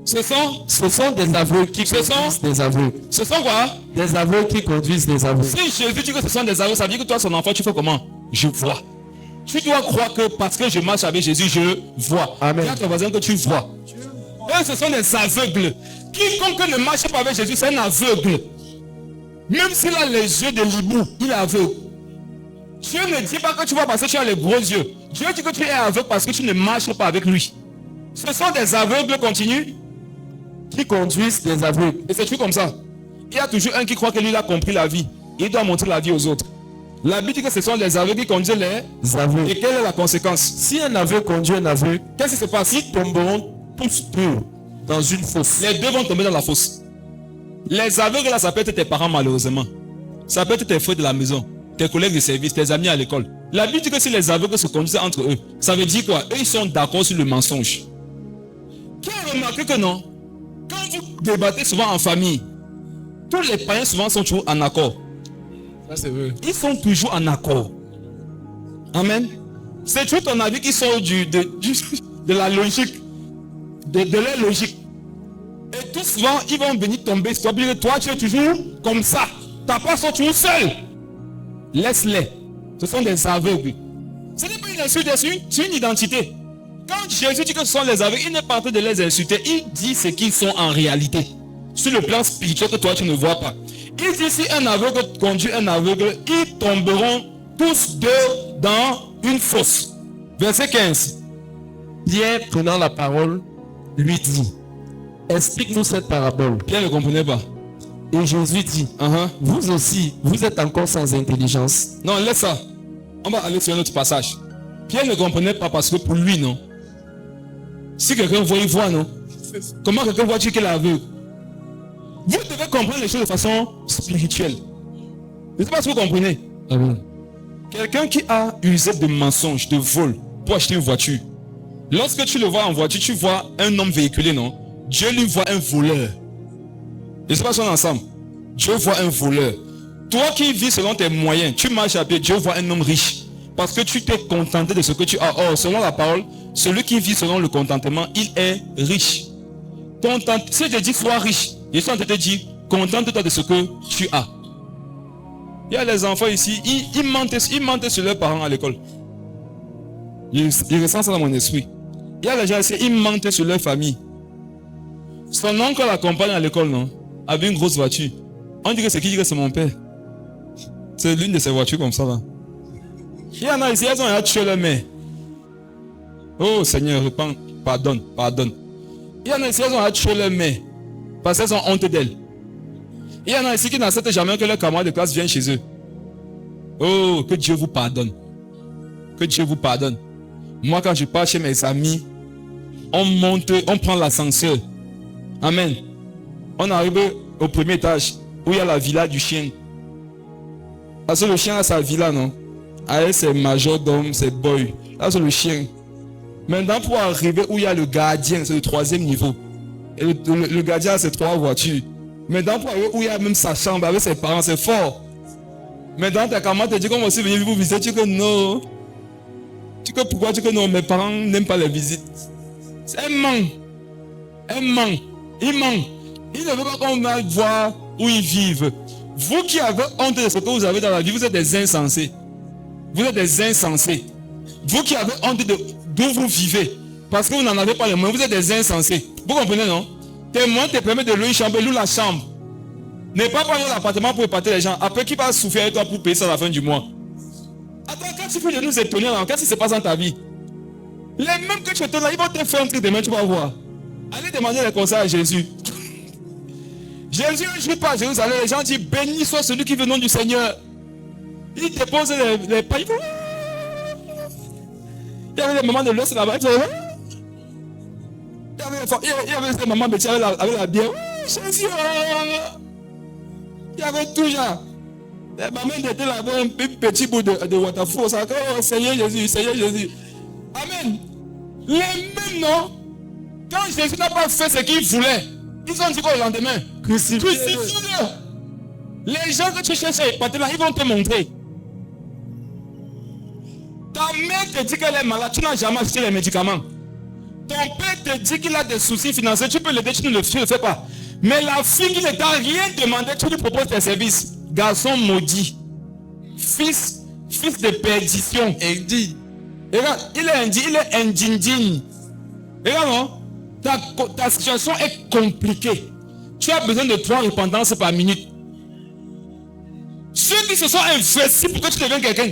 Ce sont des aveugles qui conduisent des aveugles. Ce sont quoi? Des aveugles qui conduisent des aveugles. Si Jésus dit que ce sont des aveugles, ça veut dire que toi, son enfant, tu fais comment? Je vois. Tu dois croire que parce que je marche avec Jésus, je vois. Amen. Dis à ton voisin que tu vois. Eux, ce sont des aveugles. Quiconque ne marche pas avec Jésus, c'est un aveugle. Même s'il a les yeux de l'hibou, il est aveugle. Dieu ne dit pas que tu vois parce que tu as les gros yeux. Dieu dit que tu es aveugle parce que tu ne marches pas avec lui. Ce sont des aveugles, continue, qui conduisent des aveugles. Et c'est toujours comme ça. Il y a toujours un qui croit que lui il a compris la vie. Il doit montrer la vie aux autres. La Bible dit que ce sont les aveugles qui conduisent les aveugles. Et quelle est la conséquence? Si un aveugle conduit un aveugle, qu'est-ce qui se passe? Ils tomberont tous deux dans une fosse. Les deux vont tomber dans la fosse. Les aveugles là, ça peut être tes parents malheureusement. Ça peut être tes frères de la maison, tes collègues de service, tes amis à l'école. La Bible dit que si les aveugles se conduisent entre eux, ça veut dire quoi? Eux ils sont d'accord sur le mensonge. Qui a remarqué que non? Quand vous débattez souvent en famille, tous les païens souvent sont toujours en accord. Ça c'est vrai. Ils sont toujours en accord. Amen. C'est tout ton avis qui sort de la logique, de leur logique. Et tout souvent, ils vont venir tomber. C'est que toi, tu es toujours comme ça. Ta part sont toujours seul. Laisse-les. Ce sont des aveugles. Ce n'est pas une insulte, c'est une identité. Quand Jésus dit que ce sont les aveugles, il n'est pas en train de les insulter. Il dit ce qu'ils sont en réalité. Sur le plan spirituel que toi, tu ne vois pas. Il dit si un aveugle conduit un aveugle, ils tomberont tous deux dans une fosse. Verset 15. Pierre, prenant la parole, lui dit, explique-nous cette parabole. Pierre ne comprenait pas. Et Jésus dit, vous aussi, vous êtes encore sans intelligence. Non, laisse ça. On va aller sur un autre passage. Pierre ne comprenait pas parce que pour lui, non. Si quelqu'un voit, il voit, non. Comment quelqu'un voit-il qu'il est aveugle? Vous devez comprendre les choses de façon spirituelle. Je ne sais pas si vous comprenez. Amen. Quelqu'un qui a usé de mensonges, de vol pour acheter une voiture. Lorsque tu le vois en voiture, tu vois un homme véhiculé, non? Dieu lui voit un voleur. Je ne sais pas si on est ensemble. Dieu voit un voleur. Toi qui vis selon tes moyens, tu marches à pied, Dieu voit un homme riche. Parce que tu t'es contenté de ce que tu as. Or, selon la parole, celui qui vit selon le contentement, il est riche. Si je te dis sois riche, je suis en train de te dire, contente-toi de ce que tu as. Il y a les enfants ici, ils mentent sur leurs parents à l'école. Ils ressentent ça dans mon esprit. Il y a les gens ici, ils mentent sur leur famille. Son oncle l'accompagne à l'école, non? Avec une grosse voiture. On dit que c'est qui dit que c'est mon père. C'est l'une de ces voitures comme ça là. Il y en a ici, elles ont tué leur mère. Oh Seigneur, pardonne. Il y en a ici, elles ont tué leur mère. Parce qu'elles ont honte d'elle. Il y en a ici qui n'acceptent jamais que leurs camarades de classe viennent chez eux. Oh, que Dieu vous pardonne. Que Dieu vous pardonne. Moi, quand je pars chez mes amis, on monte, on prend l'ascenseur. Amen. On arrive au premier étage où il y a la villa du chien. Parce que le chien a sa villa, non? Avec ses majordomes, ses boys. Là, c'est le chien. Maintenant, pour arriver où il y a le gardien, c'est le 3e niveau. Et le gardien a ses 3 voitures. Mais dans où il y a même sa chambre avec ses parents, c'est fort. Mais dans ta camarade te dit qu'on va aussi venir vous visiter, tu dis que non. Tu dis que pourquoi tu dis que non, mes parents n'aiment pas les visites. C'est un manque. Un manque. Il manque. Il ne veut pas qu'on aille voir où ils vivent. Vous qui avez honte de ce que vous avez dans la vie, vous êtes des insensés. Vous êtes des insensés. Vous qui avez honte d'où vous vivez, parce que vous n'en avez pas les moyens, vous êtes des insensés. Vous comprenez, non? Tes moyens te permettent de louer une chambre, loue la chambre. Ne pas prendre l'appartement pour épater les gens. Après, qui va souffrir avec toi pour payer ça à la fin du mois? Attends, quand tu fais de nous étonner, qu'est-ce qui se passe dans ta vie? Les mêmes que tu étonnes là, ils vont te faire un truc demain, tu vas voir. Allez demander les conseils à Jésus. Jésus ne joue pas à Jérusalem. Les gens disent béni soit celui qui veut au nom du Seigneur. Il dépose les pailles. Il y avait des moments de l'os là-bas. Il y avait des moments de tirer avec la bière. Jésus. Il y avait tout genre. La maman était là-bas, un petit bout de waterfall. Ça, oh, Seigneur Jésus, Seigneur Jésus. Amen. Les mêmes, non? Quand Jésus n'a pas fait ce qu'il voulait, ils ont dit quoi le lendemain? Crucifie-le. Les gens que tu cherches à épater là, ils vont te montrer. Ta mère te dit qu'elle est malade, tu n'as jamais acheté les médicaments. Ton père te dit qu'il a des soucis financiers, tu peux l'aider, tu ne le fais pas. Mais la fille qui ne t'a rien demandé, tu lui proposes tes services. Garçon maudit. Fils de perdition. Indi. Regarde, il est indi, il est indindigne. Regarde, non? Ta situation est compliquée. Tu as besoin de 3 repentances par minute. Ceux qui se sont investis pour que tu deviennes quelqu'un.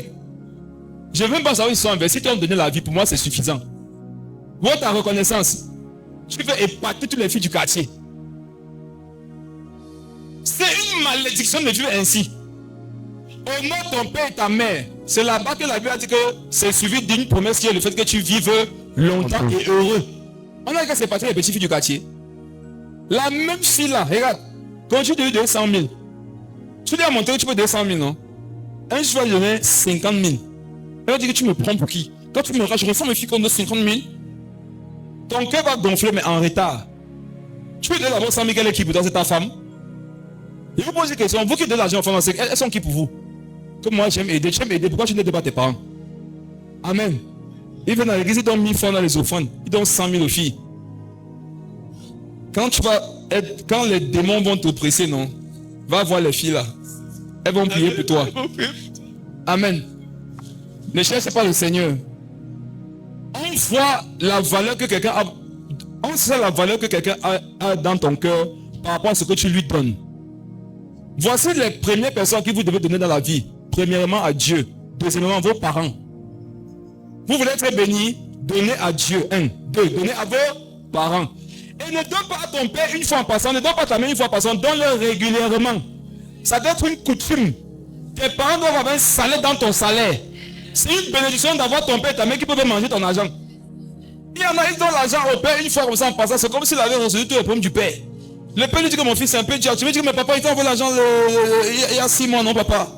Je ne veux même pas savoir ils sont investis, ils t'ont donné la vie. Pour moi, c'est suffisant. Vois ta reconnaissance. Tu veux épater toutes les filles du quartier. C'est une malédiction de vivre ainsi. Honore ton père et ta mère. C'est là-bas que la Bible a dit que c'est suivi d'une promesse qui est le fait que tu vives longtemps et heureux. On a dit que c'est parti les petites filles du quartier. La même fille là, regarde. Quand tu te dis 200 000, tu dis à mon père que tu peux 200 000, non? Un jour, je vais donner 50 000. Elle dit que tu me prends pour qui? Quand tu me rajoutes, je refais mes filles qu'on donne 50 000. Ton cœur va gonfler, mais en retard. Tu peux donner d'abord 100 000, quelle est qui pour toi? C'est ta femme? Je vous pose une question. Vous qui donnez l'argent aux femmes, elles sont qui pour vous? Comme moi, j'aime aider. Tu aimes aider. Pourquoi tu n'aides pas tes parents? Amen. Ils viennent à l'église, ils donnent 1000 francs dans les offrandes. Ils donnent 100 000 aux filles. Quand les démons vont t'oppresser, non? Va voir les filles là. Elles vont prier pour toi. Amen. Ne cherche pas le Seigneur. On voit la valeur que quelqu'un a. On sait la valeur que quelqu'un a dans ton cœur par rapport à ce que tu lui donnes. Voici les premières personnes que vous devez donner dans la vie. Premièrement à Dieu. Deuxièmement, vos parents. Vous voulez être béni, donnez à Dieu. 1. 2. Donnez à vos parents. Et ne donne pas à ton père une fois en passant, ne donne pas à ta mère une fois en passant, donne-le régulièrement. Ça doit être une coutume. Tes parents doivent avoir un salaire dans ton salaire. C'est une bénédiction d'avoir ton père et ta mère qui peuvent manger ton argent. Il y en a, ils donnent l'argent au père une fois comme ça en passant. C'est comme s'il avait résolu tous les problèmes du père. Le père lui dit que mon fils c'est un peu dur. Tu me dis que mais papa il t'a envoyé l'argent il y a 6 mois, non papa?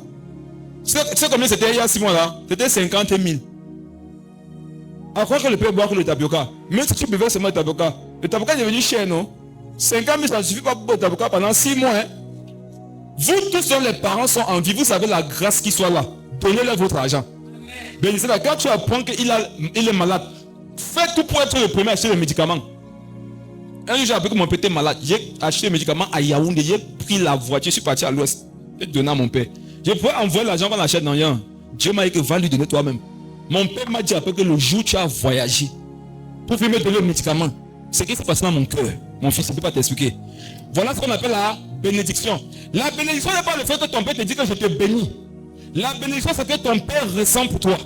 Tu sais combien c'était il y a 6 mois là? C'était 50 000. À croire que le père boit que le tapioca. Même si tu buvais seulement le tapioca est devenu cher, non? 50 000 ça ne suffit pas pour le tapioca pendant 6 mois. Hein? Vous tous dont les parents sont en vie, vous savez la grâce qui soit là. Donnez-leur votre argent. Bénissez-la. Quand tu apprends qu'il est malade, fais tout pour être le premier à acheter les médicaments. Un jour, j'ai appris que mon père était malade. J'ai acheté les médicaments à Yaoundé. J'ai pris la voiture, je suis parti à l'ouest. J'ai donné à mon père. Je pouvais envoyer l'argent qu'on achète dans rien. Dieu m'a dit que va lui donner toi-même. Mon père m'a dit après que le jour où tu as voyagé pour me donner le médicament, c'est ce qui s'est passé dans mon cœur. Mon fils, je ne peux pas t'expliquer. Voilà ce qu'on appelle la bénédiction. La bénédiction n'est pas le fait que ton père te dit que je te bénis. La bénédiction, c'est que ton père ressent pour toi.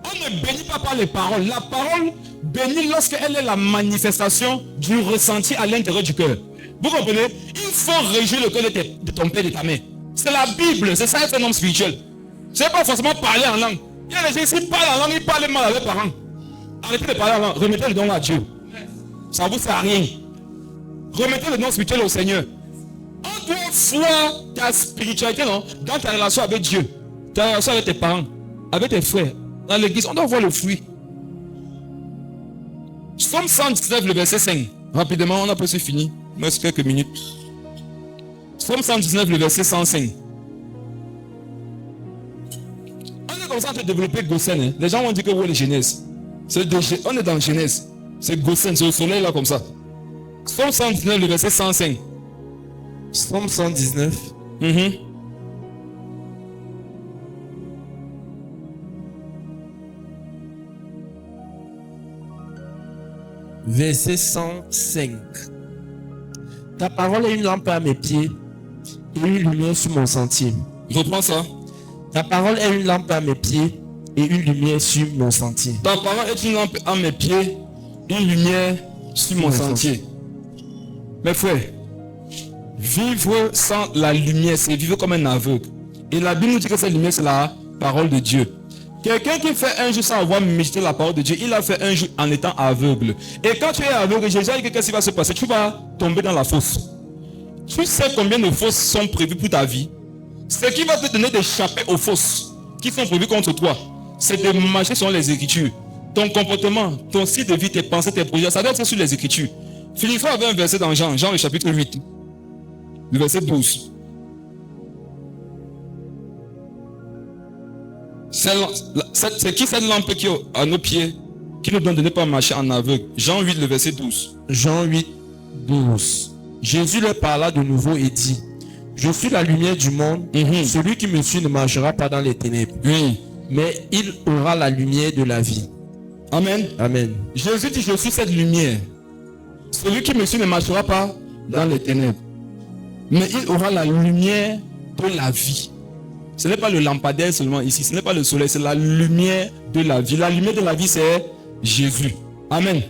On ne bénit pas par les paroles. La parole bénit lorsqu'elle est la manifestation du ressenti à l'intérieur du cœur. Vous comprenez? Il faut réjouir le cœur de ton père et de ta mère. C'est la Bible, c'est ça être un homme spirituel. Ce n'est pas forcément parler en langue. Il y a des gens qui parlent en langue, ils parlent mal à leurs parents. Arrêtez de parler en langue, remettez le don à Dieu. Ça ne vous sert à rien. Remettez le don spirituel au Seigneur. On doit voir ta spiritualité, non? Dans ta relation avec Dieu, ta relation avec tes parents, avec tes frères. Dans l'église, on doit voir le fruit. Somme 119, le verset 5. Rapidement, on a presque fini. Il me reste quelques minutes. Psaume 119, le verset 105. On est comme ça en train de développer Gosen. Hein. Les gens vont dire que où est le Genèse? On est dans Genèse. C'est Gosen, c'est au soleil là comme ça. Psaume 119, le verset 105. Psaume 119. Verset 105. Ta parole est une lampe à mes pieds et une lumière sur mon sentier. Reprends ça. Ta parole est une lampe à mes pieds et une lumière sur mon sentier. Ta parole est une lampe à mes pieds, une lumière sur mon sentier. Mes frères, vivre sans la lumière, c'est vivre comme un aveugle. Et la Bible nous dit que cette lumière, c'est la parole de Dieu. Quelqu'un qui fait un jour sans avoir médité la parole de Dieu, il a fait un jour en étant aveugle. Et quand tu es aveugle, Jésus a dit que qu'est-ce qui va se passer? Tu vas tomber dans la fosse. Tu sais combien de fosses sont prévues pour ta vie? Ce qui va te donner d'échapper aux fosses qui sont prévues contre toi, c'est de marcher sur les Écritures. Ton comportement, ton style de vie, tes pensées, tes projets, ça doit être sur les Écritures. Philippe avait un verset dans Jean le chapitre 8, le verset 12. C'est qui cette lampe qui est à nos pieds, qui nous donne de ne pas marcher en aveugle? Jean 8, le verset 12. Jean 8, 12. Jésus leur parla de nouveau et dit: Je suis la lumière du monde. Celui qui me suit ne marchera pas dans les ténèbres, mais il aura la lumière de la vie. Amen. Amen. Jésus dit: Je suis cette lumière. Celui qui me suit ne marchera pas dans les ténèbres, mais il aura la lumière de la vie. Ce n'est pas le lampadaire seulement ici, ce n'est pas le soleil, c'est la lumière de la vie. La lumière de la vie, c'est Jésus. Amen.